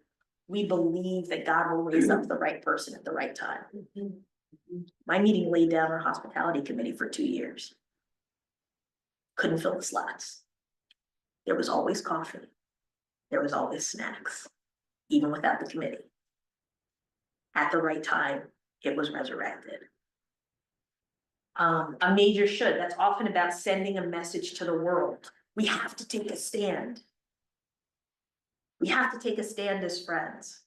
we believe that God will raise up the right person at the right time. My meeting laid down our hospitality committee for 2 years. Couldn't fill the slots. There was always coffee. There was always snacks, even without the committee. At the right time, it was resurrected. A major should, that's often about sending a message to the world. We have to take a stand. We have to take a stand as friends.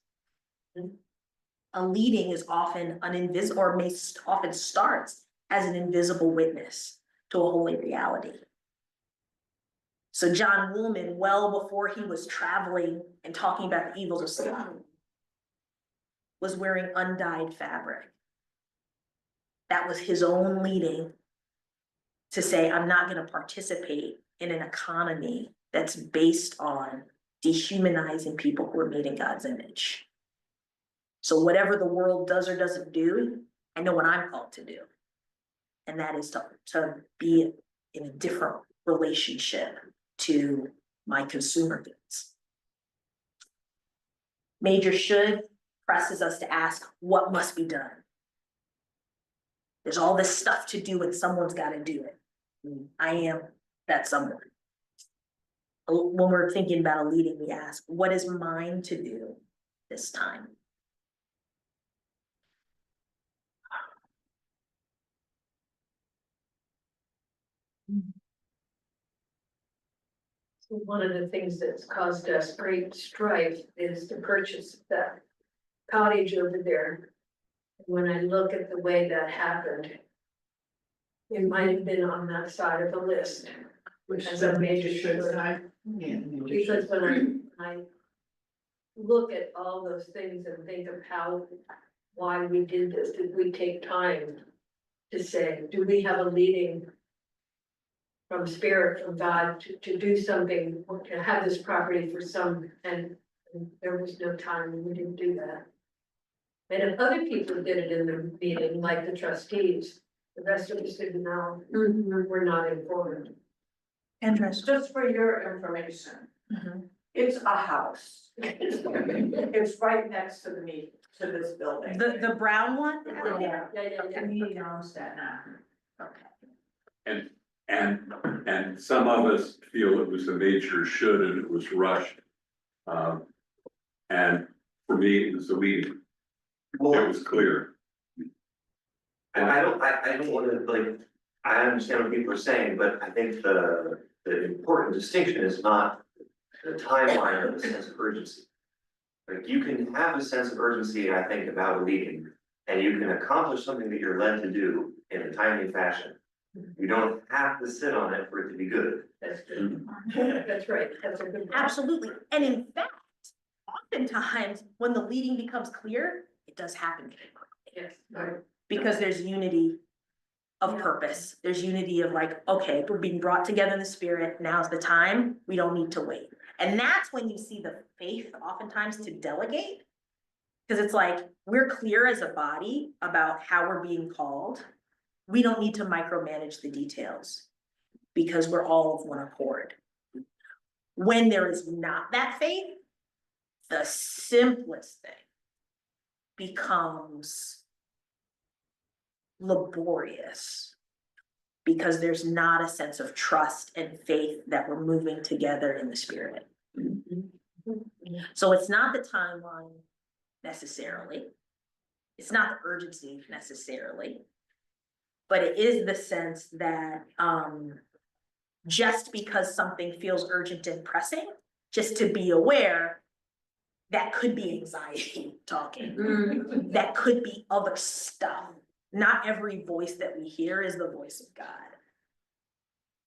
A leading is often an invisible, or often starts as an invisible witness to a holy reality. So John Woolman, well before he was traveling and talking about the evils of Sodom, was wearing undyed fabric. That was his own leading to say, I'm not gonna participate in an economy that's based on dehumanizing people who are made in God's image. So whatever the world does or doesn't do, I know what I'm called to do. And that is to be in a different relationship to my consumer goods. Major should presses us to ask what must be done. There's all this stuff to do and someone's got to do it. I am that someone. When we're thinking about a leading, we ask, what is mine to do this time? So one of the things that's caused us great strife is the purchase of that cottage over there. When I look at the way that happened, it might have been on that side of the list. Which As a major should should. side. Because when I look at all those things and think of why we did this, did we take time to say, do we have a leading from spirit, from God to do something, to have this property for some, and there was no time, and we didn't do that. And if other people did it in the meeting, like the trustees, the rest of us didn't know, we're not informed. Interest. Just for your information, it's a house. It's right next to this building. The brown one? Yeah. Community owns that now. Okay. And some of us feel it was a major should and it was rushed. And for me, it was a leading. It was clear. And I don't wanna, like, I understand what people are saying, but I think the important distinction is not the timeline of a sense of urgency. Like, you can have a sense of urgency, I think, about a leading, and you can accomplish something that you're led to do in a timely fashion. You don't have to sit on it for it to be good. That's good. That's right, that's a good. Absolutely. And in fact, oftentimes when the leading becomes clear, it does happen very quickly. Yes, right. Because there's unity of purpose. There's unity of like, okay, we're being brought together in the spirit. Now's the time. We don't need to wait. And that's when you see the faith oftentimes to delegate. Because it's like, we're clear as a body about how we're being called. We don't need to micromanage the details because we're all of one accord. When there is not that faith, the simplest thing becomes laborious because there's not a sense of trust and faith that we're moving together in the spirit. So it's not the timeline necessarily. It's not the urgency necessarily. But it is the sense that just because something feels urgent and pressing, just to be aware that could be anxiety talking. That could be other stuff. Not every voice that we hear is the voice of God.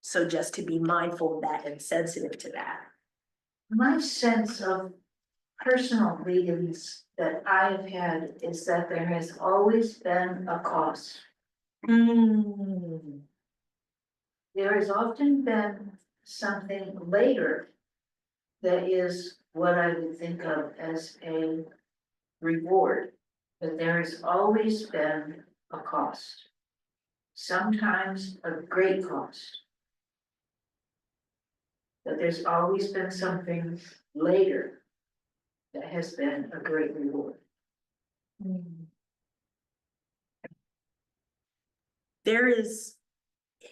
So just to be mindful of that and sensitive to that. My sense of personal leadings that I've had is that there has always been a cost. There has often been something later that is what I would think of as a reward, but there has always been a cost. Sometimes a great cost. But there's always been something later that has been a great reward. There is,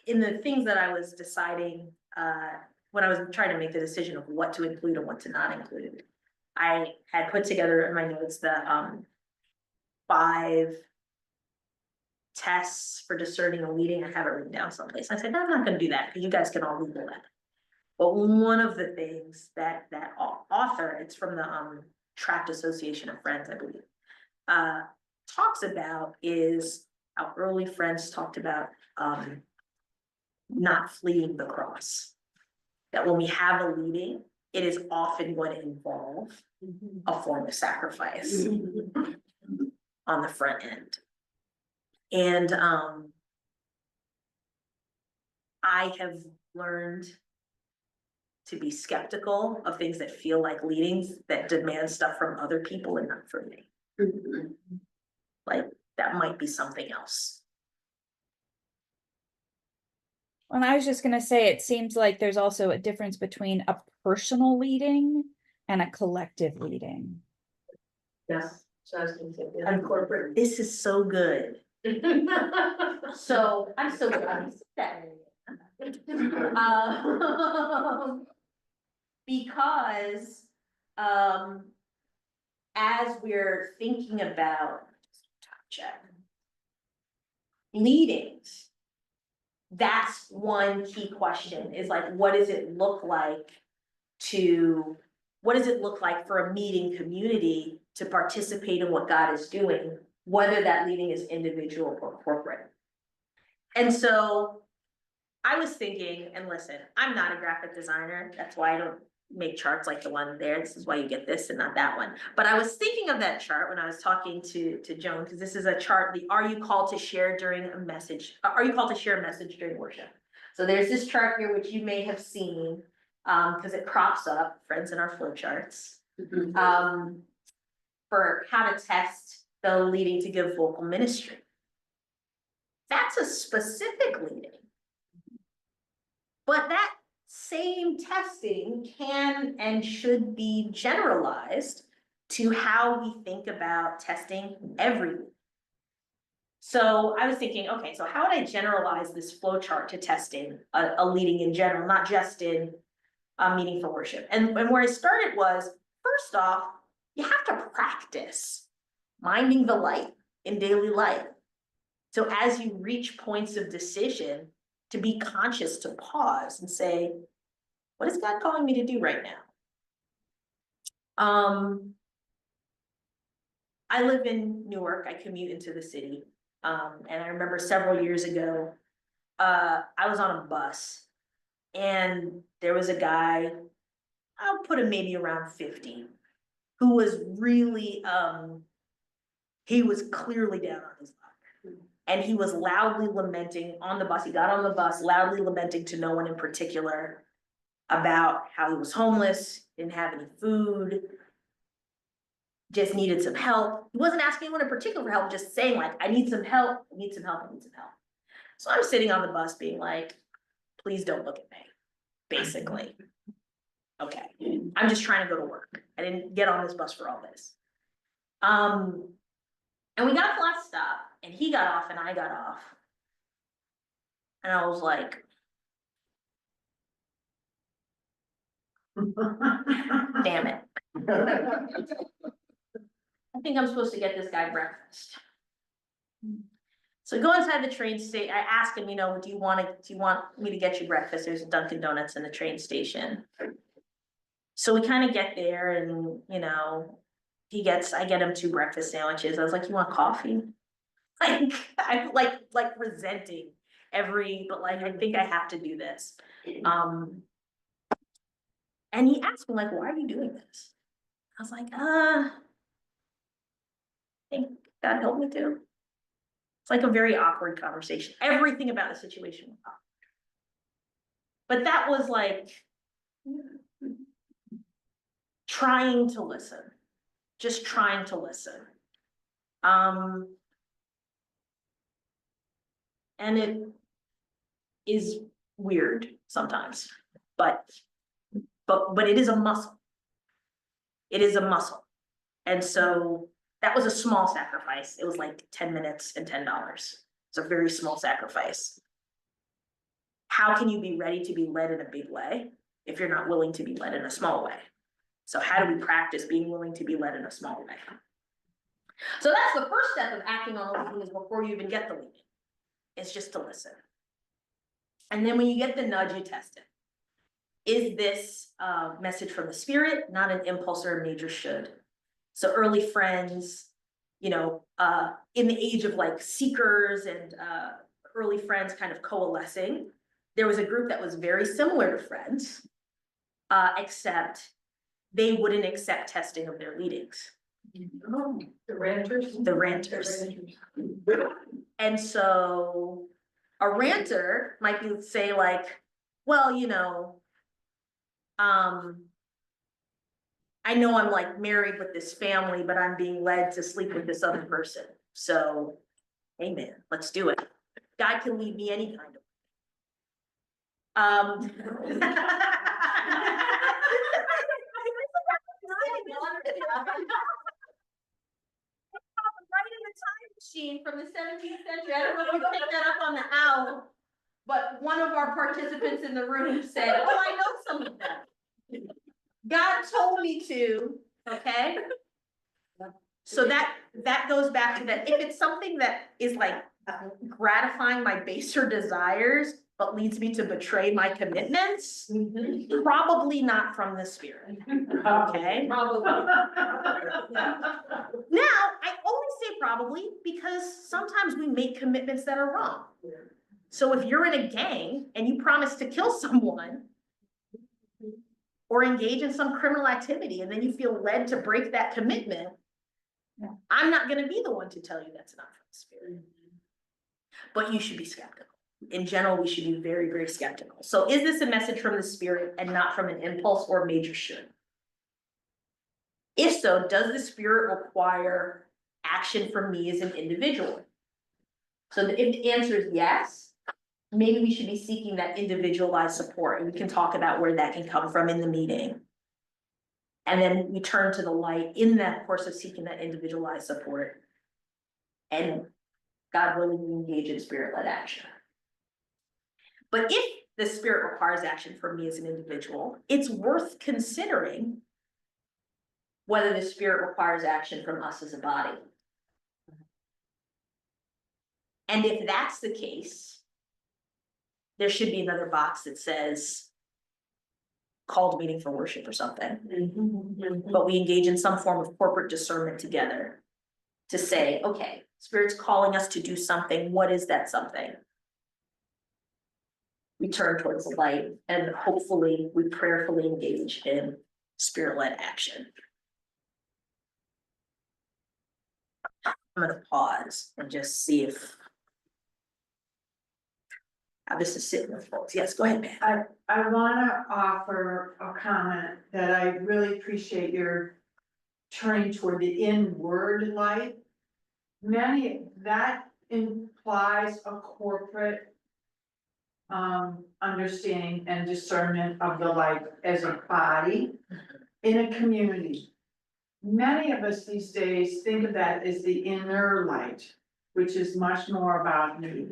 in the things that I was deciding, when I was trying to make the decision of what to include and what to not include, I had put together in my notes the 5 tests for discerning a leading. I have it written down someplace. I said, no, I'm not gonna do that because you guys can all Google that. But one of the things that author, it's from the Tract Association of Friends, I believe, talks about is how early Friends talked about not fleeing the cross. That when we have a leading, it is often going to involve a form of sacrifice. on the front end. And I have learned to be skeptical of things that feel like leadings that demand stuff from other people and not from me. Like, that might be something else. And I was just gonna say, it seems like there's also a difference between a personal leading and a collective leading. Yes, so I was gonna say, yeah. And corporate, this is so good. So, I'm so glad you said that. Because, as we're thinking about, check, leadings, that's one key question, is like, what does it look like for a meeting community to participate in what God is doing, whether that leading is individual or corporate? And so I was thinking, and listen, I'm not a graphic designer, that's why I don't make charts like the one there. This is why you get this and not that one. But I was thinking of that chart when I was talking to Joan, because this is a chart, the are you called to share during a message? Are you called to share a message during worship? So there's this chart here, which you may have seen, because it crops up, friends, in our flow charts, for how to test the leading to give vocal ministry. That's a specific leading. But that same testing can and should be generalized to how we think about testing everything. So I was thinking, okay, so how would I generalize this flow chart to testing a leading in general, not just in a meeting for worship? And where I started was, first off, you have to practice minding the light in daily life. So as you reach points of decision, to be conscious, to pause and say, what is God calling me to do right now? I live in Newark, I commute into the city. And I remember several years ago, I was on a bus and there was a guy, I'll put him maybe around 50, who was really, he was clearly down on his luck. And he was loudly lamenting on the bus. He got on the bus, loudly lamenting to no one in particular about how he was homeless, didn't have any food, just needed some help. He wasn't asking anyone in particular for help, just saying like, I need some help, I need some help, I need some help. So I'm sitting on the bus being like, please don't look at me, basically. Okay, I'm just trying to go to work. I didn't get on this bus for all this. And we got to the last stop, and he got off and I got off. And I was like, damn it. I think I'm supposed to get this guy breakfast. So I go inside the train station. I ask him, do you want me to get you breakfast? There's a Dunkin' Donuts in the train station. So we kind of get there and, I get him 2 breakfast sandwiches. I was like, you want coffee? Like, I'm like resenting but like, I think I have to do this. And he asked me like, why are you doing this? I was like, I think God helped me to. It's like a very awkward conversation. Everything about the situation was awkward. But that was like trying to listen, just trying to listen. And it is weird sometimes, but it is a muscle. It is a muscle. And so that was a small sacrifice. It was like 10 minutes and $10. It's a very small sacrifice. How can you be ready to be led in a big way if you're not willing to be led in a small way? So how do we practice being willing to be led in a small way? So that's the first step of acting on a leading, is before you even get the leading. It's just to listen. And then when you get the nudge, you test it. Is this a message from the Spirit, not an impulse or a major should? So early friends, in the age of like seekers and early friends kind of coalescing, there was a group that was very similar to friends, except they wouldn't accept testing of their leadings. The ranters. The ranters. And so a ranter might be say like, well, you know, I know I'm like married with this family, but I'm being led to sleep with this other person. So, hey man, let's do it. God can lead me any kind of. Right in the time machine from the 17th century. I don't know if you picked that up on the owl, but one of our participants in the room said, "Oh, I know some of them." God told me to, okay? So that goes back to that. If it's something that is like gratifying my baser desires, but leads me to betray my commitments, probably not from the Spirit. Okay? Probably. Now, I only say probably because sometimes we make commitments that are wrong. So if you're in a gang and you promise to kill someone or engage in some criminal activity and then you feel led to break that commitment, I'm not gonna be the one to tell you that's not from the Spirit. But you should be skeptical. In general, we should be very, very skeptical. So is this a message from the Spirit and not from an impulse or major should? If so, does the Spirit require action from me as an individual? So if the answer is yes, maybe we should be seeking that individualized support, and we can talk about where that can come from in the meeting. And then we turn to the light in that course of seeking that individualized support. And God willing, we engage in Spirit-led action. But if the Spirit requires action from me as an individual, it's worth considering whether the Spirit requires action from us as a body. And if that's the case, there should be another box that says called meeting for worship or something. But we engage in some form of corporate discernment together to say, okay, Spirit's calling us to do something. What is that something? We turn towards the light and hopefully we prayerfully engage in Spirit-led action. I'm gonna pause and just see if how this is sitting with folks. Yes, go ahead, man. I wanna offer a comment that I really appreciate your turning toward the inward light. That implies a corporate understanding and discernment of the light as a body in a community. Many of us these days think of that as the inner light, which is much more about me.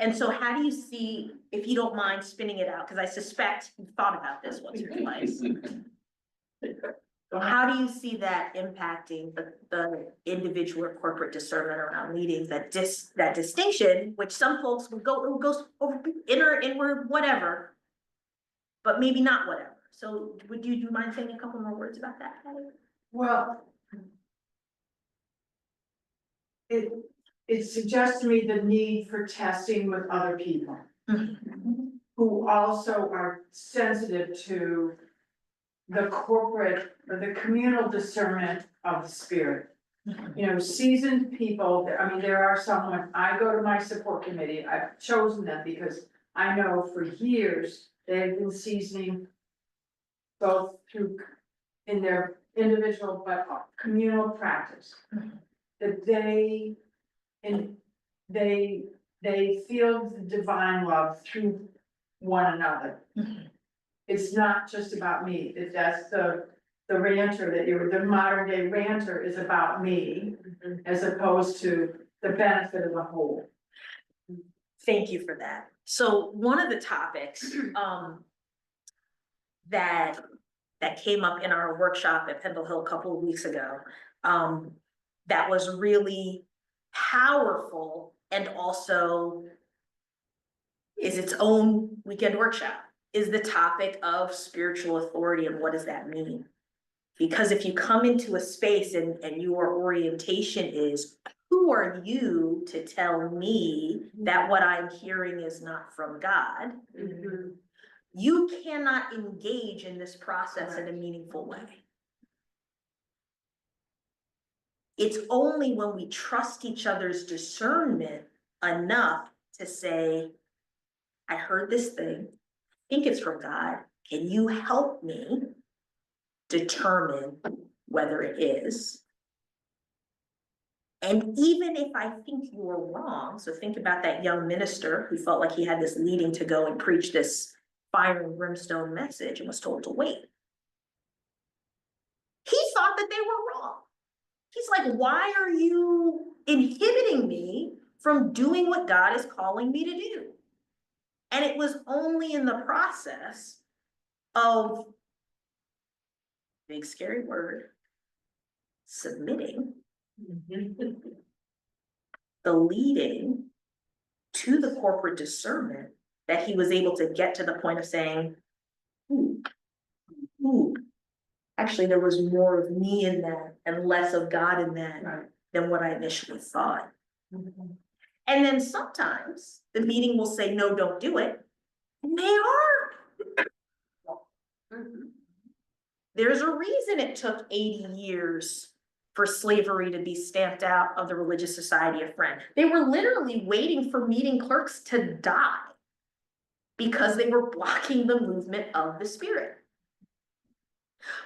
And so how do you see, if you don't mind spinning it out, because I suspect you've thought about this once or twice. How do you see that impacting the individual or corporate discernment around meetings, that distinction, which some folks would go, it goes over inner, inward, whatever, but maybe not whatever. So would you mind saying a couple more words about that, Patty? Well, it suggests to me the need for testing with other people who also are sensitive to the corporate or the communal discernment of the Spirit. You know, seasoned people, I mean, there are some, when I go to my support committee, I've chosen them because I know for years they've been seasoning both through in their individual but communal practice. That they feel the divine love through one another. It's not just about me, that's the ranter the modern day ranter is about me as opposed to the benefit of the whole. Thank you for that. So one of the topics that came up in our workshop at Pendle Hill a couple of weeks ago, that was really powerful and also is its own weekend workshop, is the topic of spiritual authority and what does that mean? Because if you come into a space and your orientation is, who are you to tell me that what I'm hearing is not from God? You cannot engage in this process in a meaningful way. It's only when we trust each other's discernment enough to say, I heard this thing, I think it's from God. Can you help me determine whether it is? And even if I think you're wrong, so think about that young minister who felt like he had this leading to go and preach this fire and brimstone message and was told to wait. He thought that they were wrong. He's like, why are you inhibiting me from doing what God is calling me to do? And it was only in the process of, big scary word, submitting, the leading to the corporate discernment, that he was able to get to the point of saying, ooh, actually there was more of me in that and less of God in that than what I initially thought. And then sometimes the meeting will say, no, don't do it. And they are. There's a reason it took 80 years for slavery to be stamped out of the Religious Society of Friends. They were literally waiting for meeting clerks to die because they were blocking the movement of the Spirit.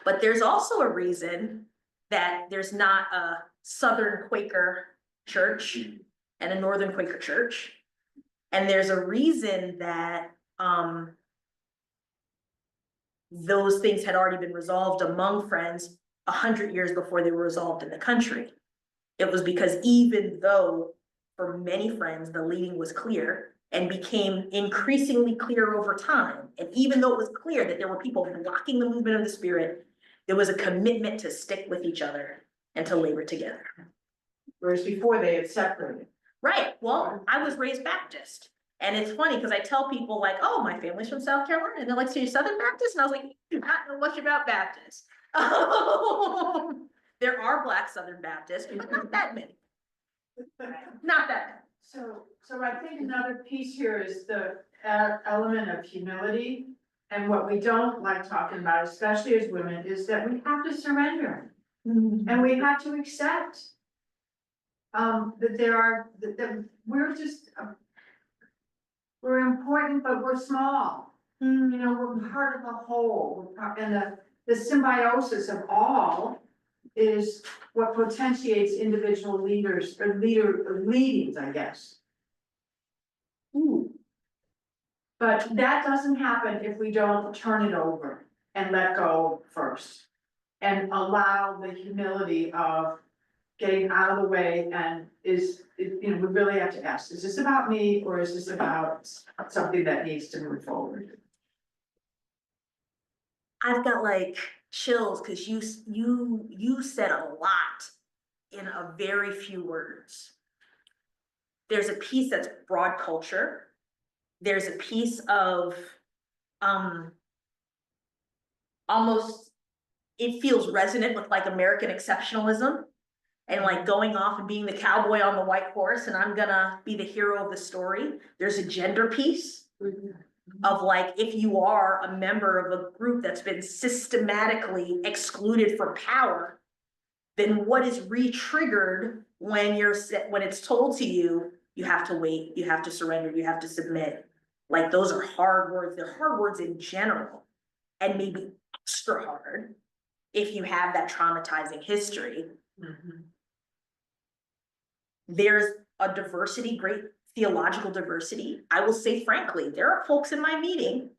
But there's also a reason that there's not a Southern Quaker church and a Northern Quaker church. And there's a reason that those things had already been resolved among Friends 100 years before they were resolved in the country. It was because even though for many Friends, the leading was clear and became increasingly clear over time, and even though it was clear that there were people blocking the movement of the Spirit, there was a commitment to stick with each other and to labor together. Whereas before they had separated. Right, well, I was raised Baptist. And it's funny because I tell people like, oh, my family's from South Carolina. And they're like, so you're Southern Baptist? And I was like, you do not know much about Baptist. There are Black Southern Baptists, but not that many. Not that many. So I think another piece here is the element of humility. And what we don't like talking about, especially as women, is that we have to surrender. And we have to accept that there are, that we're just, we're important, but we're small. You know, we're part of the whole, and the symbiosis of all is what potentiates individual leaders or leadings, I guess. But that doesn't happen if we don't turn it over and let go first. And allow the humility of getting out of the way and you know, we really have to ask, is this about me or is this about something that needs to move forward? I've got like chills because you said a lot in a very few words. There's a piece that's broad culture. There's a piece of almost, it feels resonant with like American exceptionalism and like going off and being the cowboy on the white horse and I'm gonna be the hero of the story. There's a gender piece of like, if you are a member of a group that's been systematically excluded from power, then what is re-triggered when when it's told to you, you have to wait, you have to surrender, you have to submit. Like those are hard words. They're hard words in general, and maybe extra hard if you have that traumatizing history. There's a diversity, great theological diversity. I will say frankly, there are folks in my meeting,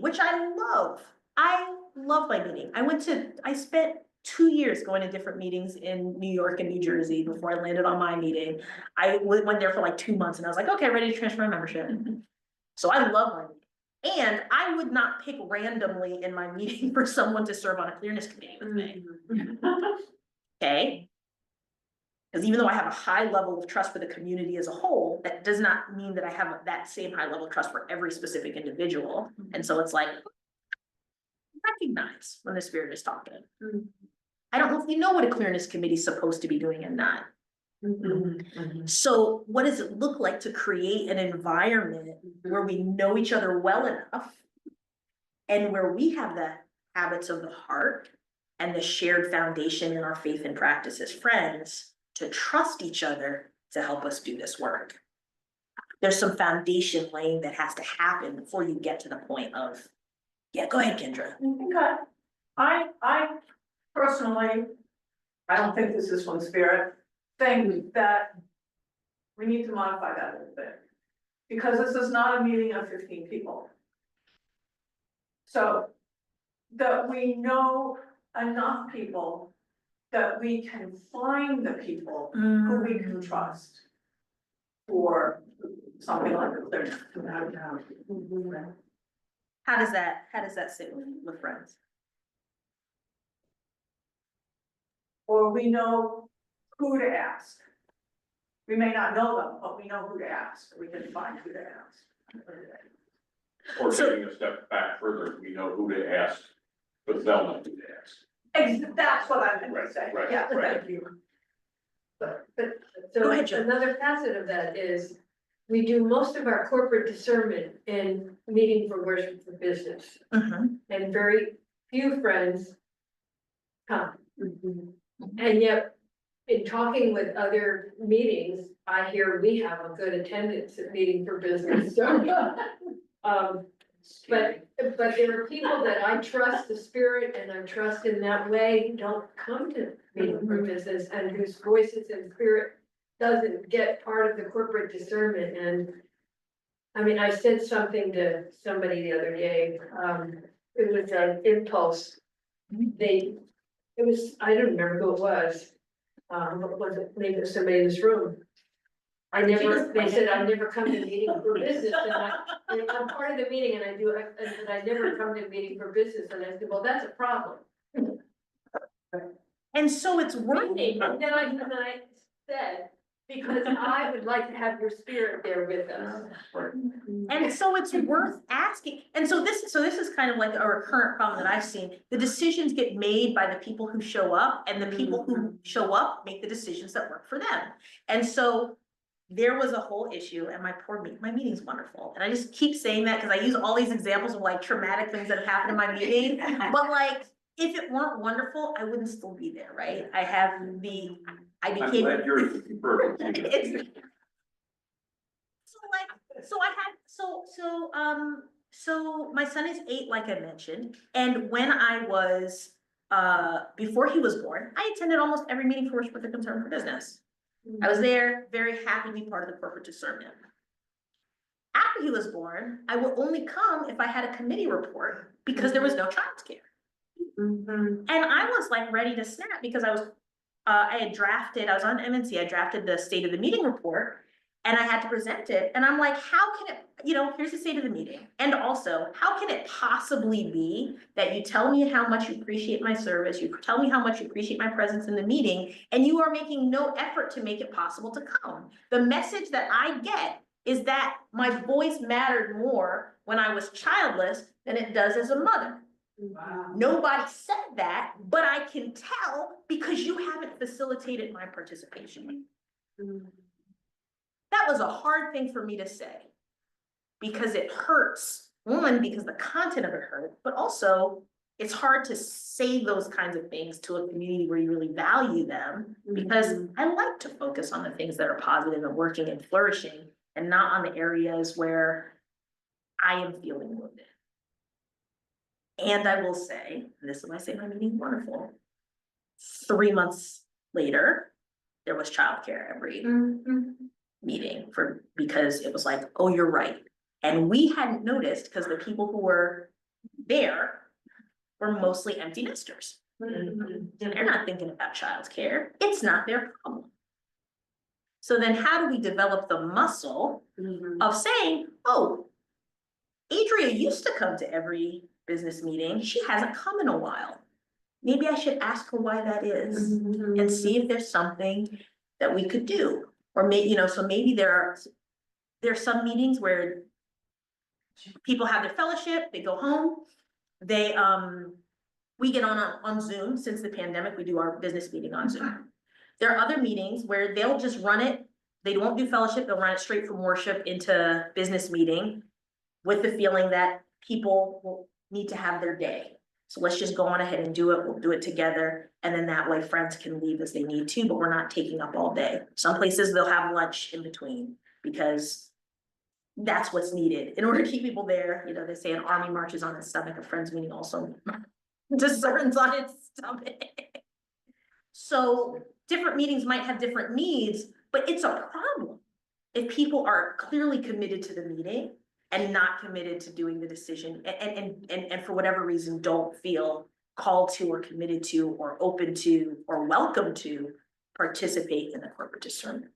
which I love. I love my meeting. I spent 2 years going to different meetings in New York and New Jersey before I landed on my meeting. I went there for like 2 months and I was like, okay, ready to transfer my membership. So I love my meeting. And I would not pick randomly in my meeting for someone to serve on a clearness committee with me. Okay? Because even though I have a high level of trust for the community as a whole, that does not mean that I have that same high level of trust for every specific individual. And so it's like, recognize when the Spirit is talking. I don't know if you know what a clearness committee is supposed to be doing and not. So what does it look like to create an environment where we know each other well enough and where we have the habits of the heart and the shared foundation in our faith and practice as friends to trust each other to help us do this work. There's some foundation laying that has to happen before you get to the point of, yeah, go ahead, Kendra. Okay, I personally, I don't think this is one spirit, think that we need to modify that a little bit. Because this is not a meeting of 15 people. So that we know enough people that we can find the people who we can trust for something like a clear. How does that sit with friends? Or we know who to ask. We may not know them, but we know who to ask, we can find who to ask. Or taking a step back further, we know who to ask, but they'll know who to ask. That's what I meant to say, Right, yeah, right. thank you. But, Go so ahead, Jo. another facet of that is, we do most of our corporate discernment in meeting for worship for business, and very few friends come. And yet, in talking with other meetings, I hear we have a good attendance at meeting for business, so. But there are people that I trust the spirit and I trust in that way, don't come to meeting for business, and whose voices and spirit doesn't get part of the corporate discernment. And I mean, I said something to somebody the other day, it was an impulse. It was, I don't remember who it was. What was it? Maybe it was somebody in this room. They said, I never come to meeting for business, and I'm part of the meeting and I never come to meeting for business, and I said, well, that's a problem. And so it's working. And then I said, because I would like to have your spirit there with us. And so it's worth asking. And so this is kind of like a recurrent problem that I've seen. The decisions get made by the people who show up, and the people who show up make the decisions that work for them. And so there was a whole issue, and my meeting's wonderful. And I just keep saying that because I use all these examples of like traumatic things that have happened in my meeting. But like, if it weren't wonderful, I wouldn't still be there, right? I'm glad yours is perfect. So my son is 8, like I mentioned, and when I was, before he was born, I attended almost every meeting for Worship with a Concern for Business. I was there, very happy to be part of the corporate discernment. After he was born, I will only come if I had a committee report because there was no childcare. And I was like ready to snap because I was on MNC, I drafted the state of the meeting report, and I had to present it. And I'm like, how can it, here's the state of the meeting. And also, how can it possibly be that you tell me how much you appreciate my service, you tell me how much you appreciate my presence in the meeting, and you are making no effort to make it possible to come? The message that I get is that my voice mattered more when I was childless than it does as a mother. Wow. Nobody said that, but I can tell because you haven't facilitated my participation. That was a hard thing for me to say because it hurts. One, because the content of it hurt, but also it's hard to say those kinds of things to a community where you really value them, because I like to focus on the things that are positive and working and flourishing, and not on the areas where I am feeling wounded. And I will say, and this is when I say my meeting's wonderful, 3 months later, there was childcare every meeting because it was like, oh, you're right. And we hadn't noticed because the people who were there were mostly empty nesters. They're not thinking about childcare. It's not their problem. So then how do we develop the muscle of saying, oh, Adria used to come to every business meeting. She hasn't come in a while. Maybe I should ask her why that is and see if there's something that we could do. Or maybe, so maybe there are some meetings where people have their fellowship, they go home, we get on Zoom. Since the pandemic, we do our business meeting on Zoom. There are other meetings where they'll just run it. They won't do fellowship. They'll run it straight from worship into business meeting with the feeling that people will need to have their day. So let's just go on ahead and do it. We'll do it together. And then that way friends can leave as they need to, but we're not taking up all day. Some places they'll have lunch in between because that's what's needed in order to keep people there. You know, they say an army marches on its stomach, a friends meeting also discerns on its stomach. So different meetings might have different needs, but it's a problem if people are clearly committed to the meeting and not committed to doing the decision and for whatever reason don't feel called to or committed to or open to or welcome to participate in the corporate discernment.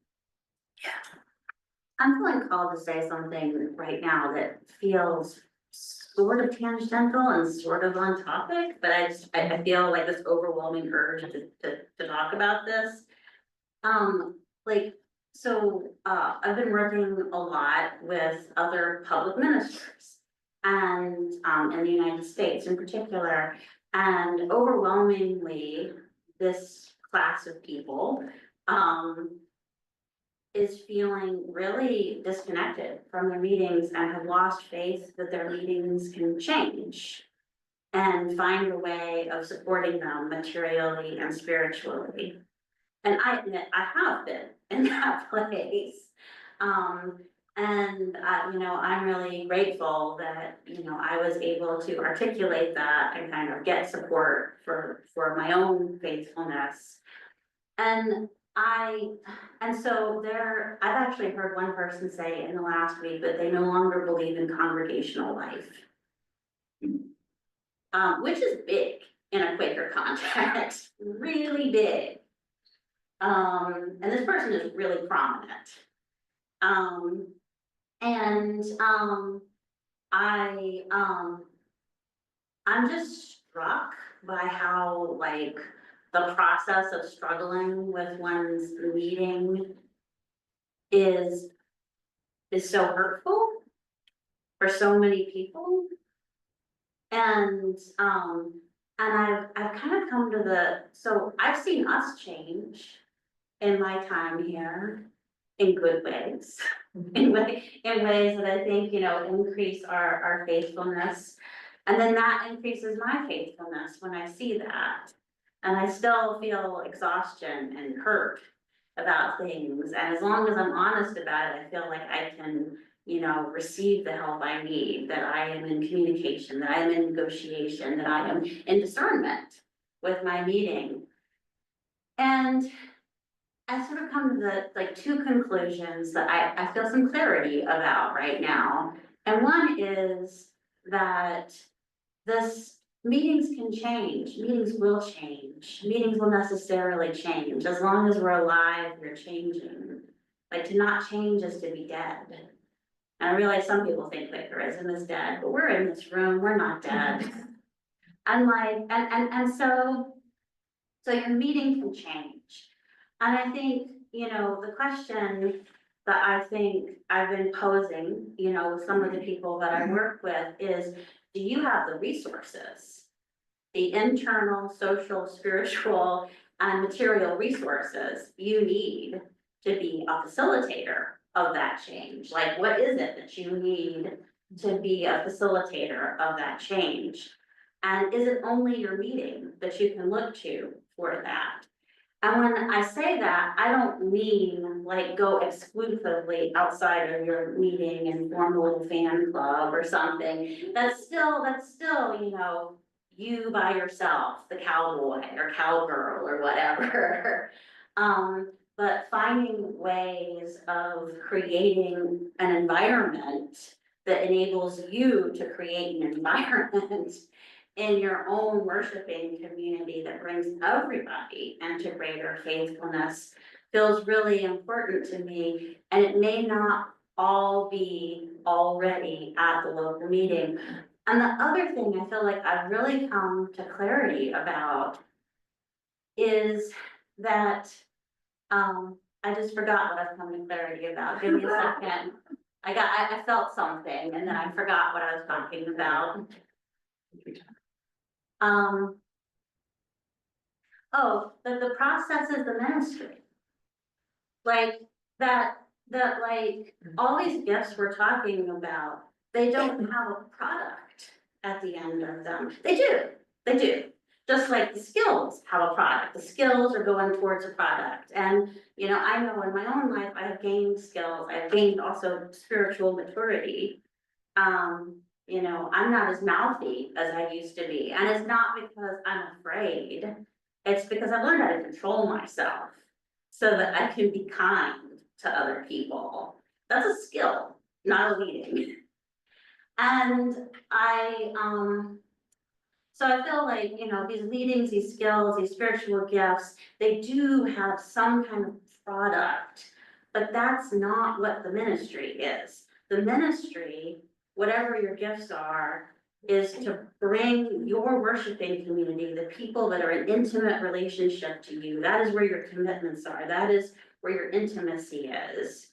I'm feeling called to say something right now that feels sort of tangential and sort of on topic, but I feel like this overwhelming urge to talk about this. I've been working a lot with other public ministers and in the United States in particular, and overwhelmingly, this class of people is feeling really disconnected from their meetings and have lost faith that their meetings can change and find a way of supporting them materially and spiritually. And I admit I have been in that place. I'm really grateful that, I was able to articulate that and kind of get support for my own faithfulness. I've actually heard one person say in the last week that they no longer believe in congregational life. Which is big in a Quaker context, really big. And this person is really prominent. I'm just struck by how, like, the process of struggling with one's meeting is so hurtful for so many people. And I've kind of come to so I've seen us change in my time here in good ways, in ways that I think, increase our faithfulness. And then that increases my faithfulness when I see that. And I still feel exhaustion and hurt about things. And as long as I'm honest about it, I feel like I can, receive the help I need, that I am in communication, that I am in negotiation, that I am in discernment with my meeting. And I sort of come to two conclusions that I feel some clarity about right now. And one is that meetings can change, meetings will change, meetings will necessarily change. As long as we're alive, we're changing. Like, to not change is to be dead. And I realize some people think Quakerism is dead, but we're in this room, we're not dead. So your meeting can change. And I think, the question that I think I've been posing, with some of the people that I work with is, do you have the resources, the internal, social, spiritual, and material resources you need to be a facilitator of that change? Like, what is it that you need to be a facilitator of that change? And is it only your meeting that you can look to for that? And when I say that, I don't mean like go exclusively outside of your meeting and form a little fan club or something. That's still, you by yourself, the cowboy or cowgirl or whatever. But finding ways of creating an environment that enables you to create an environment in your own worshiping community that brings everybody into greater faithfulness feels really important to me. And it may not all be already at the local meeting. And the other thing I feel like I've really come to clarity about is that, I just forgot what I've come to clarity about. Give me a second. I felt something and then I forgot what I was talking about. That the process is the ministry. Like that all these gifts we're talking about, they don't have a product at the end of them. They do. They do. Just like the skills have a product, the skills are going towards a product. And, you know, I know in my own life, I have gained skills, I've gained also spiritual maturity. You know, I'm not as mouthy as I used to be, and it's not because I'm afraid. It's because I've learned how to control myself so that I can be kind to other people. That's a skill, not a leading. And so I feel like, you know, these leadings, these skills, these spiritual gifts, they do have some kind of product, but that's not what the ministry is. The ministry, whatever your gifts are, is to bring your worshiping community, the people that are in intimate relationship to you. That is where your commitments are. That is where your intimacy is.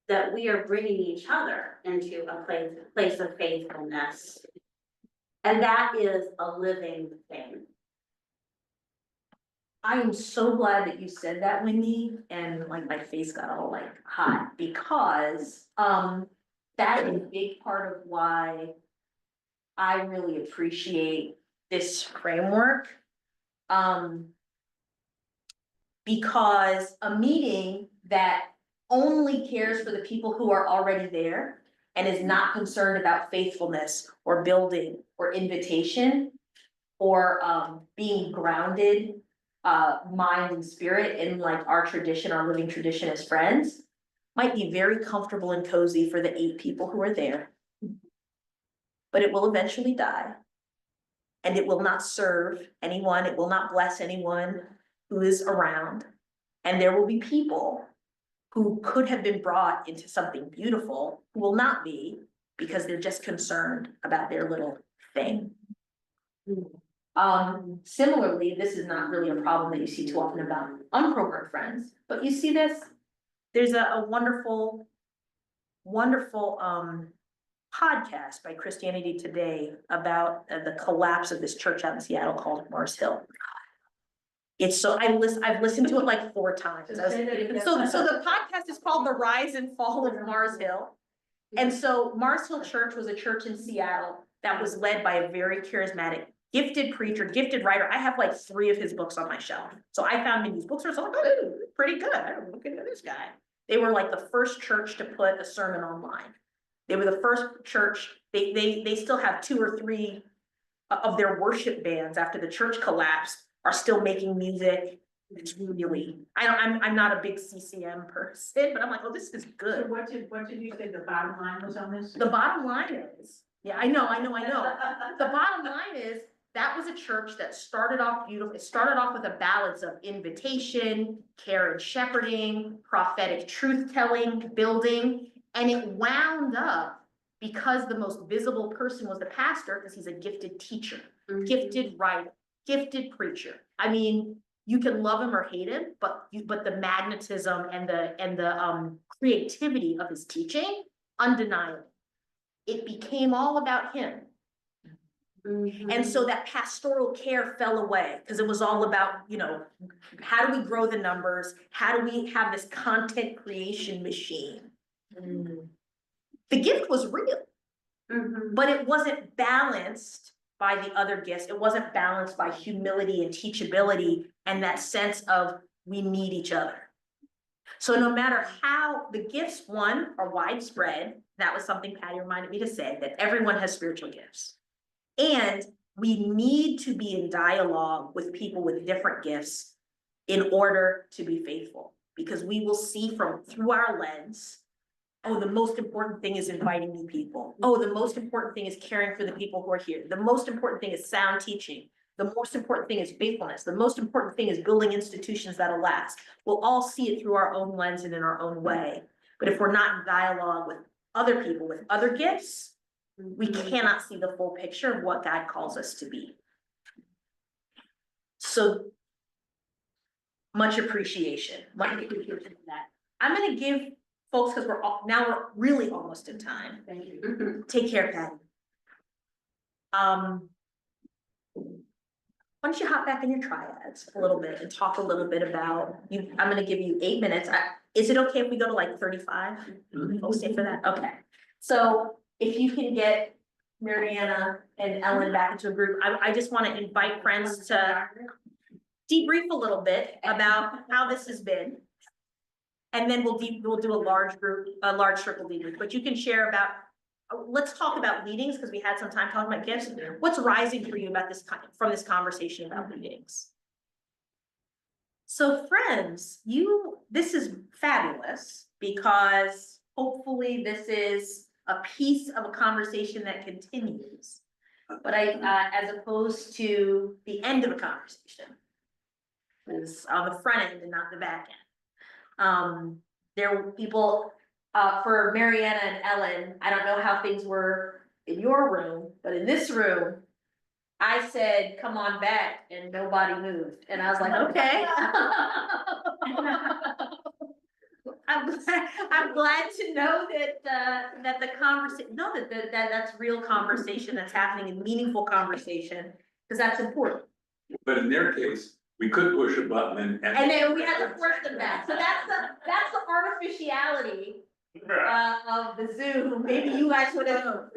That we are bringing each other into a place of faithfulness. And that is a living thing. I am so glad that you said that, Wendy, and like my face got all like hot, because that is a big part of why I really appreciate this framework. Because a meeting that only cares for the people who are already there and is not concerned about faithfulness or building or invitation or being grounded mind and spirit in like our tradition, our living tradition as friends, might be very comfortable and cozy for the 8 people who are there. But it will eventually die. And it will not serve anyone, it will not bless anyone who is around. And there will be people who could have been brought into something beautiful, who will not be, because they're just concerned about their little thing. Similarly, this is not really a problem that you see too often about unprogrammed friends, but you see this, there's a wonderful podcast by Christianity Today about the collapse of this church out in Seattle called Mars Hill. It's so, I've listened to it like 4 times. So the podcast is called The Rise and Fall of Mars Hill. And so Mars Hill Church was a church in Seattle that was led by a very charismatic, gifted preacher, gifted writer. I have like 3 of his books on my shelf. So I found him in these bookstores, I'm like, oh, pretty good. I don't look into this guy. They were like the first church to put a sermon online. They were the first church, they still have 2 or 3 of their worship bands after the church collapsed are still making music. It's really, I'm not a big CCM person, but I'm like, oh, this is So good. what did you say the bottom line was on this? The bottom line is, yeah, I know. The bottom line is, that was a church that started off beautiful. It started off with a balance of invitation, care and shepherding, prophetic truth-telling, building, and it wound up, because the most visible person was the pastor, because he's a gifted teacher, gifted writer, gifted preacher. I mean, you can love him or hate him, but the magnetism and the creativity of his teaching, undeniable. It became all about him. And so that pastoral care fell away, because it was all about, you know, how do we grow the numbers? How do we have this content creation machine? The gift was real, but it wasn't balanced by the other gifts. It wasn't balanced by humility and teachability and that sense of we need each other. So no matter how the gifts, one, are widespread, that was something Patty reminded me to say, that everyone has spiritual gifts. And we need to be in dialogue with people with different gifts in order to be faithful, because we will see through our lens, oh, the most important thing is inviting new people. Oh, the most important thing is caring for the people who are here. The most important thing is sound teaching. The most important thing is faithfulness. The most important thing is building institutions that'll last. We'll all see it through our own lens and in our own way. But if we're not in dialogue with other people with other gifts, we cannot see the full picture of what God calls us to be. So much appreciation for that. I'm gonna give folks, because we're really almost in time. Thank you. Take care, Patty. Why don't you hop back in your triads a little bit and talk a little bit about you? I'm gonna give you 8 minutes. Is it okay if we go to like 35? We'll stay for that. Okay. So if you can get Mariana and Ellen back into a group. I just want to invite friends to debrief a little bit about how this has been. And then we'll do a large triple debrief, but you can share about, let's talk about meetings, because we had some time talking about gifts. What's rising for you about from this conversation about meetings? So friends, this is fabulous, because hopefully this is a piece of a conversation that continues. But as opposed to the end of a conversation, is on the front end and not the back end. There were people, for Mariana and Ellen, I don't know how things were in your room, but in this room, I said, come on back, and nobody moved, and I was like, okay. I'm glad to know that the conversation, that's real conversation that's happening, and meaningful conversation, because that's important. But in their case, we could push a button And then we had to force them back, so that's the artificiality of the Zoom. Maybe you guys would have.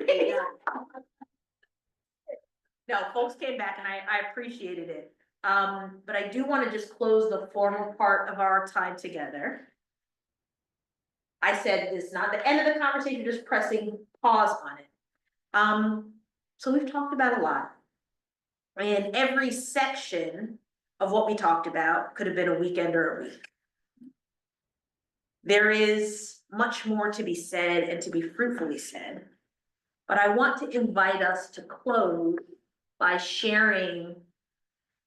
No, folks came back and I appreciated it. But I do want to just close the formal part of our time together. I said it's not the end of the conversation, just pressing pause on it. So we've talked about a lot. And every section of what we talked about could have been a weekend or a week. There is much more to be said and to be fruitfully said. But I want to invite us to close by sharing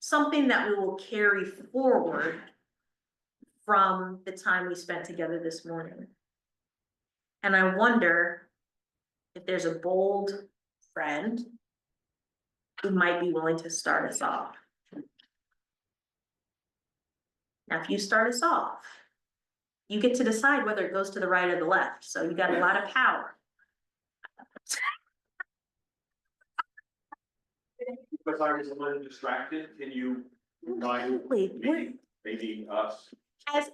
something that we will carry forward from the time we spent together this morning. And I wonder if there's a bold friend who might be willing to start us off. Now, if you start us off, you get to decide whether it goes to the right or the left. So you got a lot of power. Because I was a little distracted, can you remind me, maybe us,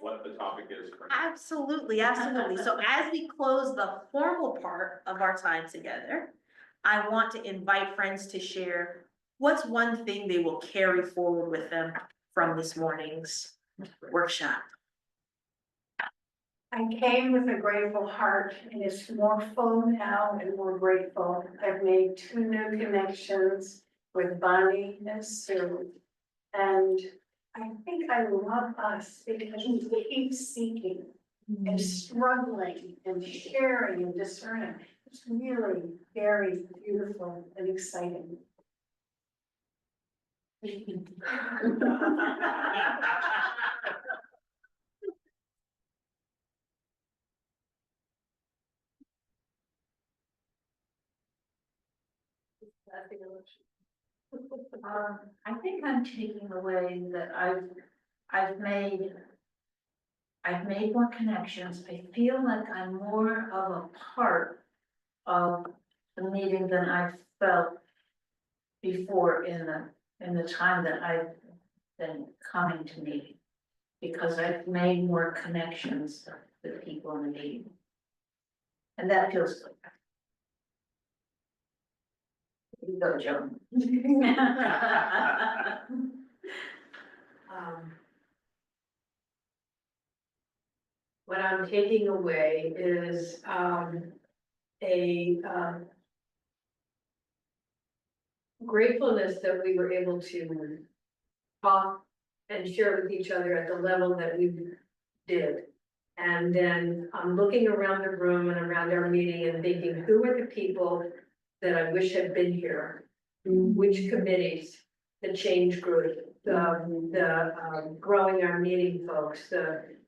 what the topic is? Absolutely. So as we close the formal part of our time together, I want to invite friends to share what's one thing they will carry forward with them from this morning's workshop. I came with a grateful heart, and it's more full now and more grateful. I've made 2 new connections with Bonnie and Sue. And I think I love us because we keep seeking and struggling and sharing and discerning. It's really very beautiful and exciting. I think I'm taking away that I've made more connections. I feel like I'm more of a part of the meeting than I've felt before in the time that I've been coming to meeting. Because I've made more connections with people in the meeting. And that feels good. You go, Joan. What I'm taking away is gratefulness that we were able to talk and share with each other at the level that we did. And then I'm looking around the room and around our meeting and thinking, who are the people that I wish had been here? Which committees, the change group, the growing our meeting folks,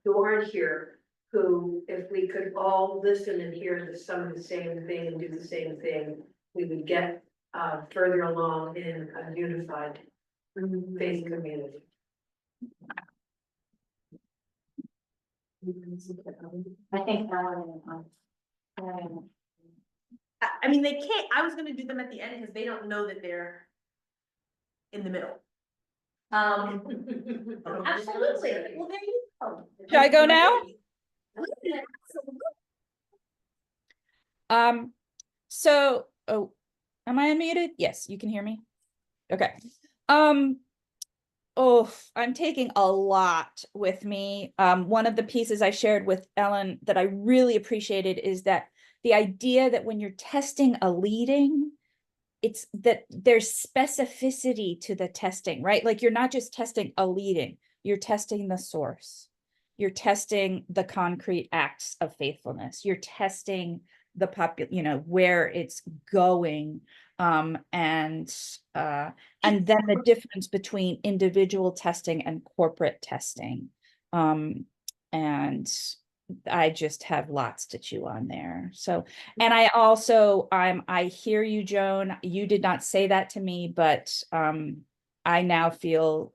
who aren't here, who, if we could all listen and hear some of the same thing and do the same thing, we would get further along in a unified faith community. I think I mean, they can't, I was gonna do them at the end because they don't know that they're in the middle. Absolutely. Well, there you go. Should I go now? So Am I unmuted? Yes, you can hear me. Okay. Oh, I'm taking a lot with me. One of the pieces I shared with Ellen that I really appreciated is that the idea that when you're testing a leading, it's that there's specificity to the testing, right? Like you're not just testing a leading, you're testing the source. You're testing the concrete acts of faithfulness. You're testing the where it's going. And then the difference between individual testing and corporate testing. And I just have lots to chew on there. So, and I also, I hear you, Joan, you did not say that to me, but I now feel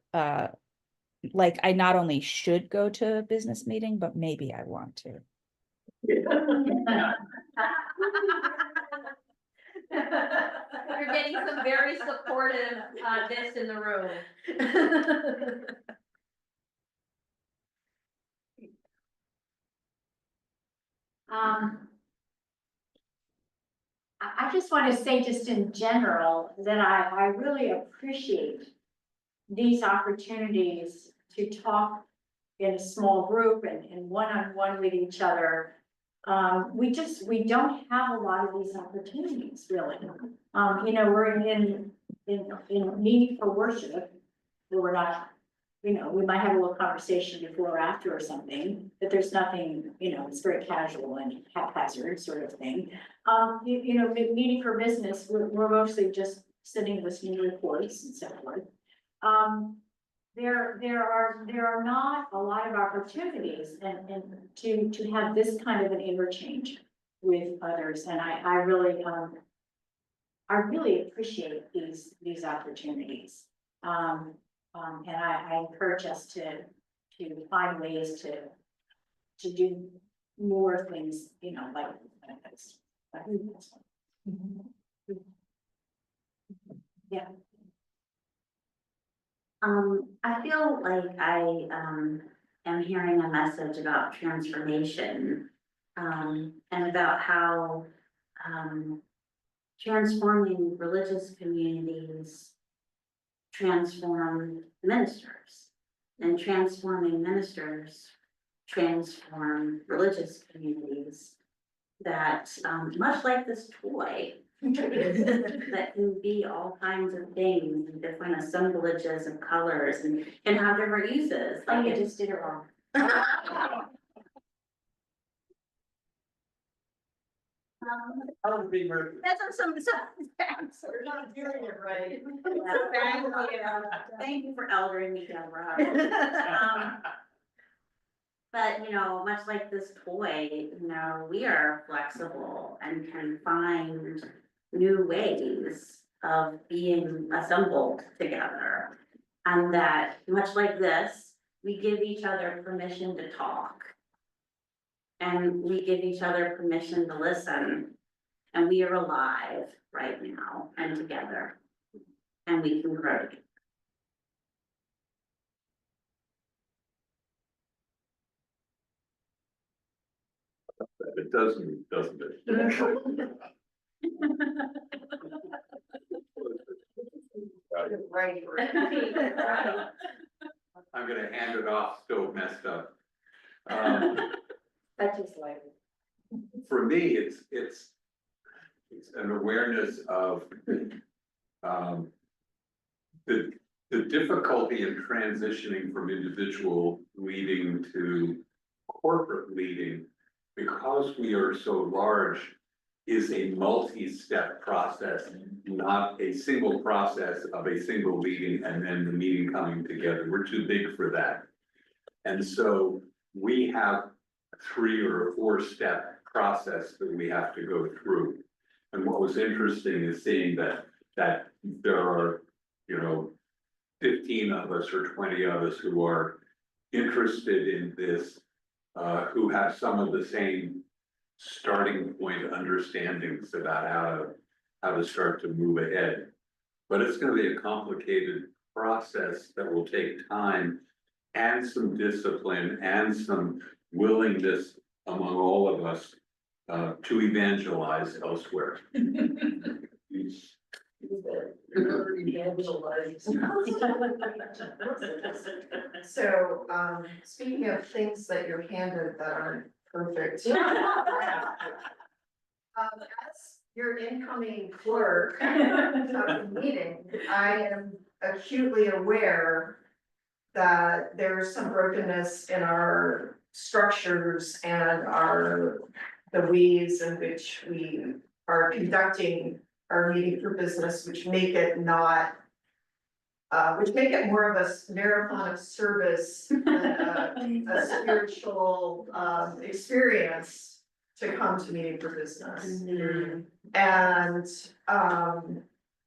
like I not only should go to a business meeting, but maybe I want to. You're getting some very supportive, this in the room. I just want to say just in general that I really appreciate these opportunities to talk in a small group and one-on-one with each other. We don't have a lot of these opportunities, really. We're in meeting for worship, where we're not, we might have a little conversation before or after or something, but there's nothing, it's very casual and haphazard sort of thing. Meeting for business, we're mostly just sitting listening to reports and so forth. There are not a lot of opportunities and to have this kind of an interchange with others, and I really appreciate these opportunities. And I encourage us to find ways to do more things, like this. Yeah. I feel like I am hearing a message about transformation, and about how transforming religious communities transform ministers, and transforming ministers transform religious communities. That much like this toy, that can be all kinds of things, and different assemblages of colors and have different uses. Oh, you just did it wrong. That's some thanks. We're not doing it right. Thank you for eldering me, Deborah. But, much like this toy, we are flexible and can find new ways of being assembled together. And that, much like this, we give each other permission to talk. And we give each other permission to listen. And we are alive right now and together. And we can grow together. It doesn't it? Right. I'm gonna hand it off still messed up. I just like it. For me, it's an awareness of the difficulty in transitioning from individual leading to corporate leading, because we are so large, is a multi-step process, not a single process of a single meeting and then the meeting coming together. We're too big for that. And so we have a 3 or 4 step process that we have to go through. And what was interesting is seeing that there are, 15 of us or 20 of us who are interested in this, who have some of the same starting point understandings about how to start to move ahead. But it's going to be a complicated process that will take time and some discipline and some willingness among all of us to evangelize elsewhere. evangelize. So, speaking of things that you're handed that aren't perfect. As your incoming clerk of the meeting, I am acutely aware that there's some brokenness in our structures and the ways in which we are conducting our meeting for business, which make it not which make it more of a marathon of service than a spiritual experience to come to meeting for business. And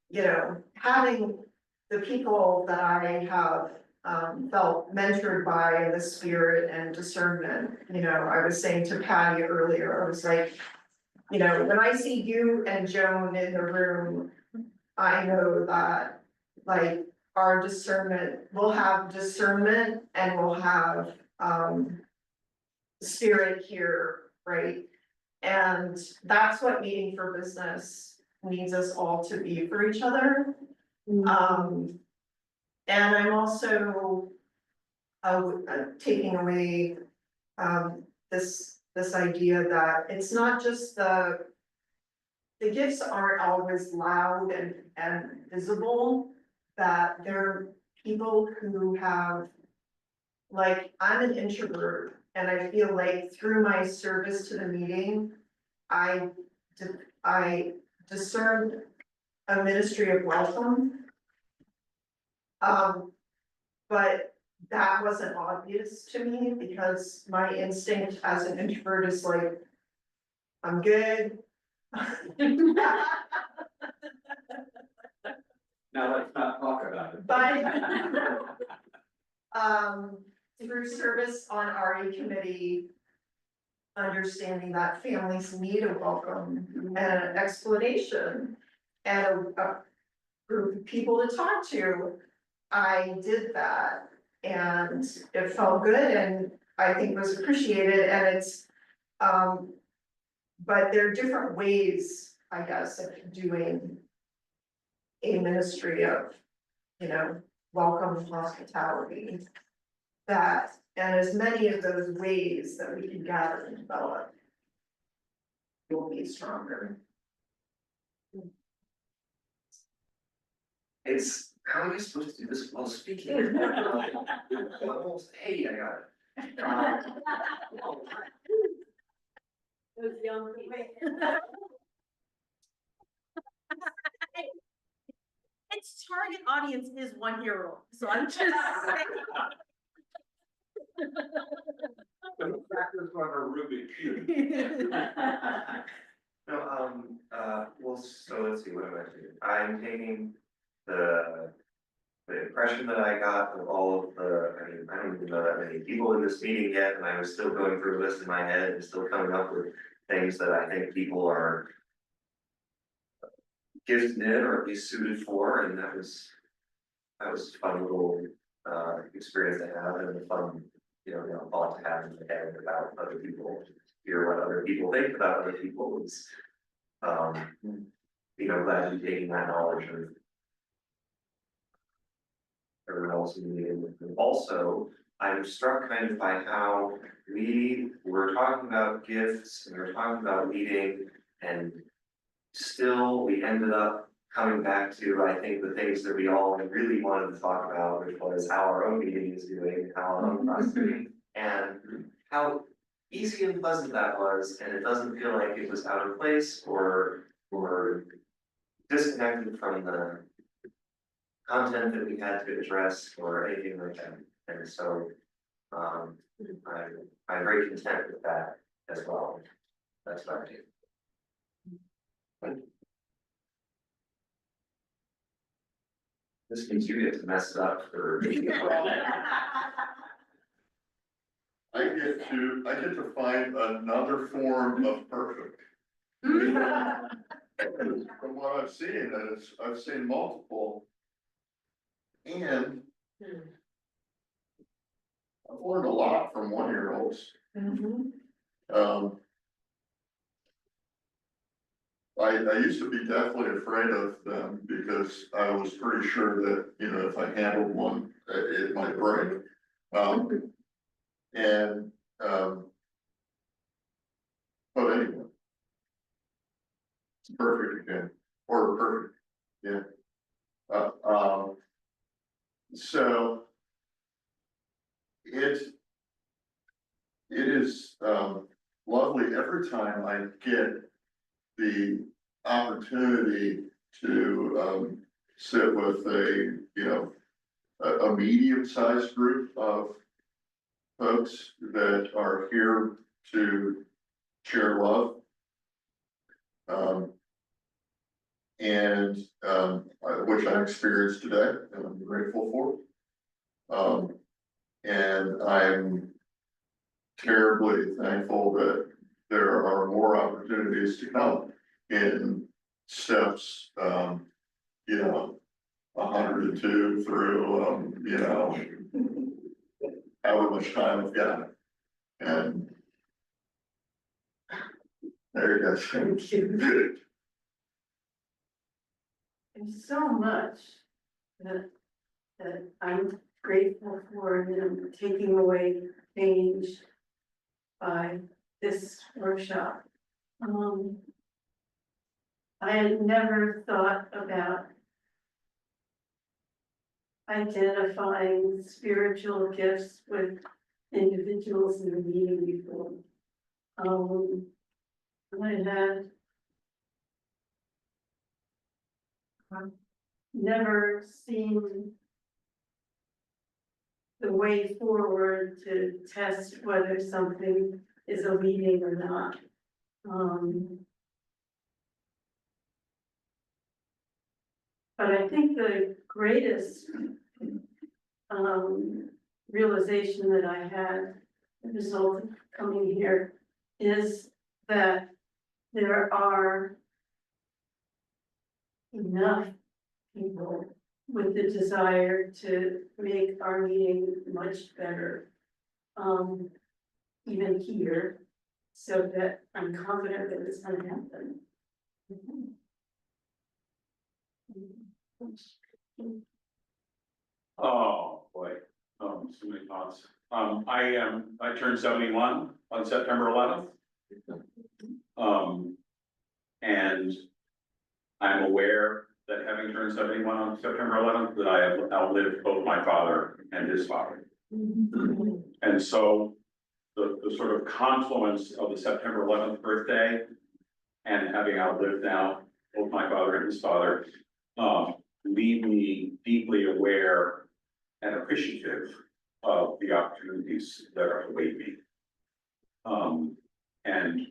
you know, having the people that I have felt mentored by in the spirit and discernment, you know, I was saying to Patty earlier, I was like, you know, when I see you and Joan in the room, I know that like our discernment, we'll have discernment and we'll have spirit here, right? And that's what meeting for business needs us all to be for each other. And I'm also taking away this idea that it's not just the gifts aren't always loud and visible, that there are people who have, like, I'm an introvert and I feel like through my service to the meeting, I discerned a ministry of welcome. But that wasn't obvious to me because my instinct as an introvert is like, I'm good. Now let's not talk about it. But through service on RE committee, understanding that families need a welcome and an explanation and a group of people to talk to, I did that and it felt good and I think was appreciated, and it's but there are different ways, I guess, of doing a ministry of, you know, welcome hospitality. That, and as many of those ways that we can gather and develop, will be stronger. It's, how am I supposed to do this while speaking? Almost, hey, I got it. Those young people. Its target audience is 1 year old, so I'm just saying. Practice on a Rubik's cube. No, well, so let's see, what am I doing? I'm taking the impression that I got of all of the, I mean, I don't even know that many people in this meeting yet, and I was still going through a list in my head and still coming up with things that I think people are gifted in or at least suited for, and that was a fun little experience to have and a fun, you know, thought to have in the head about other people, hear what other people think about other people is, you know, glad you're taking that knowledge of everyone else in the meeting. Also, I'm struck kind of by how we were talking about gifts and we were talking about leading, and still we ended up coming back to, I think, the things that we all really wanted to talk about, which was how our own meeting is doing, how our own class is doing, and how easy and pleasant that was, and it doesn't feel like it was out of place or disconnected from the content that we had to address or anything like that. And so I'm very content with that as well. That's what I do. This means you get to mess it up for. I get to find another form of perfect. From what I've seen, I've seen multiple. And I've learned a lot from 1-year-olds. I used to be definitely afraid of them because I was pretty sure that, you know, if I handled one, it might break. And, but anyway. It's perfect again, or perfect, yeah. So. It is, lovely every time I get the opportunity to, sit with a, you know, a medium-sized group of folks that are here to share love. Which I experienced today, and I'm grateful for. And I'm terribly thankful that there are more opportunities to come in steps, you know, 102 through, you know, however much time I've got. And there you go. Thank you. There's so much that I'm grateful for, and I'm taking away change by this workshop. I had never thought about identifying spiritual gifts with individuals in the meeting before. I had never seen the way forward to test whether something is a leading or not. But I think the greatest realization that I had as a result of coming here is that there are enough people with the desire to make our meeting much better, even here, so that I'm confident that it's gonna happen. Oh, boy, so many thoughts. I turned 71 on September 11th. And I'm aware that having turned 71 on September 11th, that I have outlived both my father and his father. And so the sort of confluence of the September 11th birthday and having outlived now both my father and his father, leave me deeply aware and appreciative of the opportunities that are await me. And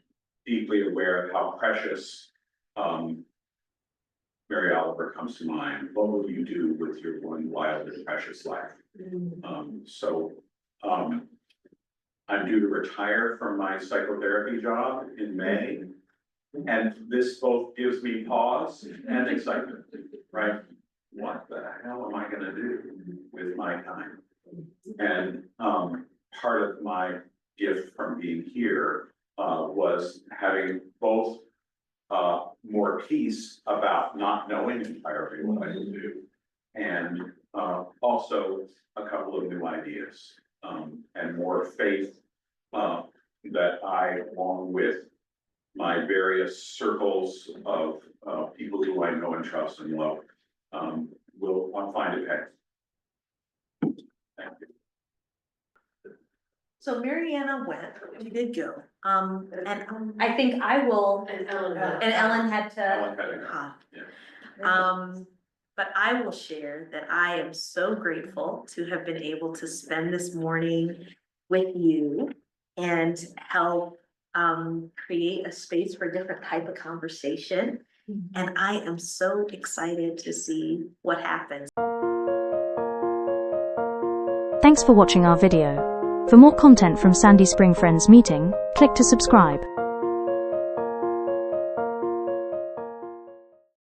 deeply aware of how precious, Mary Oliver comes to mind. What will you do with your one wild and precious life? I'm due to retire from my psychotherapy job in May. And this both gives me pause and excitement, right? What the hell am I gonna do with my time? And part of my gift from being here was having both more peace about not knowing entirely what I will do, and also a couple of new ideas, and more faith that I, along with my various circles of people who I know and trust and love, will find it path. Thank you. So Mariana went, she did go, and I think I will, And Ellen. and Ellen had Ellen to. had to go. Huh. But I will share that I am so grateful to have been able to spend this morning with you and help create a space for a different type of conversation. And I am so excited to see what happens. Thanks for watching our video. For more content from Sandy Spring Friends Meeting, click to subscribe.